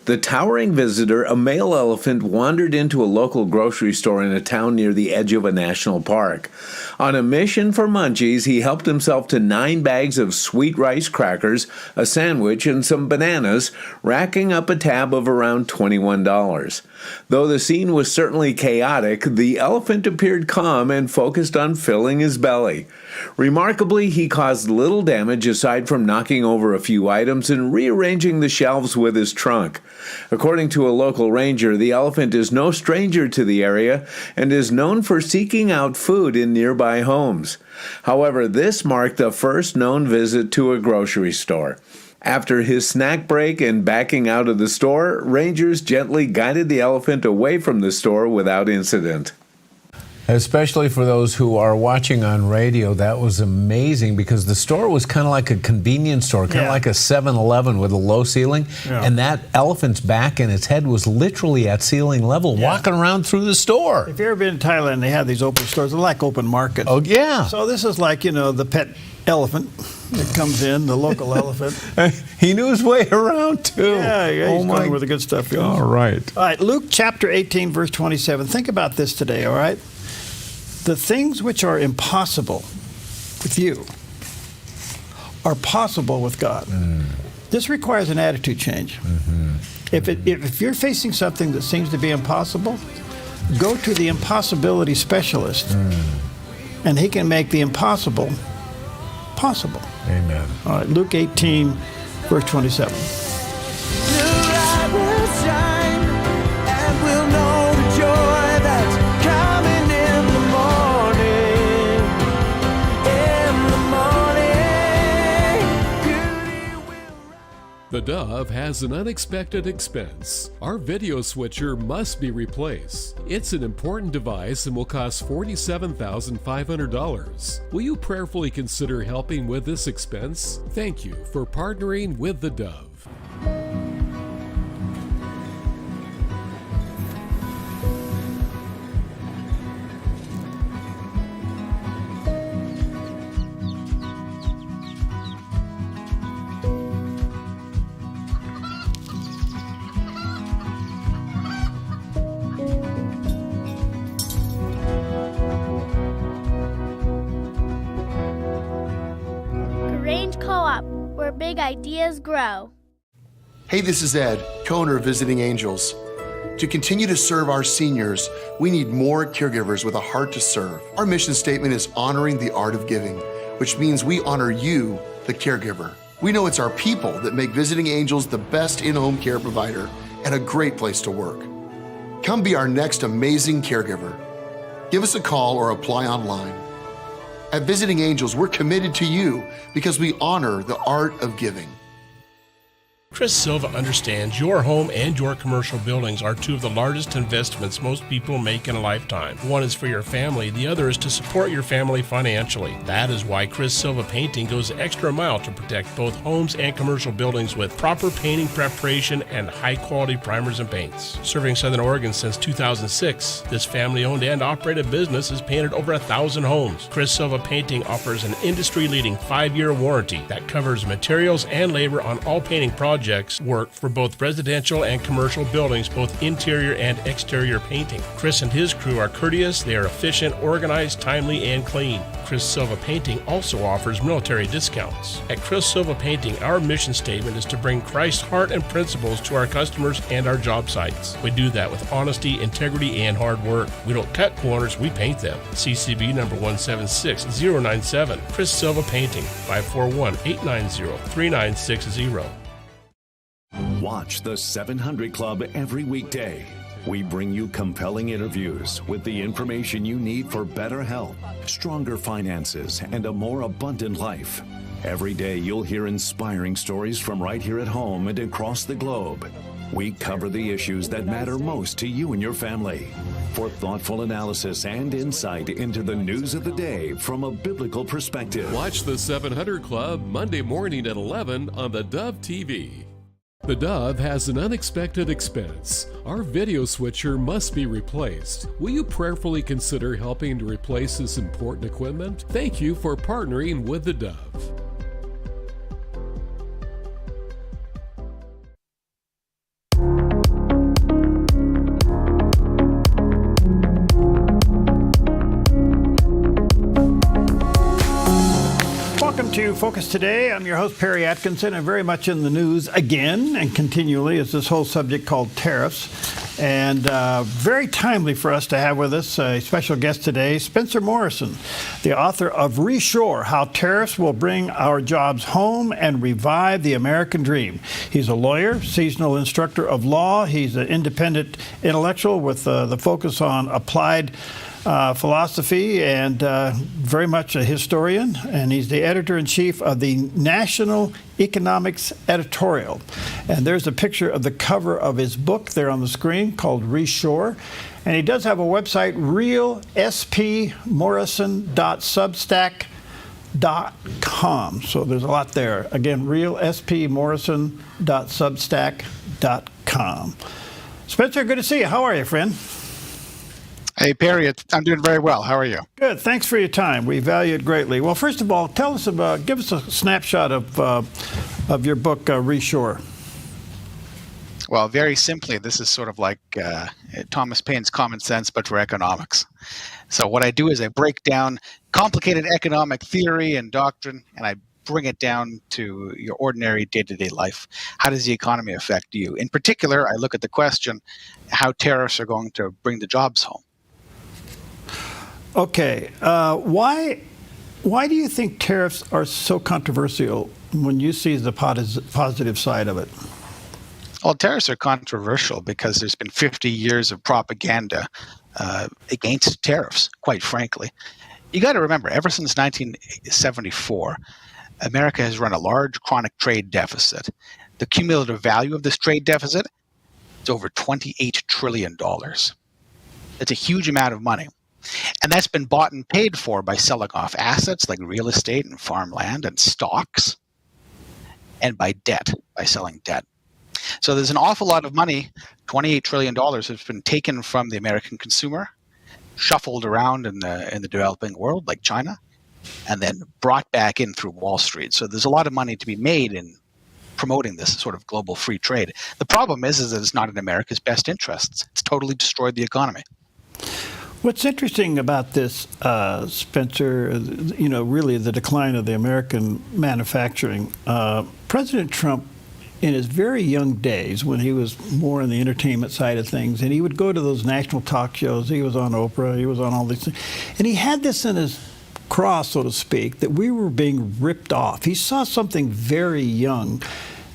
The towering visitor, a male elephant, wandered into a local grocery store in a town near the edge of a national park. On a mission for munchies, he helped himself to 9 bags of sweet rice crackers, a sandwich, and some bananas, racking up a tab of around $21. Though the scene was certainly chaotic, the elephant appeared calm and focused on filling his belly. Remarkably, he caused little damage aside from knocking over a few items and rearranging the shelves with his trunk. According to a local ranger, the elephant is no stranger to the area and is known for seeking out food in nearby homes. However, this marked the first known visit to a grocery store. After his snack break and backing out of the store, rangers gently guided the elephant away from the store without incident. Especially for those who are watching on radio, that was amazing because the store was kind of like a convenience store, kind of like a 7-Eleven with a low ceiling. Yeah. And that elephant's back and its head was literally at ceiling level, walking around through the store. If you've ever been to Thailand, they have these open stores. They're like open markets. Oh, yeah. So this is like, you know, the pet elephant that comes in, the local elephant. He knew his way around, too. Yeah, he's going where the good stuff goes. All right. All right, Luke chapter 18, verse 27. Think about this today, all right? The things which are impossible with you are possible with God. This requires an attitude change. If you're facing something that seems to be impossible, go to the impossibility specialist, and he can make the impossible possible. Amen. All right, Luke 18, verse 27. The Dove has an unexpected expense. Our video switcher must be replaced. It's an important device and will cost $47,500. Will you prayerfully consider helping with this expense? Thank you for partnering with the Dove. Co-op, where big ideas grow. Hey, this is Ed, co-owner of Visiting Angels. To continue to serve our seniors, we need more caregivers with a heart to serve. Our mission statement is honoring the art of giving, which means we honor you, the caregiver. We know it's our people that make Visiting Angels the best in-home care provider and a great place to work. Come be our next amazing caregiver. Give us a call or apply online. At Visiting Angels, we're committed to you because we honor the art of giving. Chris Silva understands your home and your commercial buildings are two of the largest investments most people make in a lifetime. One is for your family, the other is to support your family financially. That is why Chris Silva Painting goes the extra mile to protect both homes and commercial buildings with proper painting preparation and high-quality primers and paints. Serving Southern Oregon since 2006, this family-owned and operated business has painted over 1,000 homes. Chris Silva Painting offers an industry-leading 5-year warranty that covers materials and labor on all painting projects work for both residential and commercial buildings, both interior and exterior painting. Chris and his crew are courteous, they are efficient, organized, timely, and clean. Chris Silva Painting also offers military discounts. At Chris Silva Painting, our mission statement is to bring Christ's heart and principles to our customers and our job sites. We do that with honesty, integrity, and hard work. We don't cut corners, we paint them. CCB number 176097. Chris Silva Painting, 541-890-3960. Watch the 700 Club every weekday. We bring you compelling interviews with the information you need for better health, stronger finances, and a more abundant life. Every day you'll hear inspiring stories from right here at home and across the globe. We cover the issues that matter most to you and your family. For thoughtful analysis and insight into the news of the day from a biblical perspective. Watch the 700 Club Monday morning at 11 on the Dove TV. The Dove has an unexpected expense. Our video switcher must be replaced. Will you prayerfully consider helping to replace this important equipment? Thank you for partnering with the Dove. Welcome to Focus Today. I'm your host, Perry Atkinson, and very much in the news again and continually is this whole subject called tariffs. And very timely for us to have with us a special guest today, Spencer Morrison, the author of Reshore, How Tariffs Will Bring Our Jobs Home and Revive the American Dream. He's a lawyer, seasonal instructor of law. He's an independent intellectual with the focus on applied philosophy and very much a historian, and he's the editor-in-chief of the National Economics Editorial. And there's a picture of the cover of his book there on the screen called Reshore. And he does have a website, realspmorrison.substack.com. So there's a lot there. Again, realspmorrison.substack.com. Spencer, good to see you. How are you, friend? Hey, Perry, I'm doing very well. How are you? Good. Thanks for your time. We value it greatly. Well, first of all, give us a snapshot of your book, Reshore. Well, very simply, this is sort of like Thomas Paine's Common Sense, but for economics. So what I do is I break down complicated economic theory and doctrine, and I bring it down to your ordinary day-to-day life. How does the economy affect you? In particular, I look at the question, how tariffs are going to bring the jobs home. Okay. Why do you think tariffs are so controversial when you see the positive side of it? Well, tariffs are controversial because there's been 50 years of propaganda against tariffs, quite frankly. You got to remember, ever since 1974, America has run a large chronic trade deficit. The cumulative value of this trade deficit is over $28 trillion. It's a huge amount of money. And that's been bought and paid for by selling off assets like real estate and farmland and stocks, and by debt, by selling debt. So there's an awful lot of money, $28 trillion, has been taken from the American consumer, shuffled around in the developing world like China, and then brought back in through Wall Street. So there's a lot of money to be made in promoting this sort of global free trade. The problem is that it's not in America's best interests. It's totally destroyed the economy. What's interesting about this, Spencer, really the decline of the American manufacturing. President Trump, in his very young days, when he was more on the entertainment side of things, and he would go to those national talk shows, he was on Oprah, he was on all these things, and he had this in his cross, so to speak, that we were being ripped off. He saw something very young,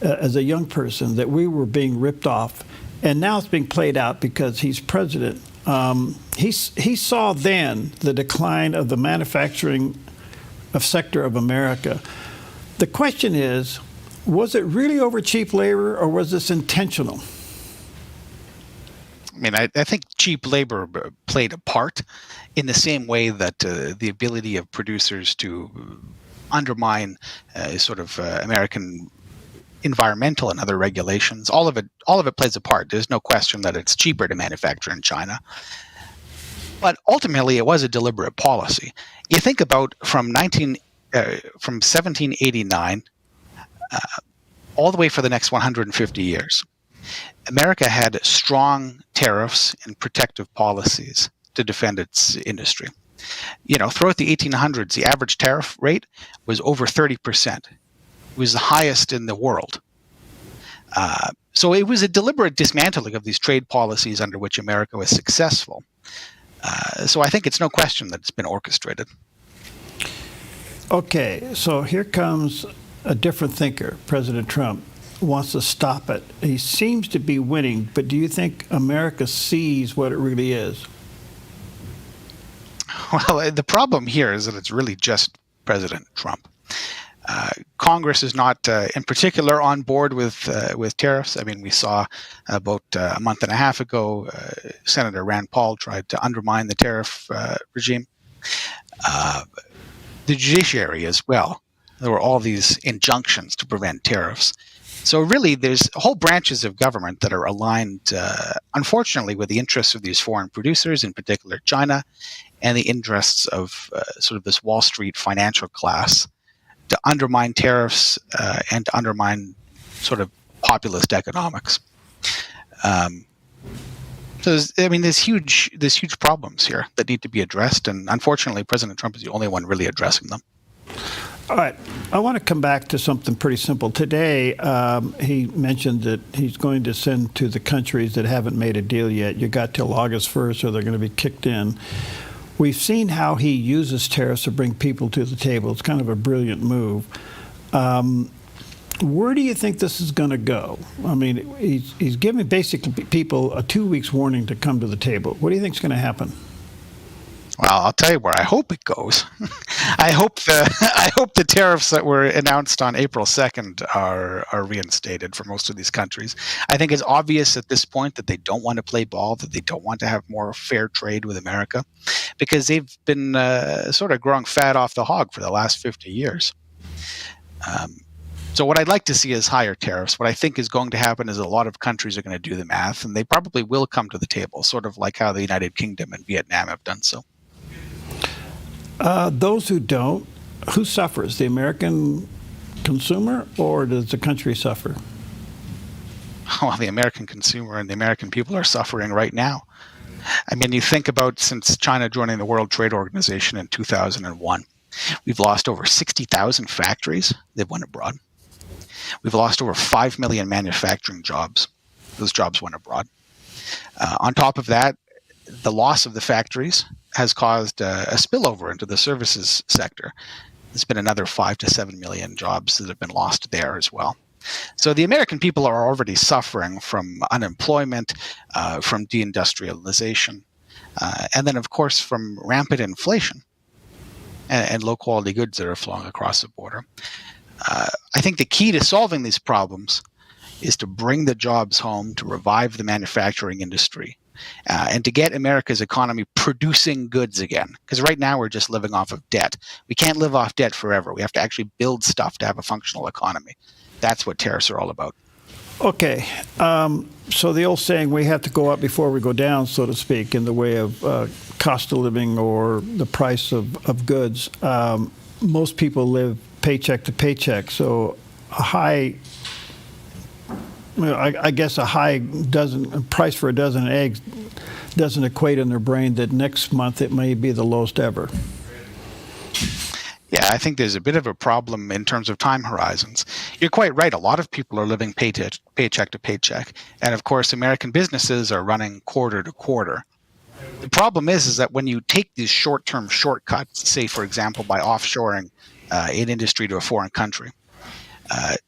as a young person, that we were being ripped off, and now it's being played out because he's president. He saw then the decline of the manufacturing sector of America. The question is, was it really over cheap labor, or was this intentional? I mean, I think cheap labor played a part in the same way that the ability of producers to undermine American environmental and other regulations, all of it plays a part. There's no question that it's cheaper to manufacture in China. But ultimately, it was a deliberate policy. You think about from 1789 all the way for the next 150 years, America had strong tariffs and protective policies to defend its industry. Throughout the 1800s, the average tariff rate was over 30%. It was the highest in the world. So it was a deliberate dismantling of these trade policies under which America was successful. So I think it's no question that it's been orchestrated. Okay, so here comes a different thinker, President Trump. wants to stop it. He seems to be winning, but do you think America sees what it really is? Well, the problem here is that it's really just President Trump. Congress is not, in particular, on board with tariffs. I mean, we saw about a month and a half ago, Senator Rand Paul tried to undermine the tariff regime. The judiciary as well. There were all these injunctions to prevent tariffs. So really, there's whole branches of government that are aligned, unfortunately, with the interests of these foreign producers, in particular China, and the interests of sort of this Wall Street financial class to undermine tariffs and to undermine sort of populist economics. So there's huge problems here that need to be addressed, and unfortunately, President Trump is the only one really addressing them. All right. I want to come back to something pretty simple. Today, he mentioned that he's going to send to the countries that haven't made a deal yet. You got till August 1st, or they're going to be kicked in. We've seen how he uses tariffs to bring people to the table. It's kind of a brilliant move. Where do you think this is going to go? I mean, he's giving basically people a 2 weeks warning to come to the table. What do you think is going to happen? Well, I'll tell you where I hope it goes. I hope the tariffs that were announced on April 2nd are reinstated for most of these countries. I think it's obvious at this point that they don't want to play ball, that they don't want to have more fair trade with America, because they've been sort of growing fat off the hog for the last 50 years. So what I'd like to see is higher tariffs. What I think is going to happen is a lot of countries are going to do the math, and they probably will come to the table, sort of like how the United Kingdom and Vietnam have done so. Those who don't, who suffers? The American consumer, or does the country suffer? Well, the American consumer and the American people are suffering right now. I mean, you think about since China joining the World Trade Organization in 2001, we've lost over 60,000 factories that went abroad. We've lost over 5 million manufacturing jobs. Those jobs went abroad. On top of that, the loss of the factories has caused a spillover into the services sector. There's been another 5 to 7 million jobs that have been lost there as well. So the American people are already suffering from unemployment, from deindustrialization, and then, of course, from rampant inflation and low-quality goods that are flowing across the border. I think the key to solving these problems is to bring the jobs home, to revive the manufacturing industry, and to get America's economy producing goods again. Because right now we're just living off of debt. We can't live off debt forever. We have to actually build stuff to have a functional economy. That's what tariffs are all about. Okay. So the old saying, we have to go up before we go down, so to speak, in the way of cost of living or the price of goods. Most people live paycheck to paycheck. So a high... I guess a high price for a dozen eggs doesn't equate in their brain that next month it may be the lowest ever. Yeah, I think there's a bit of a problem in terms of time horizons. You're quite right. A lot of people are living paycheck to paycheck. And of course, American businesses are running quarter to quarter. The problem is that when you take these short-term shortcuts, say, for example, by offshoring an industry to a foreign country,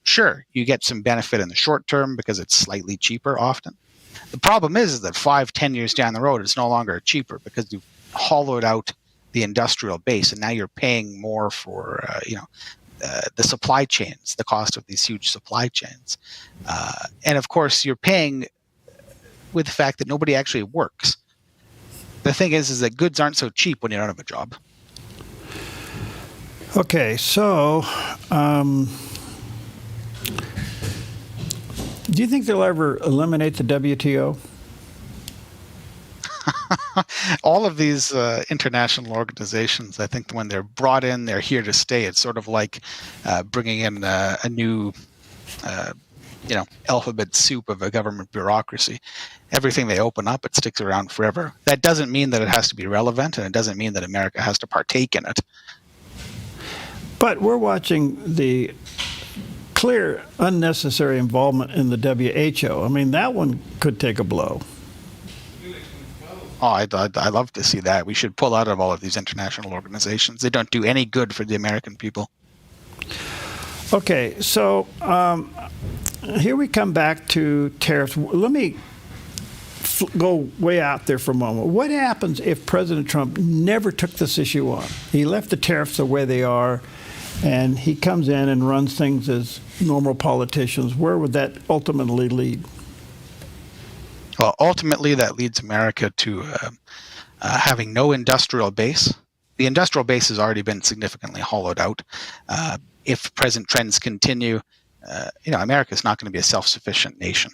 sure, you get some benefit in the short term because it's slightly cheaper often. The problem is that 5-10 years down the road, it's no longer cheaper because you've hollowed out the industrial base, and now you're paying more for the supply chains, the cost of these huge supply chains, and of course you're paying with the fact that nobody actually works. The thing is that goods aren't so cheap when you don't have a job. Okay, so. Do you think they'll ever eliminate the WTO? All of these international organizations, I think when they're brought in, they're here to stay. It's sort of like bringing in a new, alphabet soup of a government bureaucracy. Everything they open up, it sticks around forever. That doesn't mean that it has to be relevant, and it doesn't mean that America has to partake in it. But we're watching the clear unnecessary involvement in the WHO. I mean, that one could take a blow. Oh, I'd love to see that. We should pull out of all of these international organizations. They don't do any good for the American people. Okay, so here we come back to tariffs. Let me go way out there for a moment. What happens if President Trump never took this issue on? He left the tariffs the way they are, and he comes in and runs things as normal politicians. Where would that ultimately lead? Well, ultimately, that leads America to having no industrial base. The industrial base has already been significantly hollowed out. If present trends continue, America is not going to be a self-sufficient nation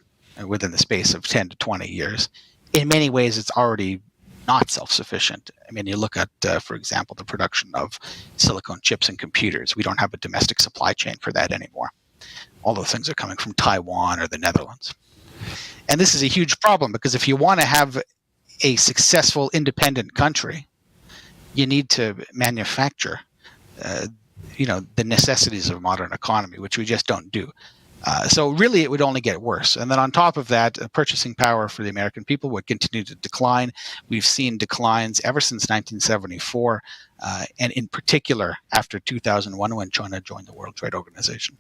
within the space of 10 to 20 years. In many ways, it's already not self-sufficient. I mean, you look at, for example, the production of silicone chips and computers. We don't have a domestic supply chain for that anymore. All those things are coming from Taiwan or the Netherlands. And this is a huge problem because if you want to have a successful independent country, you need to manufacture, the necessities of a modern economy, which we just don't do. So really, it would only get worse. And then on top of that, purchasing power for the American people would continue to decline. We've seen declines ever since 1974, and in particular after 2001 when China joined the World Trade Organization.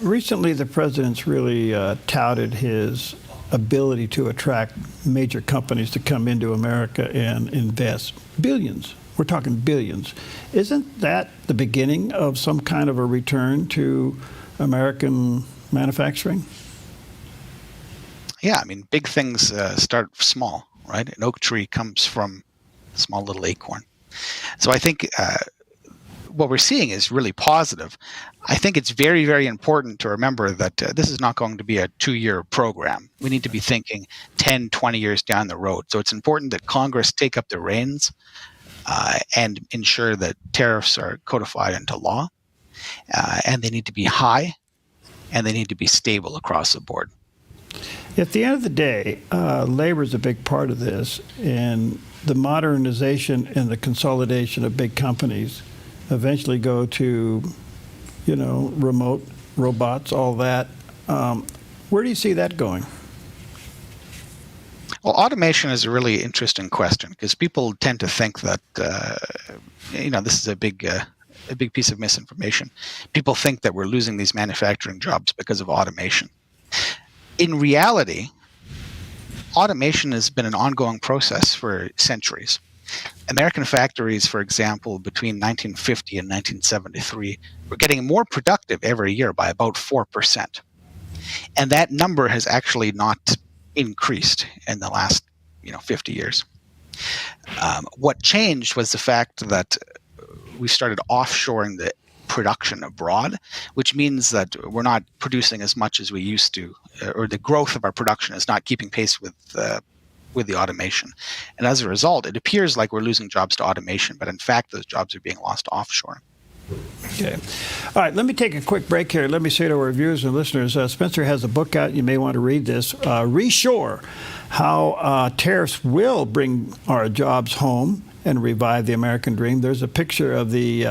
Recently, the president's really touted his ability to attract major companies to come into America and invest billions. We're talking billions. Isn't that the beginning of some kind of a return to American manufacturing? Yeah, I mean, big things start small, right? An oak tree comes from a small little acorn. So I think what we're seeing is really positive. I think it's very, very important to remember that this is not going to be a 2-year program. We need to be thinking 10, 20 years down the road. So it's important that Congress take up the reins and ensure that tariffs are codified into law. And they need to be high, and they need to be stable across the board. At the end of the day, labor is a big part of this, and the modernization and the consolidation of big companies eventually go to, remote robots, all that. Where do you see that going? Well, automation is a really interesting question because people tend to think that, this is a big piece of misinformation. People think that we're losing these manufacturing jobs because of automation. In reality, automation has been an ongoing process for centuries. American factories, for example, between 1950 and 1973, were getting more productive every year by about 4%. And that number has actually not increased in the last 50 years. What changed was the fact that we started offshoring the production abroad, which means that we're not producing as much as we used to, or the growth of our production is not keeping pace with the automation. And as a result, it appears like we're losing jobs to automation, but in fact, those jobs are being lost to offshoring. Okay. All right, let me take a quick break here. Let me say to our viewers and listeners, Spencer has a book out. You may want to read this, Reshore, How Tariffs Will Bring Our Jobs Home and Revive the American Dream. There's a picture of the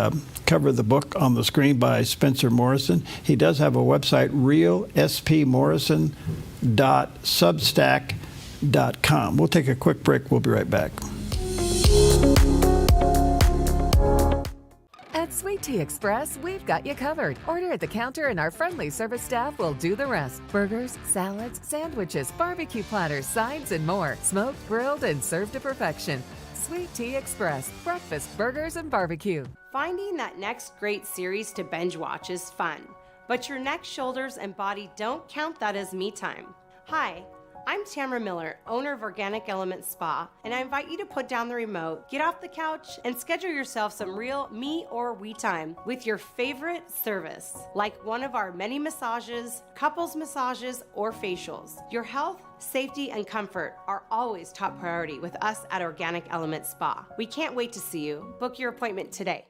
cover of the book on the screen by Spencer Morrison. He does have a website, realspmorrison.substack.com. We'll take a quick break. We'll be right back. At Sweet Tea Express, we've got you covered. Order at the counter and our friendly service staff will do the rest. Burgers, salads, sandwiches, barbecue platters, sides, and more. Smoked, grilled, and served to perfection. Sweet Tea Express, breakfast, burgers, and barbecue. Finding that next great series to binge watch is fun, but your neck, shoulders, and body don't count that as me time. Hi, I'm Tamara Miller, owner of Organic Element Spa, and I invite you to put down the remote, get off the couch, and schedule yourself some real me or we time with your favorite service, like one of our many massages, couples massages, or facials. Your health, safety, and comfort are always top priority with us at Organic Element Spa. We can't wait to see you. Book your appointment today.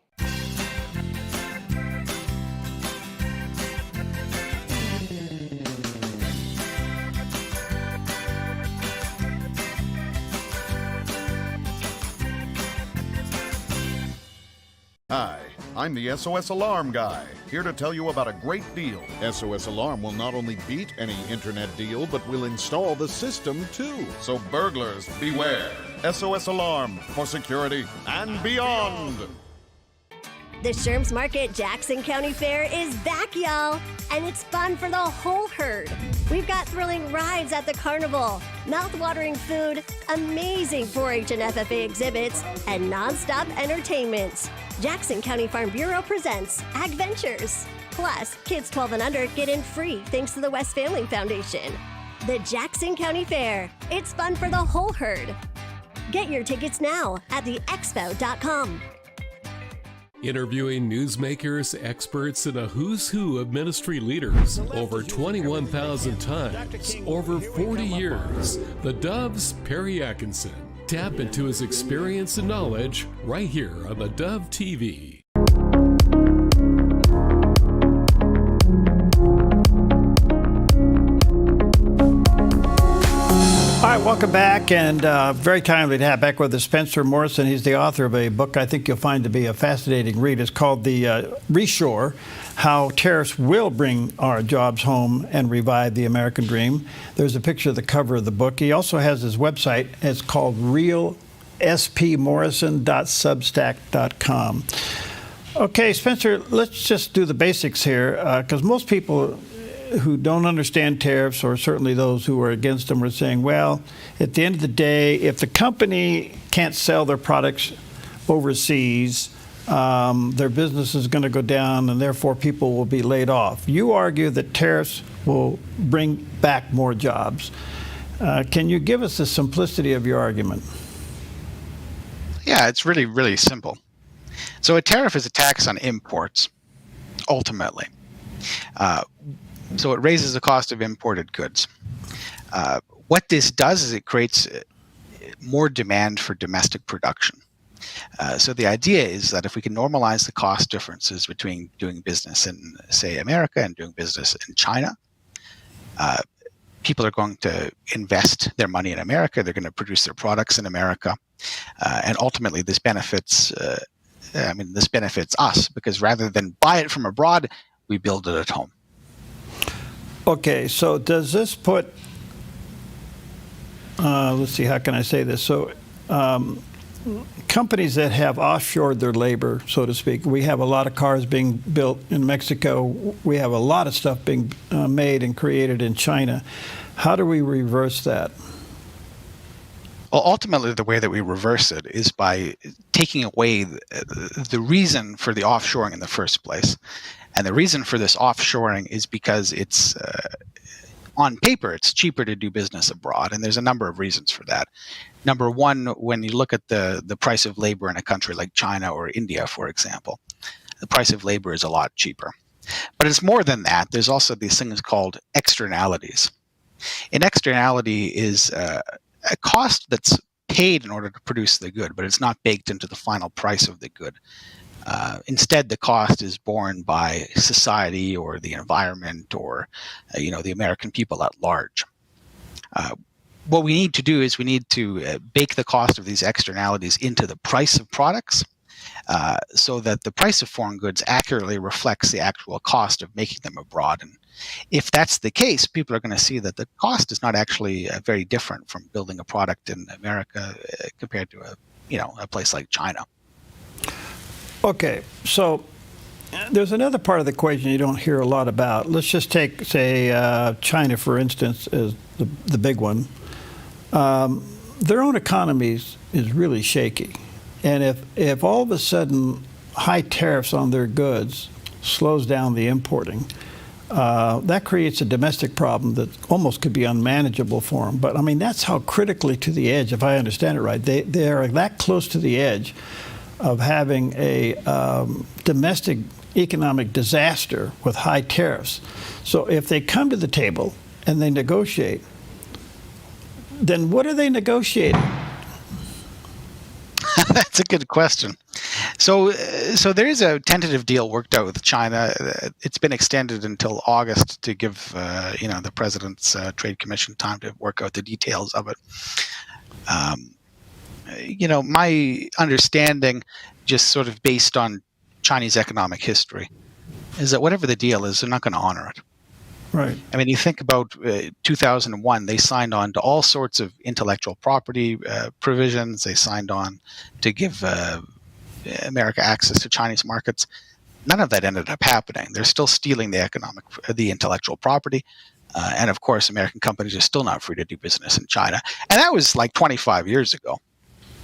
Hi, I'm the SOS Alarm guy, here to tell you about a great deal. SOS Alarm will not only beat any internet deal, but will install the system too. So burglars, beware. SOS Alarm for security and beyond. The Sherms Market Jackson County Fair is back, y'all, and it's fun for the whole herd. We've got thrilling rides at the carnival, mouth-watering food, amazing 4-H and FFA exhibits, and non-stop entertainment. Jackson County Farm Bureau presents Ag Ventures. Plus, kids 12 and under get in free thanks to the West Family Foundation. The Jackson County Fair. It's fun for the whole herd. Get your tickets now at theexpo.com. Interviewing newsmakers, experts, and a who's who of ministry leaders over 21,000 times, over 40 years. The Dove's Perry Atkinson. Tap into his experience and knowledge right here on the Dove TV. All right, welcome back, and very timely to have back with us Spencer Morrison. He's the author of a book I think you'll find to be a fascinating read. It's called The Reshore, How Tariffs Will Bring Our Jobs Home and Revive the American Dream. There's a picture of the cover of the book. He also has his website. It's called realspmorrison.substack.com. Okay, Spencer, let's just do the basics here, because most people who don't understand tariffs, or certainly those who are against them, are saying, well, at the end of the day, if the company can't sell their products overseas, their business is going to go down, and therefore people will be laid off. You argue that tariffs will bring back more jobs. Can you give us the simplicity of your argument? Yeah, it's really, really simple. So a tariff is a tax on imports, ultimately. So it raises the cost of imported goods. What this does is it creates more demand for domestic production. So the idea is that if we can normalize the cost differences between doing business in, say, America and doing business in China, people are going to invest their money in America. They're going to produce their products in America. And ultimately, this benefits us, because rather than buy it from abroad, we build it at home. Okay, so does this put, let's see, how can I say this? So companies that have offshored their labor, so to speak, we have a lot of cars being built in Mexico. We have a lot of stuff being made and created in China. How do we reverse that? Well, ultimately, the way that we reverse it is by taking away the reason for the offshoring in the first place. And the reason for this offshoring is because it's, on paper, it's cheaper to do business abroad. And there's a number of reasons for that. Number one, when you look at the price of labor in a country like China or India, for example, the price of labor is a lot cheaper. But it's more than that. There's also these things called externalities. An externality is a cost that's paid in order to produce the good, but it's not baked into the final price of the good. Instead, the cost is borne by society or the environment or, the American people at large. What we need to do is we need to bake the cost of these externalities into the price of products, so that the price of foreign goods accurately reflects the actual cost of making them abroad. And if that's the case, people are going to see that the cost is not actually very different from building a product in America compared to a place like China. Okay, so there's another part of the equation you don't hear a lot about. Let's just take, say, China, for instance, as the big one. Their own economy is really shaky. And if all of a sudden high tariffs on their goods slows down the importing, that creates a domestic problem that almost could be unmanageable for them. But, I mean, that's how critically to the edge, if I understand it right. They are that close to the edge of having a domestic economic disaster with high tariffs. So if they come to the table and they negotiate, then what are they negotiating? That's a good question. So there is a tentative deal worked out with China. It's been extended until August to give the president's trade commission time to work out the details of it. My understanding, just sort of based on Chinese economic history, is that whatever the deal is, they're not going to honor it. Right. I mean, you think about 2001, they signed on to all sorts of intellectual property provisions. They signed on to give America access to Chinese markets. None of that ended up happening. They're still stealing the intellectual property. And of course, American companies are still not free to do business in China. And that was like 25 years ago.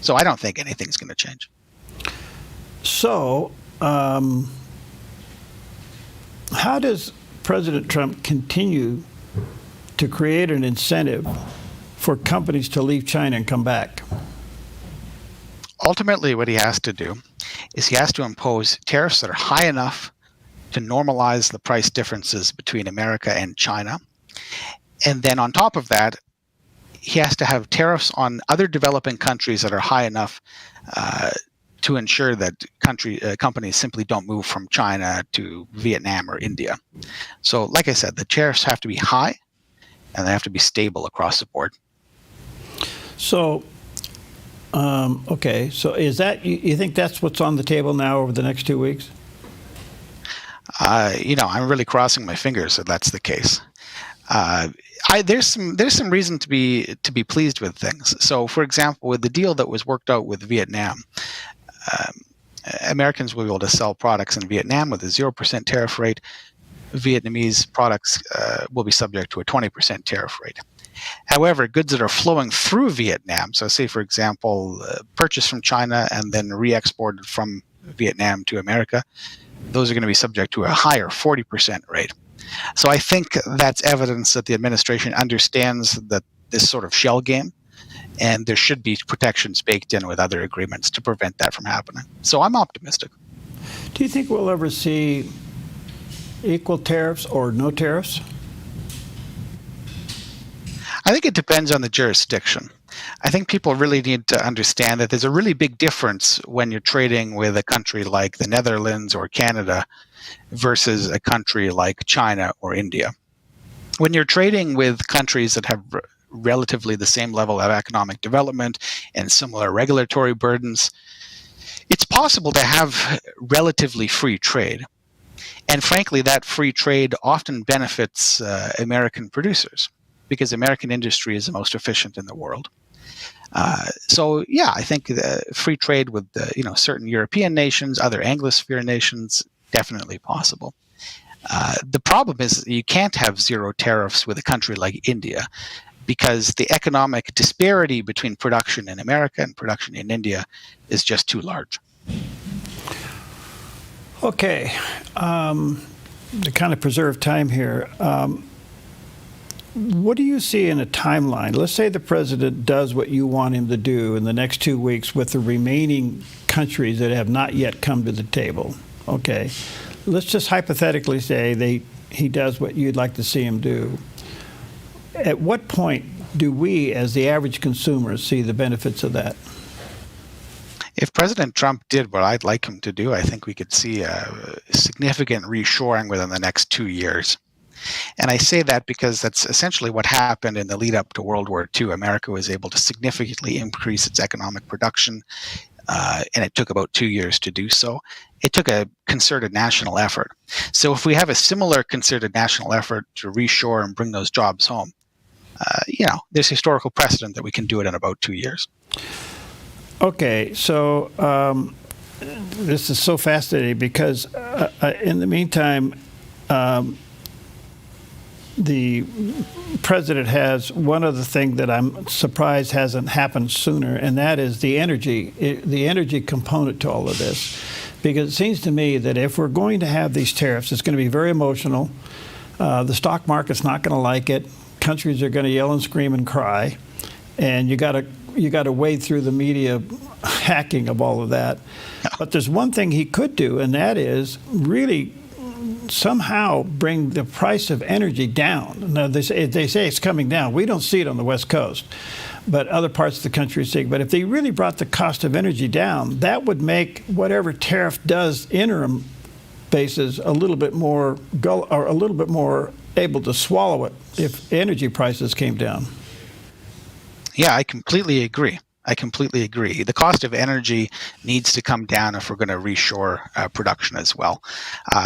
So I don't think anything's going to change. So, how does President Trump continue to create an incentive for companies to leave China and come back? Ultimately, what he has to do is he has to impose tariffs that are high enough to normalize the price differences between America and China. And then on top of that, he has to have tariffs on other developing countries that are high enough to ensure that companies simply don't move from China to Vietnam or India. So like I said, the tariffs have to be high and they have to be stable across the board. So, okay, so is that, you think that's what's on the table now over the next 2 weeks? I'm really crossing my fingers that that's the case. There's some reason to be pleased with things. So, for example, with the deal that was worked out with Vietnam, Americans will be able to sell products in Vietnam with a 0% tariff rate. Vietnamese products will be subject to a 20% tariff rate. However, goods that are flowing through Vietnam, so say, for example, purchased from China and then re-exported from Vietnam to America, those are going to be subject to a higher 40% rate. So I think that's evidence that the administration understands that this sort of shell game, and there should be protections baked in with other agreements to prevent that from happening. So I'm optimistic. Do you think we'll ever see equal tariffs or no tariffs? I think it depends on the jurisdiction. I think people really need to understand that there's a really big difference when you're trading with a country like the Netherlands or Canada versus a country like China or India. When you're trading with countries that have relatively the same level of economic development and similar regulatory burdens, it's possible to have relatively free trade. And frankly, that free trade often benefits American producers because American industry is the most efficient in the world. So yeah, I think free trade with certain European nations, other Anglosphere nations, definitely possible. The problem is that you can't have zero tariffs with a country like India because the economic disparity between production in America and production in India is just too large. Okay, to kind of preserve time here, what do you see in a timeline? Let's say the president does what you want him to do in the next 2 weeks with the remaining countries that have not yet come to the table. Okay, let's just hypothetically say he does what you'd like to see him do. At what point do we, as the average consumers, see the benefits of that? If President Trump did what I'd like him to do, I think we could see a significant reshoring within the next 2 years. And I say that because that's essentially what happened in the lead up to World War II. America was able to significantly increase its economic production, and it took about 2 years to do so. It took a concerted national effort. So if we have a similar concerted national effort to reshore and bring those jobs home, there's historical precedent that we can do it in about 2 years. Okay, so this is so fascinating because in the meantime, the president has one other thing that I'm surprised hasn't happened sooner, and that is the energy component to all of this. Because it seems to me that if we're going to have these tariffs, it's going to be very emotional. The stock market's not going to like it. Countries are going to yell and scream and cry, and you got to wade through the media hacking of all of that. But there's one thing he could do, and that is really somehow bring the price of energy down. Now, they say it's coming down. We don't see it on the West Coast, but other parts of the country see it. But if they really brought the cost of energy down, that would make whatever tariff does interim basis a little bit more able to swallow it if energy prices came down. Yeah, I completely agree. The cost of energy needs to come down if we're going to reshore production as well.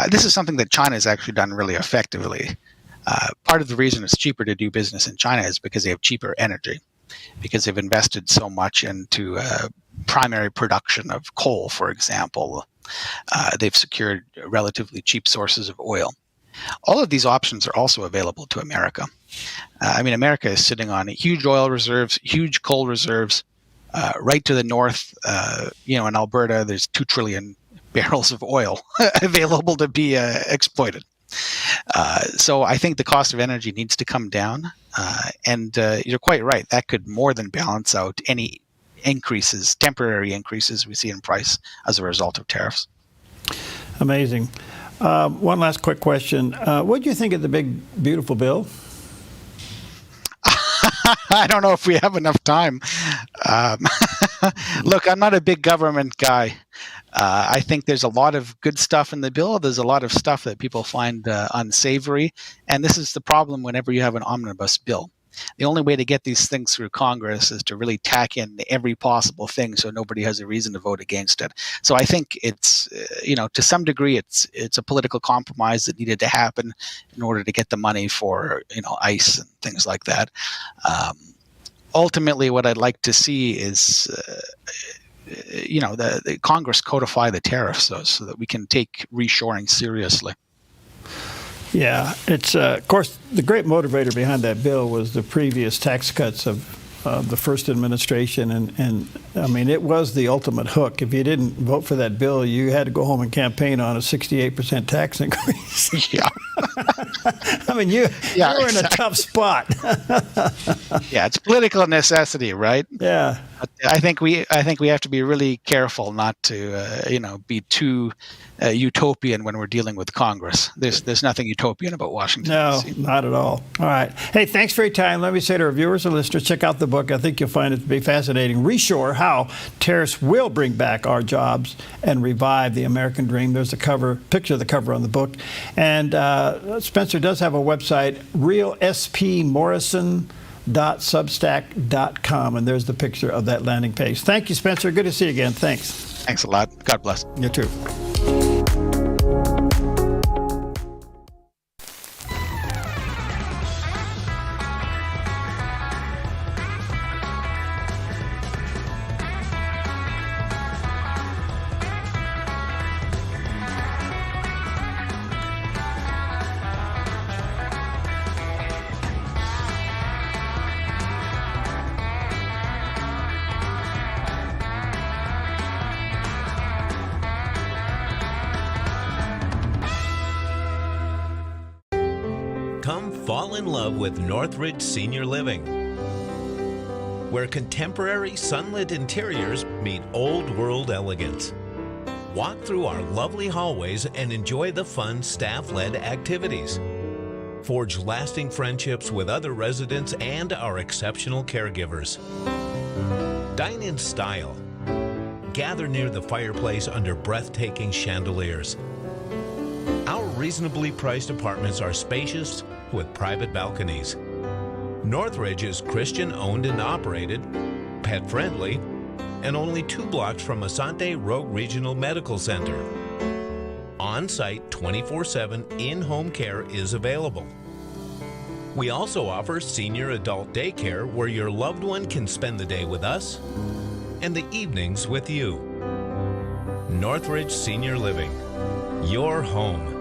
This is something that China has actually done really effectively. Part of the reason it's cheaper to do business in China is because they have cheaper energy, because they've invested so much into primary production of coal, for example. They've secured relatively cheap sources of oil. All of these options are also available to America. America is sitting on huge oil reserves, huge coal reserves. Right to the north, in Alberta, there's 2 trillion barrels of oil available to be exploited. So I think the cost of energy needs to come down. And you're quite right. That could more than balance out any temporary increases we see in price as a result of tariffs. Amazing. One last quick question. What do you think of the big, beautiful bill? I don't know if we have enough time. Look, I'm not a big government guy. I think there's a lot of good stuff in the bill. There's a lot of stuff that people find unsavory. And this is the problem whenever you have an omnibus bill. The only way to get these things through Congress is to really tack in every possible thing so nobody has a reason to vote against it. So I think it's, to some degree, it's a political compromise that needed to happen in order to get the money for, ICE and things like that. Ultimately, what I'd like to see is, the Congress codify the tariffs so that we can take reshoring seriously. Yeah, it's of course the great motivator behind that bill was the previous tax cuts of the first administration, and it was the ultimate hook. If you didn't vote for that bill, you had to go home and campaign on a 68% tax increase. Yeah, you were in a tough spot. Yeah, it's political necessity, right? Yeah. I think we have to be really careful not to be too utopian when we're dealing with Congress. There's nothing utopian about Washington. No, DC. not at all. All right. Hey, thanks for your time. Let me say to our viewers and listeners, check out the book. I think you'll find it to be fascinating. Reshore: How Tariffs Will Bring Back Our Jobs and Revive the American Dream. There's a picture of the cover on the book. And Spencer does have a website, realspmorrison.substack.com, and there's the picture of that landing page. Thank you, Spencer. Good to see you again. Thanks. Thanks a lot. God bless. You too. Come fall in love with Northridge Senior Living, where contemporary sunlit interiors meet old world elegance. Walk through our lovely hallways and enjoy the fun staff-led activities. Forge lasting friendships with other residents and our exceptional caregivers. Dine in style. Gather near the fireplace under breathtaking chandeliers. Our reasonably priced apartments are spacious with private balconies. Northridge is Christian owned and operated, pet friendly, and only 2 blocks from Asante Rogue Regional Medical Center. On-site 24/7 in-home care is available. We also offer senior adult daycare where your loved one can spend the day with us and the evenings with you. Northridge Senior Living, your home.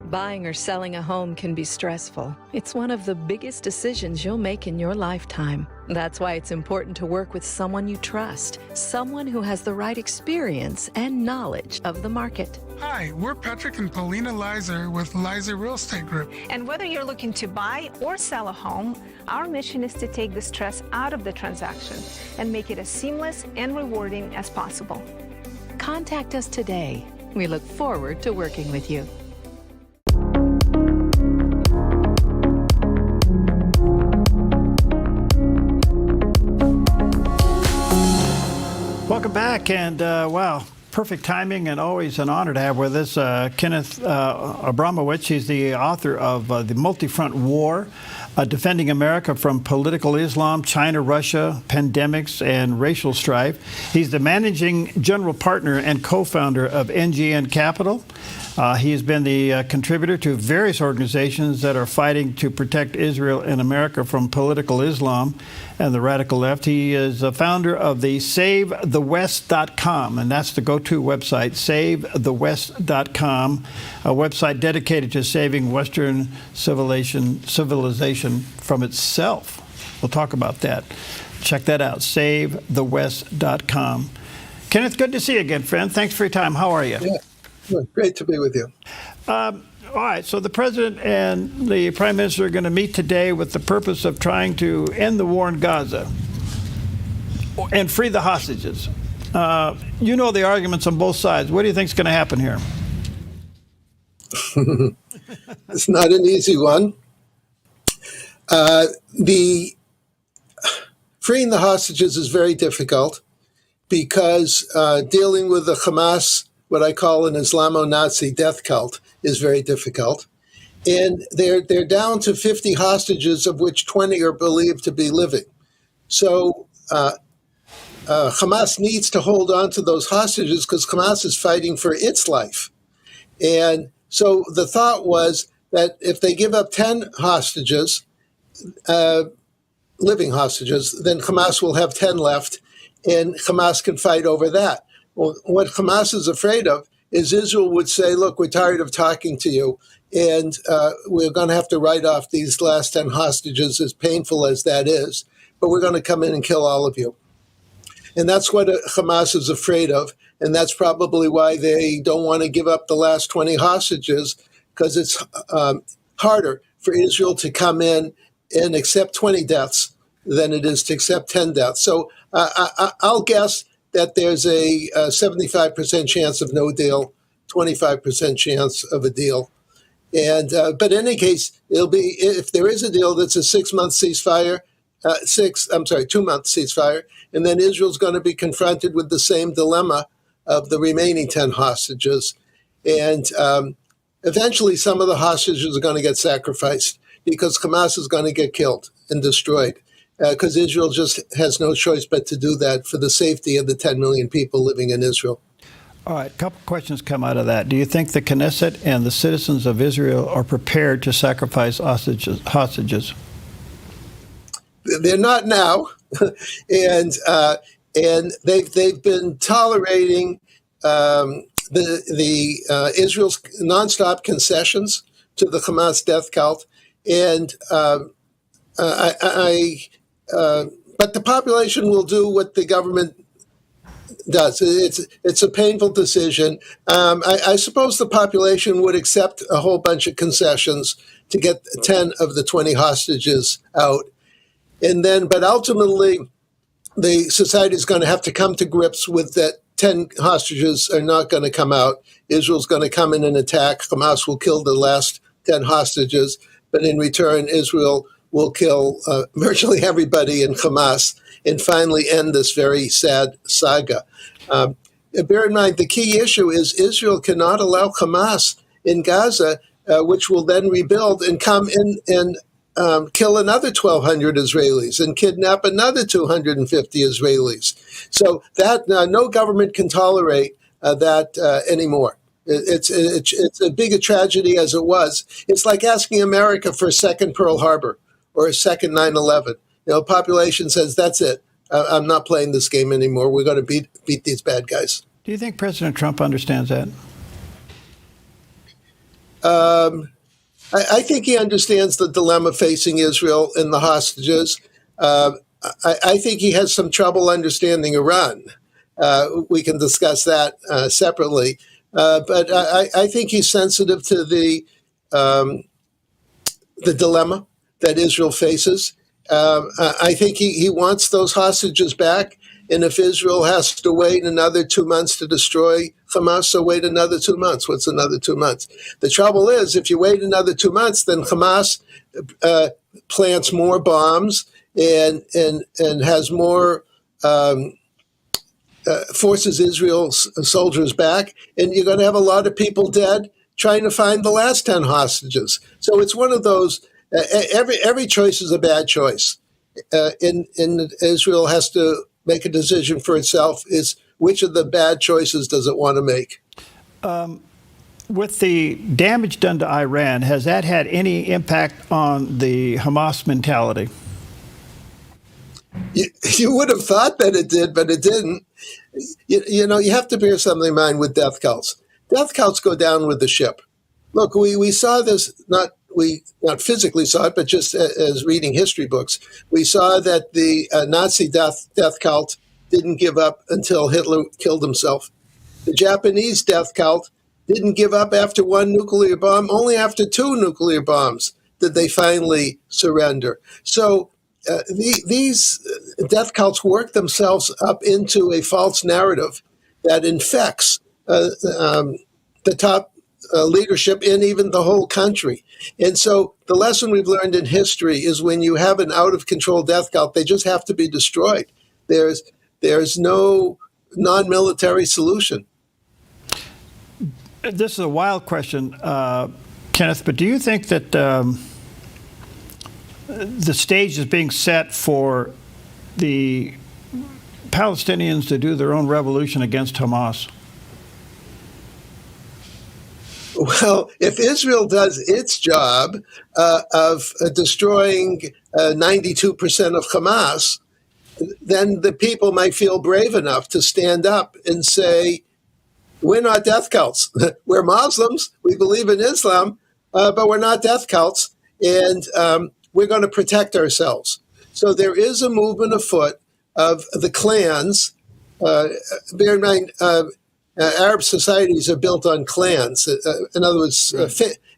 Buying or selling a home can be stressful. It's one of the biggest decisions you'll make in your lifetime. That's why it's important to work with someone you trust, someone who has the right experience and knowledge of the market. Hi, we're Patrick and Paulina Leiser with Leiser Real Estate Group. And whether you're looking to buy or sell a home, our mission is to take the stress out of the transaction and make it as seamless and rewarding as possible. Contact us today. We look forward to working with you. Welcome back, and wow, perfect timing, and always an honor to have with us Kenneth Abramowitz. He's the author of The Multi-Front War. defending America from political Islam, China, Russia, pandemics, and racial strife. He's the managing general partner and co-founder of NGN Capital. He has been the contributor to various organizations that are fighting to protect Israel and America from political Islam and the radical left. He is a founder of the SaveTheWest.com, and that's the go-to website, SaveTheWest.com, a website dedicated to saving Western civilization from itself. We'll talk about that. Check that out, SaveTheWest.com. Kenneth, good to see you again, friend. Thanks for your time. How are you? Yeah. Great to be with you. All right, so the president and the prime minister are going to meet today with the purpose of trying to end the war in Gaza and free the hostages. You know the arguments on both sides. What do you think is going to happen here? It's not an easy one. The freeing the hostages is very difficult because dealing with the Hamas, what I call an Islamo-Nazi death cult, is very difficult. And they're down to 50 hostages, of which 20 are believed to be living. So Hamas needs to hold on to those hostages because Hamas is fighting for its life. And so the thought was that if they give up 10 hostages, living hostages, then Hamas will have 10 left, and Hamas can fight over that. Well, what Hamas is afraid of is Israel would say, look, we're tired of talking to you, and we're going to have to write off these last 10 hostages, as painful as that is, but we're going to come in and kill all of you. And that's what Hamas is afraid of, and that's probably why they don't want to give up the last 20 hostages, because it's harder for Israel to come in and accept 20 deaths than it is to accept 10 deaths. So I'll guess that there's a 75% chance of no deal, 25% chance of a deal. And but in any case, it'll be, if there is a deal, that's a 2-month ceasefire, 2-month ceasefire, and then Israel's going to be confronted with the same dilemma of the remaining 10 hostages. And eventually some of the hostages are going to get sacrificed because Hamas is going to get killed and destroyed. Because Israel just has no choice but to do that for the safety of the 10 million people living in Israel. All right, a couple questions come out of that. Do you think the Knesset and the citizens of Israel are prepared to sacrifice hostages? They're not now, and they've been tolerating the Israel's nonstop concessions to the Hamas death cult, and but the population will do what the government does. It's a painful decision. I suppose the population would accept a whole bunch of concessions to get 10 of the 20 hostages out. And then, but ultimately, the society is going to have to come to grips with that 10 hostages are not going to come out. Israel's going to come in and attack. Hamas will kill the last 10 hostages, but in return, Israel will kill virtually everybody in Hamas and finally end this very sad saga. Bear in mind, the key issue is Israel cannot allow Hamas in Gaza, which will then rebuild and come in and kill another 1,200 Israelis and kidnap another 250 Israelis. So that no government can tolerate that anymore. It's as big a tragedy as it was. It's like asking America for a second Pearl Harbor or a second 9/11. Population says, that's it. I'm not playing this game anymore. We're going to beat these bad guys. Do you think President Trump understands that? I think he understands the dilemma facing Israel and the hostages. I think he has some trouble understanding Iran. We can discuss that separately. But I think he's sensitive to the dilemma that Israel faces. I think he wants those hostages back. And if Israel has to wait another 2 months to destroy Hamas, so wait another 2 months. What's another 2 months? The trouble is, if you wait another 2 months, then Hamas plants more bombs and has more forces Israel's soldiers back, and you're going to have a lot of people dead trying to find the last 10 hostages. So it's one of those Every choice is a bad choice. And Israel has to make a decision for itself: is which of the bad choices does it want to make? With the damage done to Iran, has that had any impact on the Hamas mentality? You would have thought that it did, but it didn't. You know, you have to bear something in mind with death cults. Death cults go down with the ship. Look, we saw this, not physically saw it, but just as reading history books. We saw that the Nazi death cult didn't give up until Hitler killed himself. The Japanese death cult didn't give up after one nuclear bomb. Only after 2 nuclear bombs did they finally surrender. So these death cults work themselves up into a false narrative that infects the top leadership and even the whole country. And so the lesson we've learned in history is when you have an out-of-control death cult, they just have to be destroyed. There's no non-military solution. This is a wild question, Kenneth, but do you think that the stage is being set for the Palestinians to do their own revolution against Hamas? Well, if Israel does its job of destroying 92% of Hamas, then the people might feel brave enough to stand up and say, we're not death cults. We're Muslims. We believe in Islam, but we're not death cults, and we're going to protect ourselves. So there is a movement afoot of the clans. Bear in mind, Arab societies are built on clans. In other words,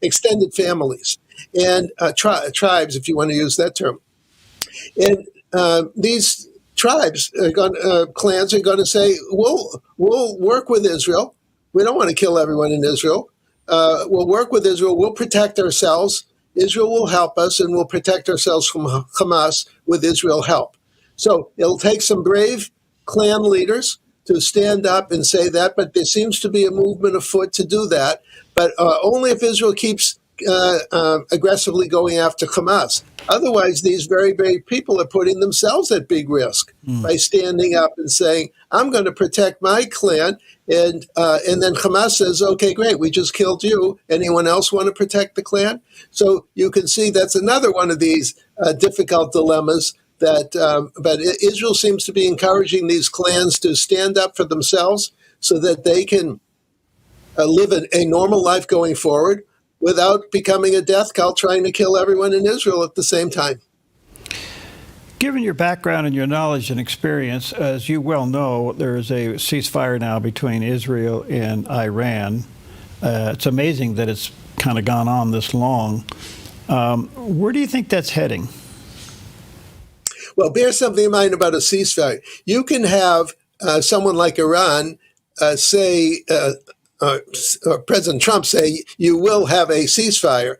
extended families and tribes, if you want to use that term. And these tribes, clans are going to say, we'll work with Israel. We don't want to kill everyone in Israel. We'll work with Israel. We'll protect ourselves. Israel will help us, and we'll protect ourselves from Hamas with Israel help. So it'll take some brave clan leaders to stand up and say that, but there seems to be a movement afoot to do that, but only if Israel keeps aggressively going after Hamas. Otherwise, these very brave people are putting themselves at big risk by standing up and saying, I'm going to protect my clan. And then Hamas says, okay, great, we just killed you. Anyone else want to protect the clan? So you can see that's another one of these difficult dilemmas that, but Israel seems to be encouraging these clans to stand up for themselves so that they can live a normal life going forward without becoming a death cult trying to kill everyone in Israel at the same time. Given your background and your knowledge and experience, as you well know, there is a ceasefire now between Israel and Iran. It's amazing that it's kind of gone on this long. Where do you think that's heading? Well, bear something in mind about a ceasefire. You can have someone like Iran say, President Trump say, you will have a ceasefire.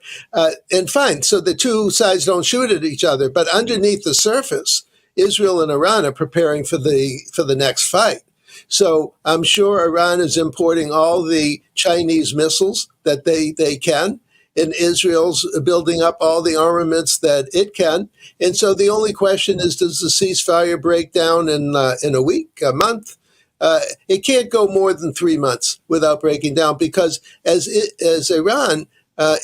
And fine, so the two sides don't shoot at each other. But underneath the surface, Israel and Iran are preparing for the next fight. So I'm sure Iran is importing all the Chinese missiles that they can. And Israel's building up all the armaments that it can. And so the only question is, does the ceasefire break down in a week, a month? It can't go more than 3 months without breaking down, because as Iran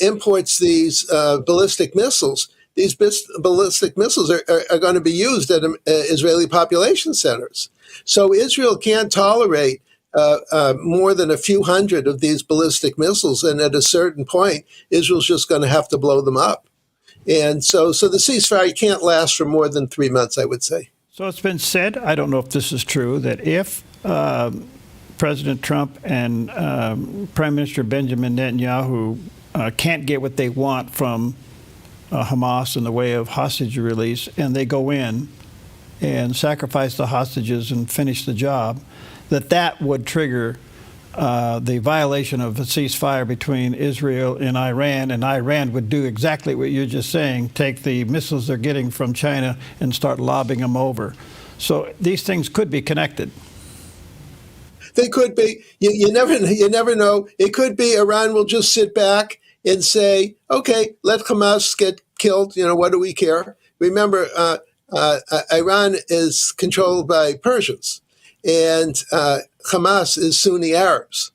imports these ballistic missiles, these ballistic missiles are going to be used at Israeli population centers. So Israel can't tolerate more than a few hundred of these ballistic missiles, and at a certain point, Israel's just going to have to blow them up. And so the ceasefire can't last for more than 3 months, I would say. So it's been said, I don't know if this is true, that if President Trump and Prime Minister Benjamin Netanyahu can't get what they want from Hamas in the way of hostage release, and they go in and sacrifice the hostages and finish the job, that would trigger the violation of a ceasefire between Israel and Iran would do exactly what you're just saying, take the missiles they're getting from China and start lobbing them over. So these things could be connected. They could be. You never know. It could be Iran will just sit back and say, okay, let Hamas get killed. What do we care? Remember, Iran is controlled by Persians, and Hamas is Sunni Arabs.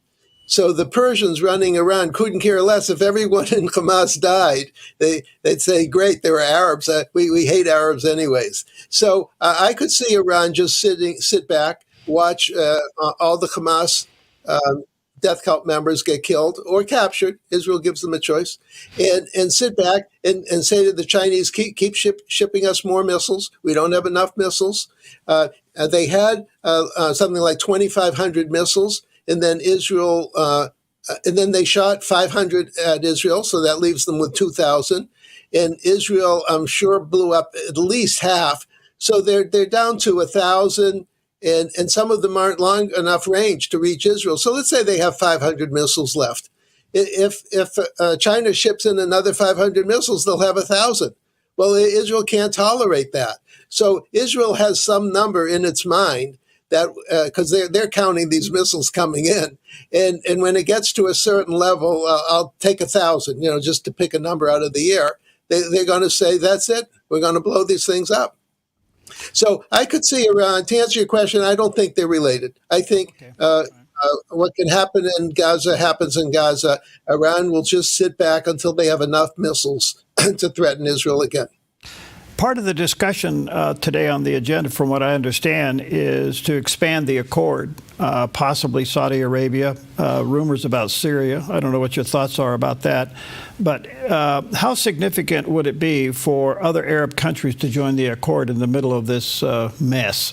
So the Persians running around couldn't care less if everyone in Hamas died. They'd say, great, they were Arabs. We hate Arabs anyways. So I could see Iran just sit back, watch all the Hamas death cult members get killed or captured. Israel gives them a choice, and sit back and say to the Chinese, keep shipping us more missiles. We don't have enough missiles. They had something like 2,500 missiles. And then Israel, and then they shot 500 at Israel, so that leaves them with 2,000. And Israel, I'm sure, blew up at least half, so they're down to 1,000. And some of them aren't long enough range to reach Israel. So let's say they have 500 missiles left. If China ships in another 500 missiles, they'll have 1,000. Well, Israel can't tolerate that. So Israel has some number in its mind, that because they're counting these missiles coming in, and when it gets to a certain level, I'll take 1,000, just to pick a number out of the air. They're going to say, that's it. We're going to blow these things up. So I could see Iran. To answer your question, I don't think they're related. I think what can happen in Gaza happens in Gaza. Iran will just sit back until they have enough missiles to threaten Israel again. Part of the discussion today on the agenda, from what I understand, is to expand the accord, possibly Saudi Arabia, rumors about Syria. I don't know what your thoughts are about that. But how significant would it be for other Arab countries to join the accord in the middle of this mess?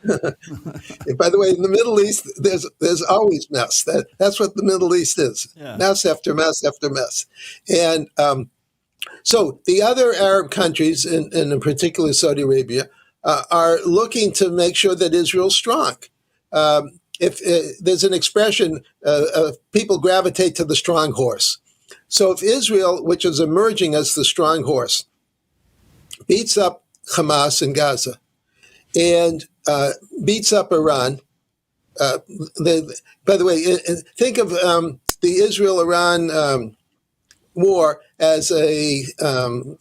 By the way, in the Middle East, there's always mess. That's what the Middle East is. Yeah. Mess after mess after mess. And so the other Arab countries, and in particular Saudi Arabia, are looking to make sure that Israel's strong. If there's an expression, people gravitate to the strong horse. So if Israel, which is emerging as the strong horse, beats up Hamas in Gaza and beats up Iran, by the way, think of the Israel-Iran war as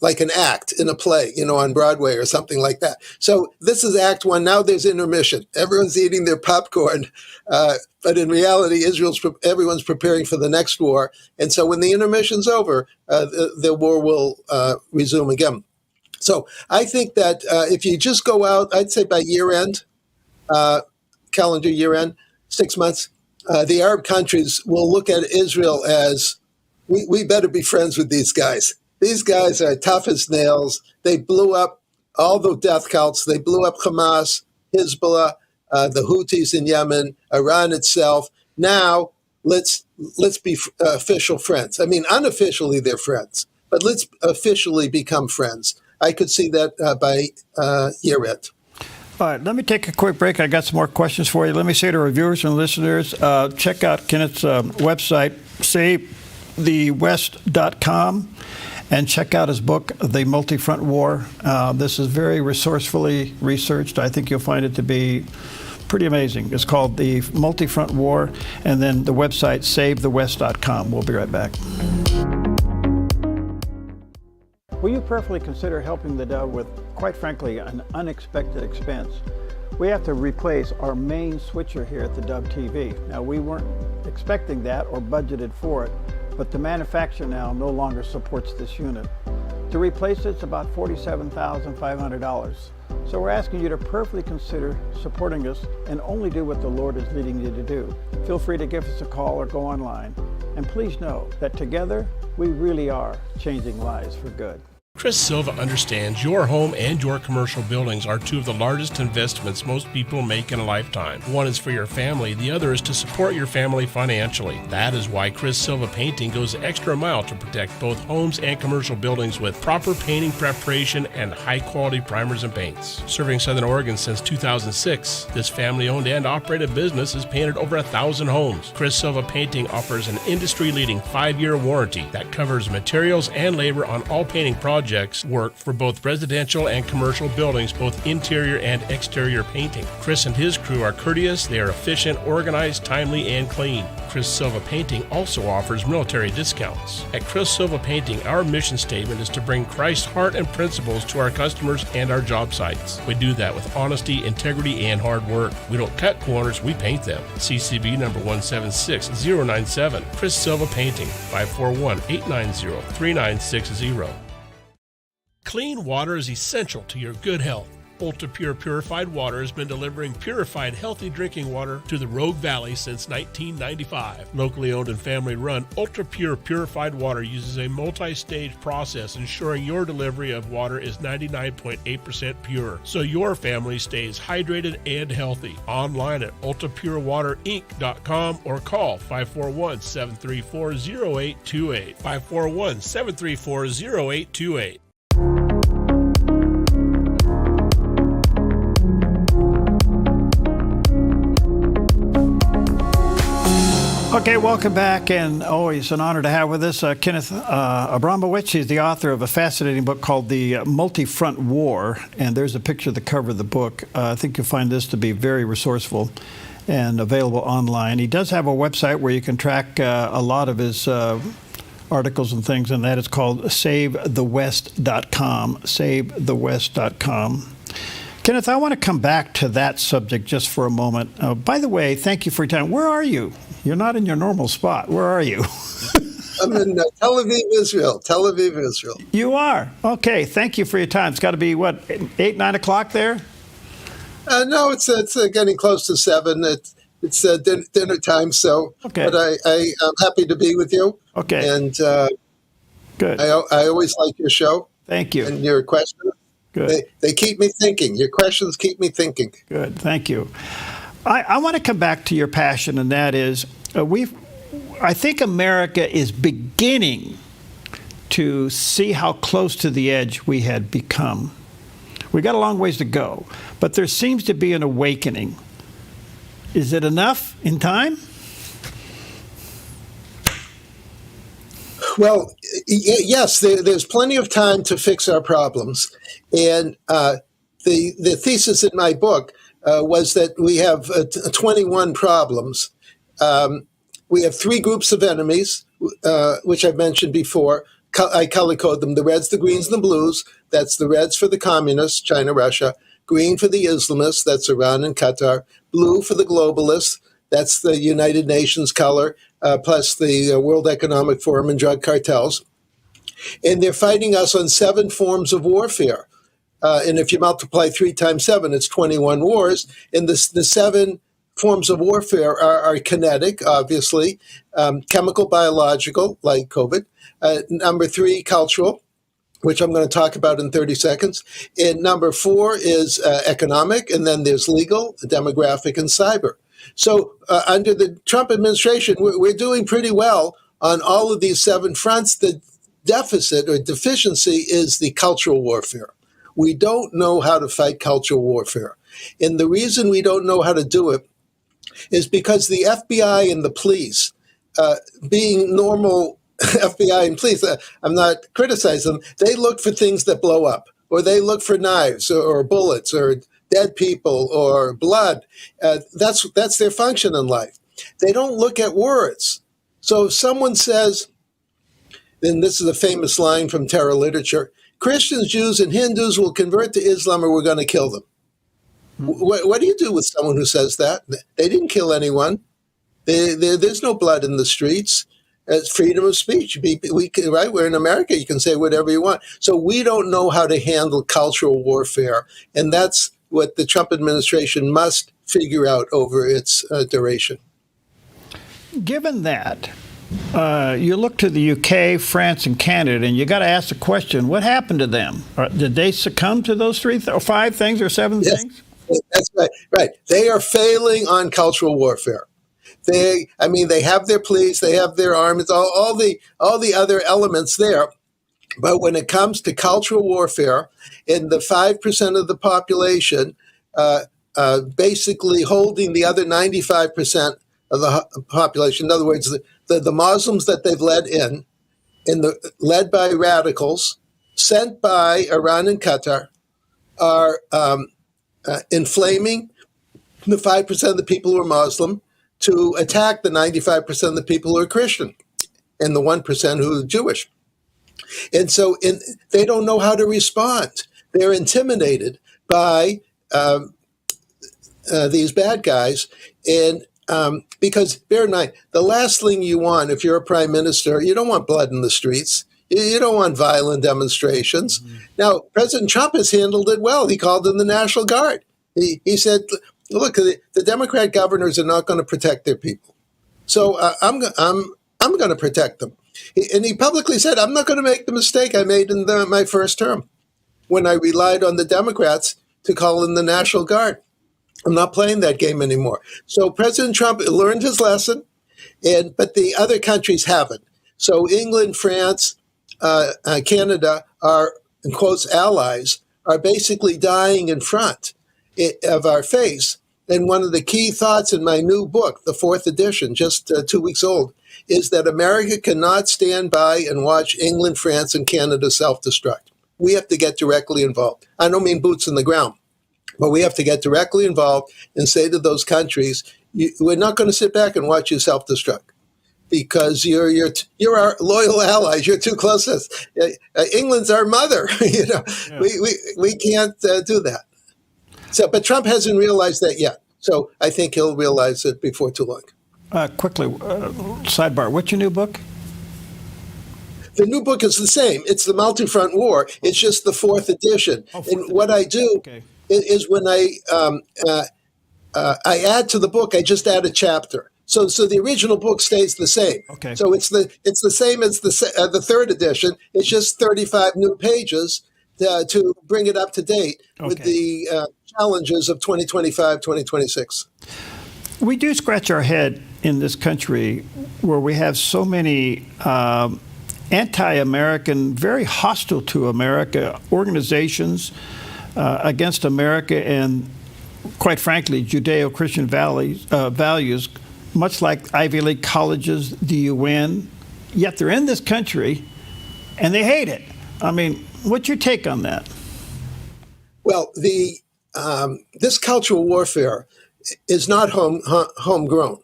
like an act in a play, on Broadway or something like that. So this is Act One. Now there's intermission. Everyone's eating their popcorn, but in reality, everyone's preparing for the next war. And so when the intermission's over, the war will resume again. So I think that if you just go out, I'd say by year end, calendar year end, 6 months, the Arab countries will look at Israel as, we better be friends with these guys. These guys are tough as nails. They blew up all the death cults. They blew up Hamas, Hezbollah, the Houthis in Yemen, Iran itself. Now let's be official friends. I mean, unofficially they're friends, but let's officially become friends. I could see that by year end. All right, let me take a quick break. I got some more questions for you. Let me say to our viewers and listeners, check out Kenneth's website, theWest.com, and check out his book, The Multi-Front War. This is very resourcefully researched. I think you'll find it to be pretty amazing. It's called The Multi-Front War, and then the website, SaveTheWest.com. We'll be right back. Will you prayerfully consider helping the Dove with, quite frankly, an unexpected expense? We have to replace our main switcher here at the Dove TV. Now, we weren't expecting that or budgeted for it, but the manufacturer now no longer supports this unit. To replace it's about $47,500. So we're asking you to prayerfully consider supporting us and only do what the Lord is leading you to do. Feel free to give us a call or go online. And please know that together, we really are changing lives for good. Chris Silva understands your home and your commercial buildings are two of the largest investments most people make in a lifetime. One is for your family, the other is to support your family financially. That is why Chris Silva Painting goes the extra mile to protect both homes and commercial buildings with proper painting preparation and high-quality primers and paints. Serving Southern Oregon since 2006, this family-owned and operated business has painted over 1,000 homes. Chris Silva Painting offers an industry-leading 5-year warranty that covers materials and labor on all painting projects projects work for both residential and commercial buildings, both interior and exterior painting. Chris and his crew are courteous, they are efficient, organized, timely, and clean. Chris Silva Painting also offers military discounts. At Chris Silva Painting, our mission statement is to bring Christ's heart and principles to our customers and our job sites. We do that with honesty, integrity, and hard work. We don't cut corners, we paint them. CCB number 176097. Chris Silva Painting, 541-890-3960. Clean water is essential to your good health. Ultra Pure Purified Water has been delivering purified, healthy drinking water to the Rogue Valley since 1995. Locally owned and family run, Ultra Pure Purified Water uses a multi-stage process ensuring your delivery of water is 99.8% pure, so your family stays hydrated and healthy. Online at ultrapurewaterinc.com or call 541-734-0828. 541-734-0828. Okay, welcome back, and always an honor to have with us Kenneth Abramowitz. He's the author of a fascinating book called The Multi-Front War, and there's a picture of the cover of the book. I think you'll find this to be very resourceful and available online. He does have a website where you can track a lot of his articles and things, and that is called SaveTheWest.com, SaveTheWest.com. Kenneth, I want to come back to that subject just for a moment. By the way, thank you for your time. Where are you? You're not in your normal spot. Where are you? I'm in Tel Aviv, Israel. Tel Aviv, Israel. You are? Okay. Thank you for your time. It's got to be, what, 8, 9 o'clock there? No, it's getting close to 7. It's dinner time, so. Okay. But I'm happy to be with you. Okay. And good. I always like your show. Thank you. And your questions. Good. They keep me thinking. Your questions keep me thinking. Good. Thank you. I want to come back to your passion, and that is I think America is beginning to see how close to the edge we had become. We got a long ways to go, but there seems to be an awakening. Is it enough in time? Well, yes, there's plenty of time to fix our problems. And the thesis in my book was that we have 21 problems. We have 3 groups of enemies, which I've mentioned before. I color code them: the reds, the greens, and the blues. That's the reds for the communists, China, Russia. Green for the Islamists, that's Iran and Qatar. Blue for the globalists, that's the United Nations color, plus the World Economic Forum and drug cartels. And they're fighting us on 7 forms of warfare. And if you multiply 3 times 7, it's 21 wars. And the 7 forms of warfare are kinetic, obviously, chemical, biological, like COVID. Number 3, cultural, which I'm going to talk about in 30 seconds. And number 4 is economic, and then there's legal, demographic, and cyber. So under the Trump administration, we're doing pretty well on all of these 7 fronts. The deficit or deficiency is the cultural warfare. We don't know how to fight cultural warfare. And the reason we don't know how to do it is because the FBI and the police, being normal FBI and police, I'm not criticizing them, they look for things that blow up, or they look for knives or bullets or dead people or blood. That's their function in life. They don't look at words. So if someone says, and this is a famous line from terror literature, Christians, Jews, and Hindus will convert to Islam or we're going to kill them. What do you do with someone who says that? They didn't kill anyone. There's no blood in the streets. It's freedom of speech. Right? We're in America. You can say whatever you want. So we don't know how to handle cultural warfare. And that's what the Trump administration must figure out over its duration. Given that, you look to the UK, France, and Canada, and you got to ask the question, what happened to them? Did they succumb to those 3 or 5 things or 7 things? That's right. Right. They are failing on cultural warfare. They have their police, they have their armies, all the other elements there. But when it comes to cultural warfare, in the 5% of the population, basically holding the other 95% of the population, in other words, the Muslims that they've led by radicals, sent by Iran and Qatar are inflaming the 5% of the people who are Muslim to attack the 95% of the people who are Christian and the 1% who are Jewish. And so they don't know how to respond. They're intimidated by these bad guys. And because bear in mind, the last thing you want if you're a prime minister, you don't want blood in the streets. You don't want violent demonstrations. Mm-hmm. Now, President Trump has handled it well. He called in the National Guard. He said, look, the Democrat governors are not going to protect their people. So I'm going to protect them. And he publicly said, I'm not going to make the mistake I made in my first term when I relied on the Democrats to call in the National Guard. I'm not playing that game anymore. So President Trump learned his lesson, but the other countries haven't. So England, France, Canada are, in quotes, allies, are basically dying in front of our face. And one of the key thoughts in my new book, the 4th edition, just 2 weeks old, is that America cannot stand by and watch England, France, and Canada self-destruct. We have to get directly involved. I don't mean boots in the ground, but we have to get directly involved and say to those countries, we're not going to sit back and watch you self-destruct. Because you're our loyal allies. You're too close to us. England's our mother. Yeah. We can't do that. So, but Trump hasn't realized that yet. So I think he'll realize it before too long. Quickly, sidebar. What's your new book? The new book is the same. It's the Multi-Front War. It's just the 4th edition. And what I do is when I add to the book, I just add a chapter. So the original book stays the same. Okay. So it's the same as the 3rd edition. It's just 35 new pages to bring it up to date with the challenges of 2025, 2026. We do scratch our head in this country where we have so many anti-American, very hostile to America organizations against America and, quite frankly, Judeo-Christian values, much like Ivy League colleges, the UN, yet they're in this country and they hate it. I mean, what's your take on that? Well, this cultural warfare is not homegrown.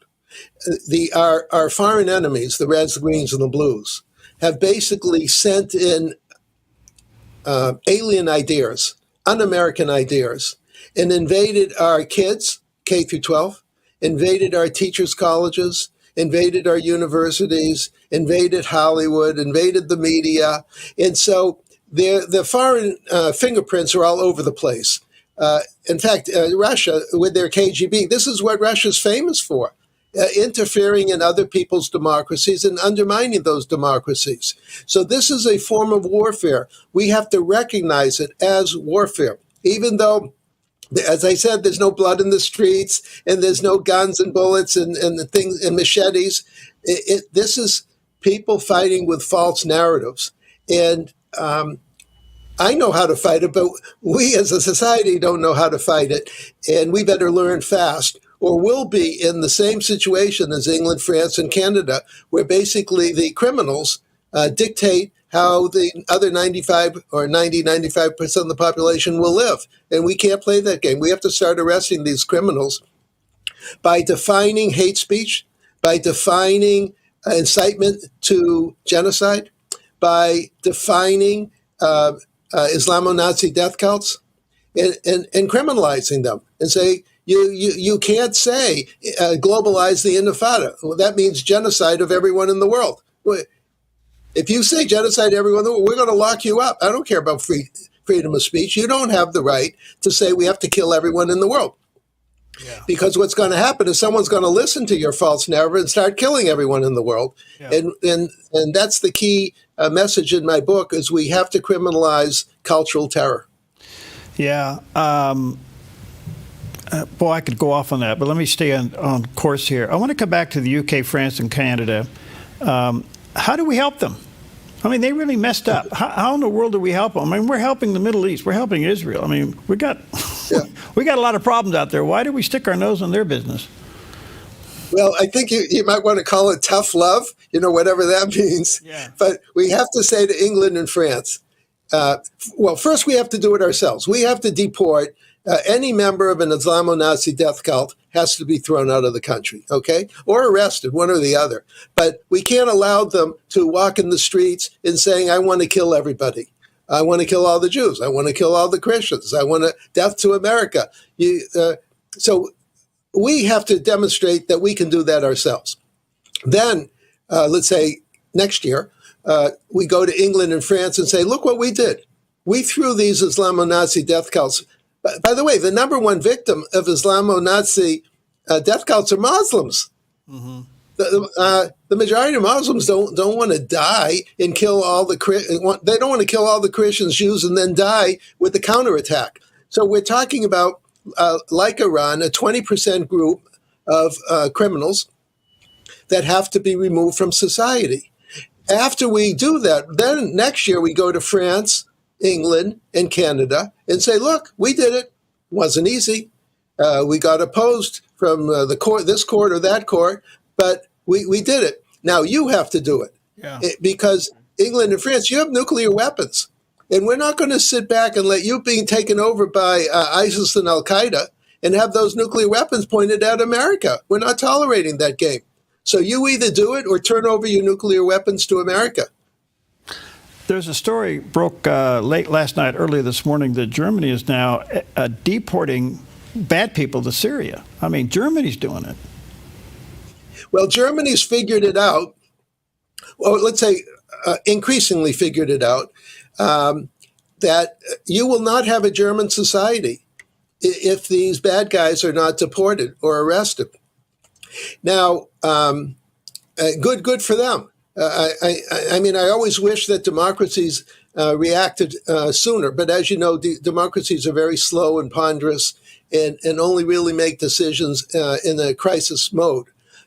Our foreign enemies, the Reds, the Greens, and the Blues, have basically sent in alien ideas, un-American ideas, and invaded our kids, K through 12, invaded our teachers' colleges, invaded our universities, invaded Hollywood, invaded the media. And so the foreign fingerprints are all over the place. In fact, Russia, with their KGB, this is what Russia's famous for, interfering in other people's democracies and undermining those democracies. So this is a form of warfare. We have to recognize it as warfare, even though, as I said, there's no blood in the streets and there's no guns and bullets and things and machetes. This is people fighting with false narratives. And I know how to fight it, but we as a society don't know how to fight it. And we better learn fast, or we'll be in the same situation as England, France, and Canada, where basically the criminals dictate how the other 95% of the population will live. And we can't play that game. We have to start arresting these criminals by defining hate speech, by defining incitement to genocide, by defining Islamo-Nazi death cults, and criminalizing them and say, you can't say globalize the Intifada. Well, that means genocide of everyone in the world. If you say genocide to everyone, we're going to lock you up. I don't care about freedom of speech. You don't have the right to say we have to kill everyone in the world. Yeah. Because what's going to happen is someone's going to listen to your false narrative and start killing everyone in the world. Yeah. And that's the key message in my book is we have to criminalize cultural terror. Yeah. Boy, I could go off on that, but let me stay on course here. I want to come back to the UK, France, and Canada. How do we help them? I mean, they really messed up. How in the world do we help them? I mean, we're helping the Middle East. We're helping Israel. I mean, we got a lot of problems out there. Why do we stick our nose in their business? Well, I think you might want to call it tough love, whatever that means. Yeah. But we have to say to England and France, Well, first we have to do it ourselves. We have to deport any member of an Islamo-Nazi death cult has to be thrown out of the country, okay? Or arrested, one or the other. But we can't allow them to walk in the streets and saying, I want to kill everybody. I want to kill all the Jews. I want to kill all the Christians. I want death to America. So we have to demonstrate that we can do that ourselves. Then, let's say next year, we go to England and France and say, look what we did. We threw these Islamo-Nazi death cults. By the way, the number one victim of Islamo-Nazi death cults are Muslims. Mm-hmm. The majority of Muslims don't want to die and kill all the they don't want to kill all the Christians, Jews, and then die with the counterattack. So we're talking about, like Iran, a 20% group of criminals that have to be removed from society. After we do that, then next year we go to France, England, and Canada and say, look, we did it. It wasn't easy. We got opposed from the court, this court or that court, but we did it. Now you have to do it. Because England and France, you have nuclear weapons. And we're not going to sit back and let you being taken over by ISIS and Al-Qaeda and have those nuclear weapons pointed at America. We're not tolerating that game. So you either do it or turn over your nuclear weapons to America. There's a story broke late last night, early this morning, that Germany is now deporting bad people to Syria. I mean, Germany's doing it. Well, Germany's figured it out. Well, let's say increasingly figured it out, that you will not have a German society if these bad guys are not deported or arrested. Now, good for them. I mean, I always wish that democracies reacted sooner, but as you know, democracies are very slow and ponderous and only really make decisions in a crisis mode.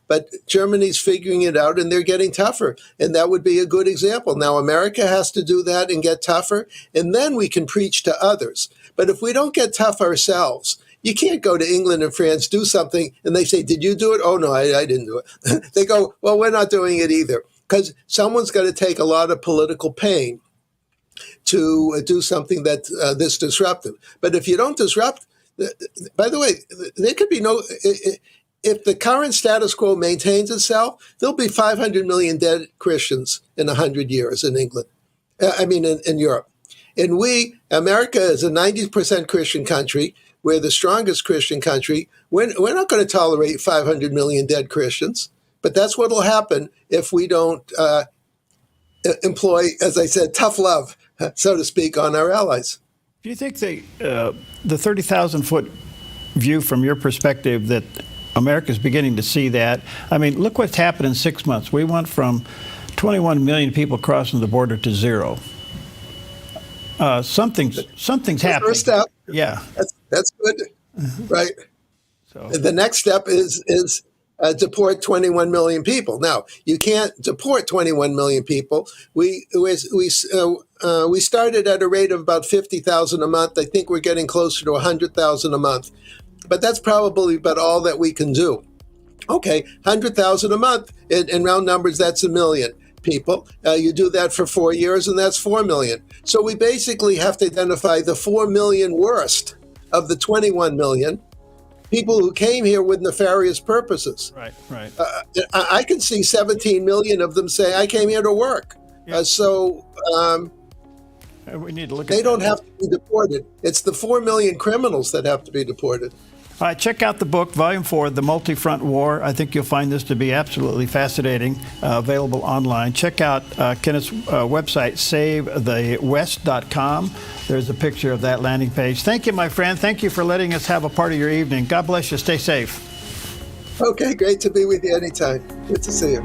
But Germany's figuring it out, and they're getting tougher, and that would be a good example. Now, America has to do that and get tougher, and then we can preach to others. But if we don't get tough ourselves, you can't go to England and France, do something, and they say, did you do it? Oh, no, I didn't do it. They go, well, we're not doing it either, because someone's got to take a lot of political pain to do something that this disruptive. But if you don't disrupt, by the way, there could be no... If the current status quo maintains itself, there'll be 500 million dead Christians in 100 years in England. In Europe. And America is a 90% Christian country. We're the strongest Christian country. We're not going to tolerate 500 million dead Christians. But that's what will happen if we don't employ, as I said, tough love, so to speak, on our allies. Do you think the 30,000-foot view from your perspective that America's beginning to see that? I mean, look what's happened in 6 months. We went from 21 million people crossing the border to 0. Something's happening. First step. Yeah, that's good, right? So the next step is deport 21 million people. Now you can't deport 21 million people. We started at a rate of about 50,000 a month. I think we're getting closer to 100,000 a month. But that's probably about all that we can do. Okay, 100,000 a month. In round numbers, that's 1 million people. You do that for 4 years, and that's 4 million. So we basically have to identify the 4 million worst of the 21 million people who came here with nefarious purposes. Right. I can see 17 million of them say, I came here to work. Yeah. We need to look at they don't have to be deported. It's the 4 million criminals that have to be deported. All right, check out the book, Volume 4, The Multi-Front War. I think you'll find this to be absolutely fascinating, available online. Check out Kenneth's website, SaveTheWest.com. There's a picture of that landing page. Thank you, my friend. Thank you for letting us have a part of your evening. God bless you. Stay safe. Okay, great to be with you anytime. Good to see you.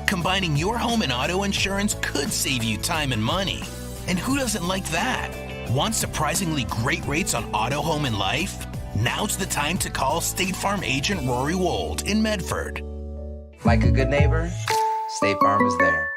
Combining your home and auto insurance could save you time and money. And who doesn't like that? Want surprisingly great rates on auto, home, and life? Now's the time to call State Farm agent Rory Wold in Medford. Like a good neighbor, State Farm is there.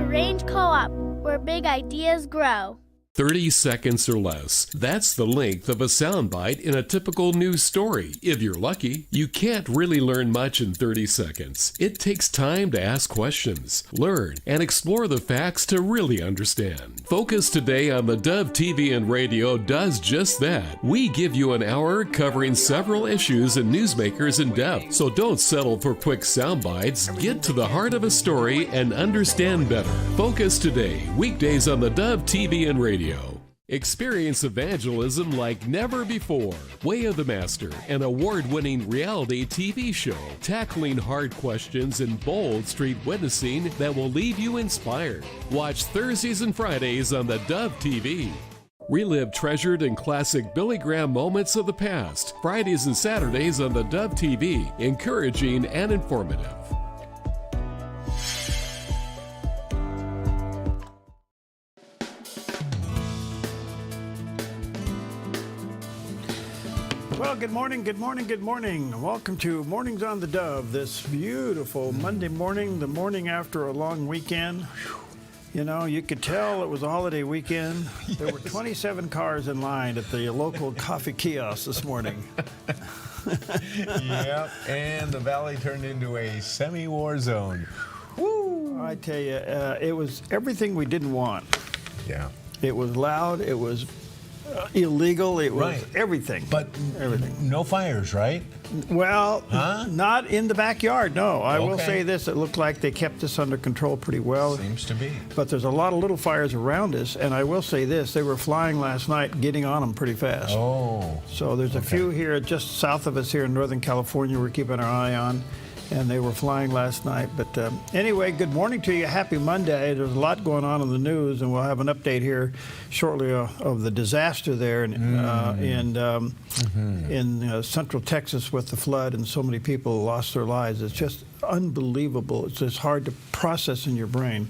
Grange Co-op, where big ideas grow. 30 seconds or less. That's the length of a soundbite in a typical news story. If you're lucky, you can't really learn much in 30 seconds. It takes time to ask questions, learn, and explore the facts to really understand. Focus Today on the Dove TV and Radio does just that. We give you an hour covering several issues and newsmakers in depth. So don't settle for quick sound bites. Get to the heart of a story and understand better. Focus Today, weekdays on the Dove TV and Radio. Experience evangelism like never before. Way of the Master, an award-winning reality TV show tackling hard questions and bold street witnessing that will leave you inspired. Watch Thursdays and Fridays on the Dove TV. Relive treasured and classic Billy Graham moments of the past. Fridays and Saturdays on the Dove TV, encouraging and informative. Well, good morning, good morning, good morning. Welcome to Mornings on the Dove, this beautiful Monday morning, the morning after a long weekend. You know, you could tell it was a holiday weekend. Yes. There were 27 cars in line at the local coffee kiosk this morning. Yep, and the valley turned into a semi-war zone. Woo! I tell you, it was everything we didn't want. Yeah. It was loud, it was illegal, it was right. Everything. But everything. No fires, right? Well, not in the backyard, no. I will Okay. say this, it looked like they kept this under control pretty well. Seems to be. But there's a lot of little fires around us, and I will say this, they were flying last night, getting on them pretty fast. Oh. So there's a few here just south of us here in Northern California we're keeping our eye on, and they were flying last night. But anyway, good morning to you. Happy Monday. There's a lot going on in the news, and we'll have an update here shortly of the disaster there in central Texas with the flood, and so many people lost their lives. It's just unbelievable. It's just hard to process in your brain.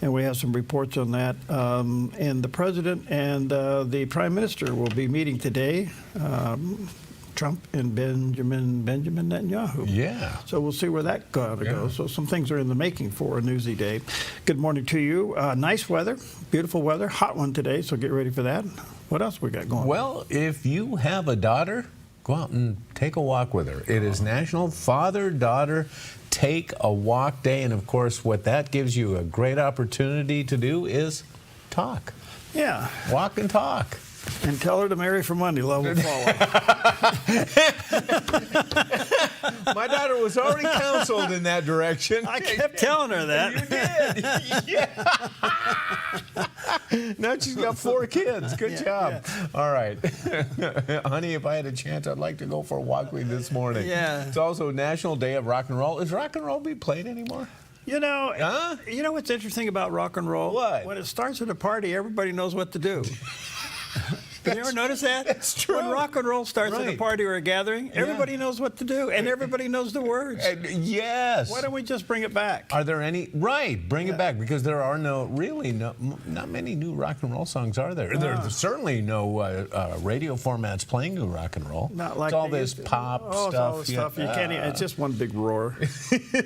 And we have some reports on that. And the president and the prime minister will be meeting today. Trump and Benjamin Netanyahu. Yeah. So we'll see where that goes. So some things are in the making for a newsy day. Good morning to you. Nice weather, beautiful weather, hot one today, so get ready for that. What else we got going on? Well, if you have a daughter, go out and take a walk with her. It is National Father-Daughter Take a Walk Day, and of course what that gives you a great opportunity to do is talk. Yeah. Walk and talk. And tell her to marry for money, love will follow. My daughter was already counseled in that direction. I kept telling her that. You did. Yeah. Now she's got 4 kids. Good job. Yeah. All right. Honey, if I had a chance, I'd like to go for a walk with you this morning. Yeah. It's also National Day of Rock and Roll. Is rock and roll being played anymore? You know what's interesting about rock and roll? What? When it starts at a party, everybody knows what to do. Have you ever noticed that? That's true. When rock and roll starts at a party or a gathering, everybody knows what to do, and everybody knows the words. Yes. Why don't we just bring it back? Are there any? Right, bring it back, because there are not many new rock and roll songs, are there? There's certainly no radio formats playing new rock and roll. Not like it's all this pop stuff. It's all this stuff. You can't. It's just one big roar.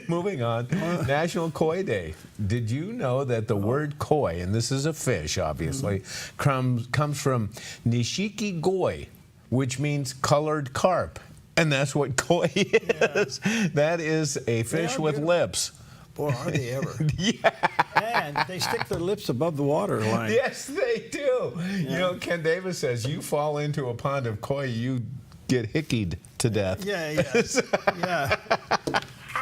Moving on. National Koi Day. Did you know that the word koi, and this is a fish, obviously, comes from Nishiki goi, which means colored carp. And that's what koi is. Yeah. That is a fish with lips. Boy, are they ever. Yeah. And they stick their lips above the water line. Yes, they do. Yeah. You know, Ken Davis says, you fall into a pond of koi, you get hickied to death. Yeah. Yeah.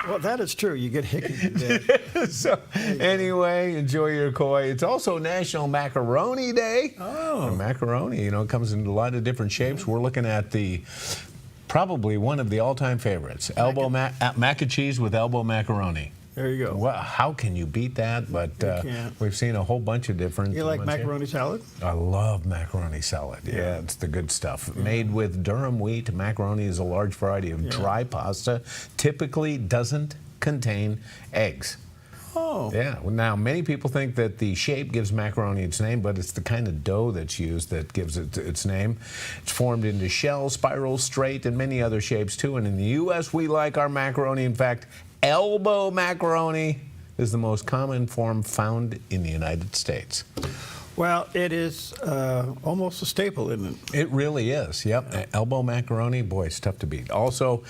Well, that is true. You get hickied to death. So, anyway, enjoy your koi. It's also National Macaroni Day. Oh. And macaroni, comes in a lot of different shapes. We're looking at probably one of the all-time favorites, mac and cheese with elbow macaroni. There you go. Well, how can you beat that? But can't. we've seen a whole bunch of different. You like ones here. macaroni salad? I love macaroni salad. Yeah, it's the good stuff. Made with durum wheat, macaroni is a large variety of dry pasta. Typically doesn't contain eggs. Oh. Yeah. Well, now, many people think that the shape gives macaroni its name, but it's the kind of dough that's used that gives it its name. It's formed into shells, spiral, straight, and many other shapes, too. And in the U.S., we like our macaroni. In fact, elbow macaroni is the most common form found in the United States. Well, it is almost a staple, isn't it? It really is, yep. Elbow macaroni, boy, it's tough to beat. Also,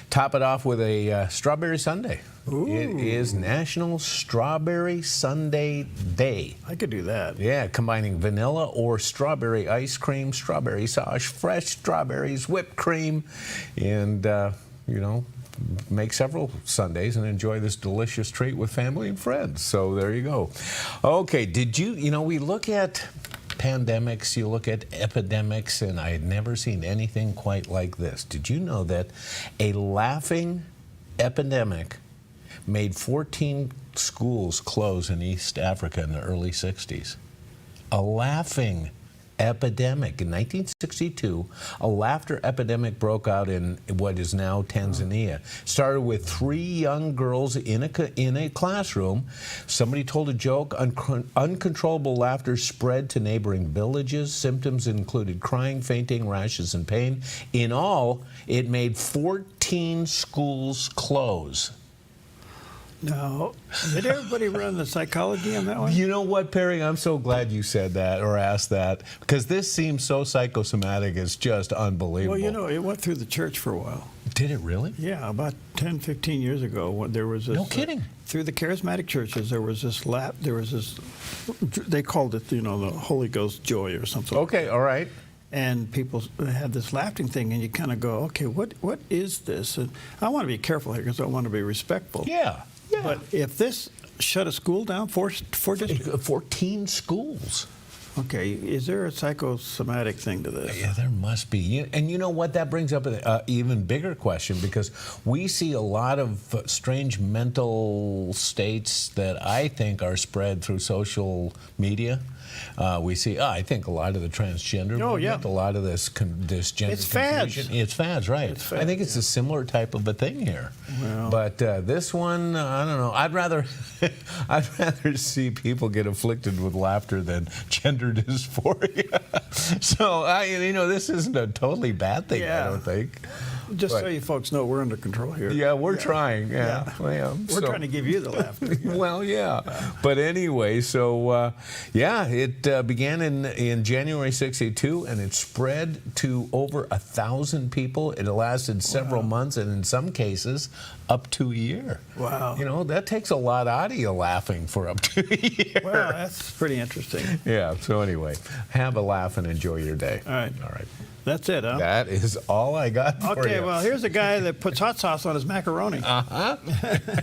top it off with a strawberry sundae. Ooh. It is National Strawberry Sundae Day. I could do that. Yeah, combining vanilla or strawberry ice cream, strawberry sauce, fresh strawberries, whipped cream, and, make several sundaes and enjoy this delicious treat with family and friends. So there you go. Okay, we look at pandemics, you look at epidemics, and I had never seen anything quite like this. Did you know that a laughing epidemic made 14 schools close in East Africa in the early 60s? A laughing epidemic. In 1962, a laughter epidemic broke out in what is now Tanzania. Started with 3 young girls in a classroom. Somebody told a joke. Uncontrollable laughter spread to neighboring villages. Symptoms included crying, fainting, rashes, and pain. In all, it made 14 schools close. Now, did everybody run the psychology on that one? You know what, Perry? I'm so glad you said that or asked that, because this seems so psychosomatic. It's just unbelievable. Well, it went through the church for a while. Did it really? Yeah, about 10, 15 years ago, when there was this. No kidding. Through the charismatic churches, there was this they called it, the Holy Ghost joy or something. Okay, all right. And people had this laughing thing, and you kind of go, okay, what is this? And I want to be careful here because I want to be respectful. Yeah. But if this shut a school down, four districts? 14 schools. Okay, is there a psychosomatic thing to this? Yeah, there must be. And you know what? That brings up an even bigger question, because we see a lot of strange mental states that I think are spread through social media. We see, I think a lot of the transgender movement, a lot of this gender it's fads. confusion. It's fads, right. It's fads, I think it's a similar type of a thing here. Well. But this one, I don't know. I'd rather see people get afflicted with laughter than gender dysphoria. So, this isn't a totally bad thing, I don't think. Just so you folks know, we're under control here. Yeah, we're trying. Yeah. Well, we're trying to give you the laughter. Well, yeah. But anyway, so, it began in January 62, and it spread to over 1,000 people. It lasted several months, and in some cases, up to a year. Wow. That takes a lot out of you laughing for up to a year. Well, that's pretty interesting. Yeah, so anyway, have a laugh and enjoy your day. All right. All right. That's it, huh? That is all I got for you. Okay, well, here's a guy that puts hot sauce on his macaroni. A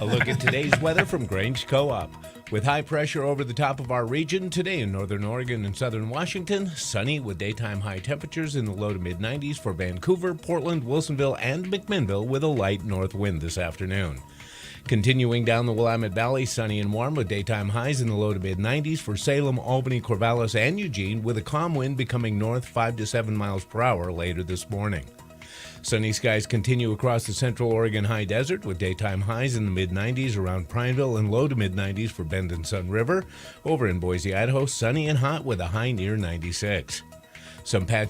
look at today's weather from Grange Co-op. With high pressure over the top of our region, today in northern Oregon and southern Washington, sunny with daytime high temperatures in the low to mid-90s for Vancouver, Portland, Wilsonville, and McMinnville with a light north wind this afternoon. Continuing down the Willamette Valley, sunny and warm with daytime highs in the low to mid-90s for Salem, Albany, Corvallis, and Eugene, with a calm wind becoming north 5 to 7 miles per hour later this morning. Sunny skies continue across the central Oregon high desert with daytime highs in the mid-90s around Prineville and low to mid-90s for Bend and Sun River. Over in Boise, Idaho, sunny and hot with a high near 96. Some patchy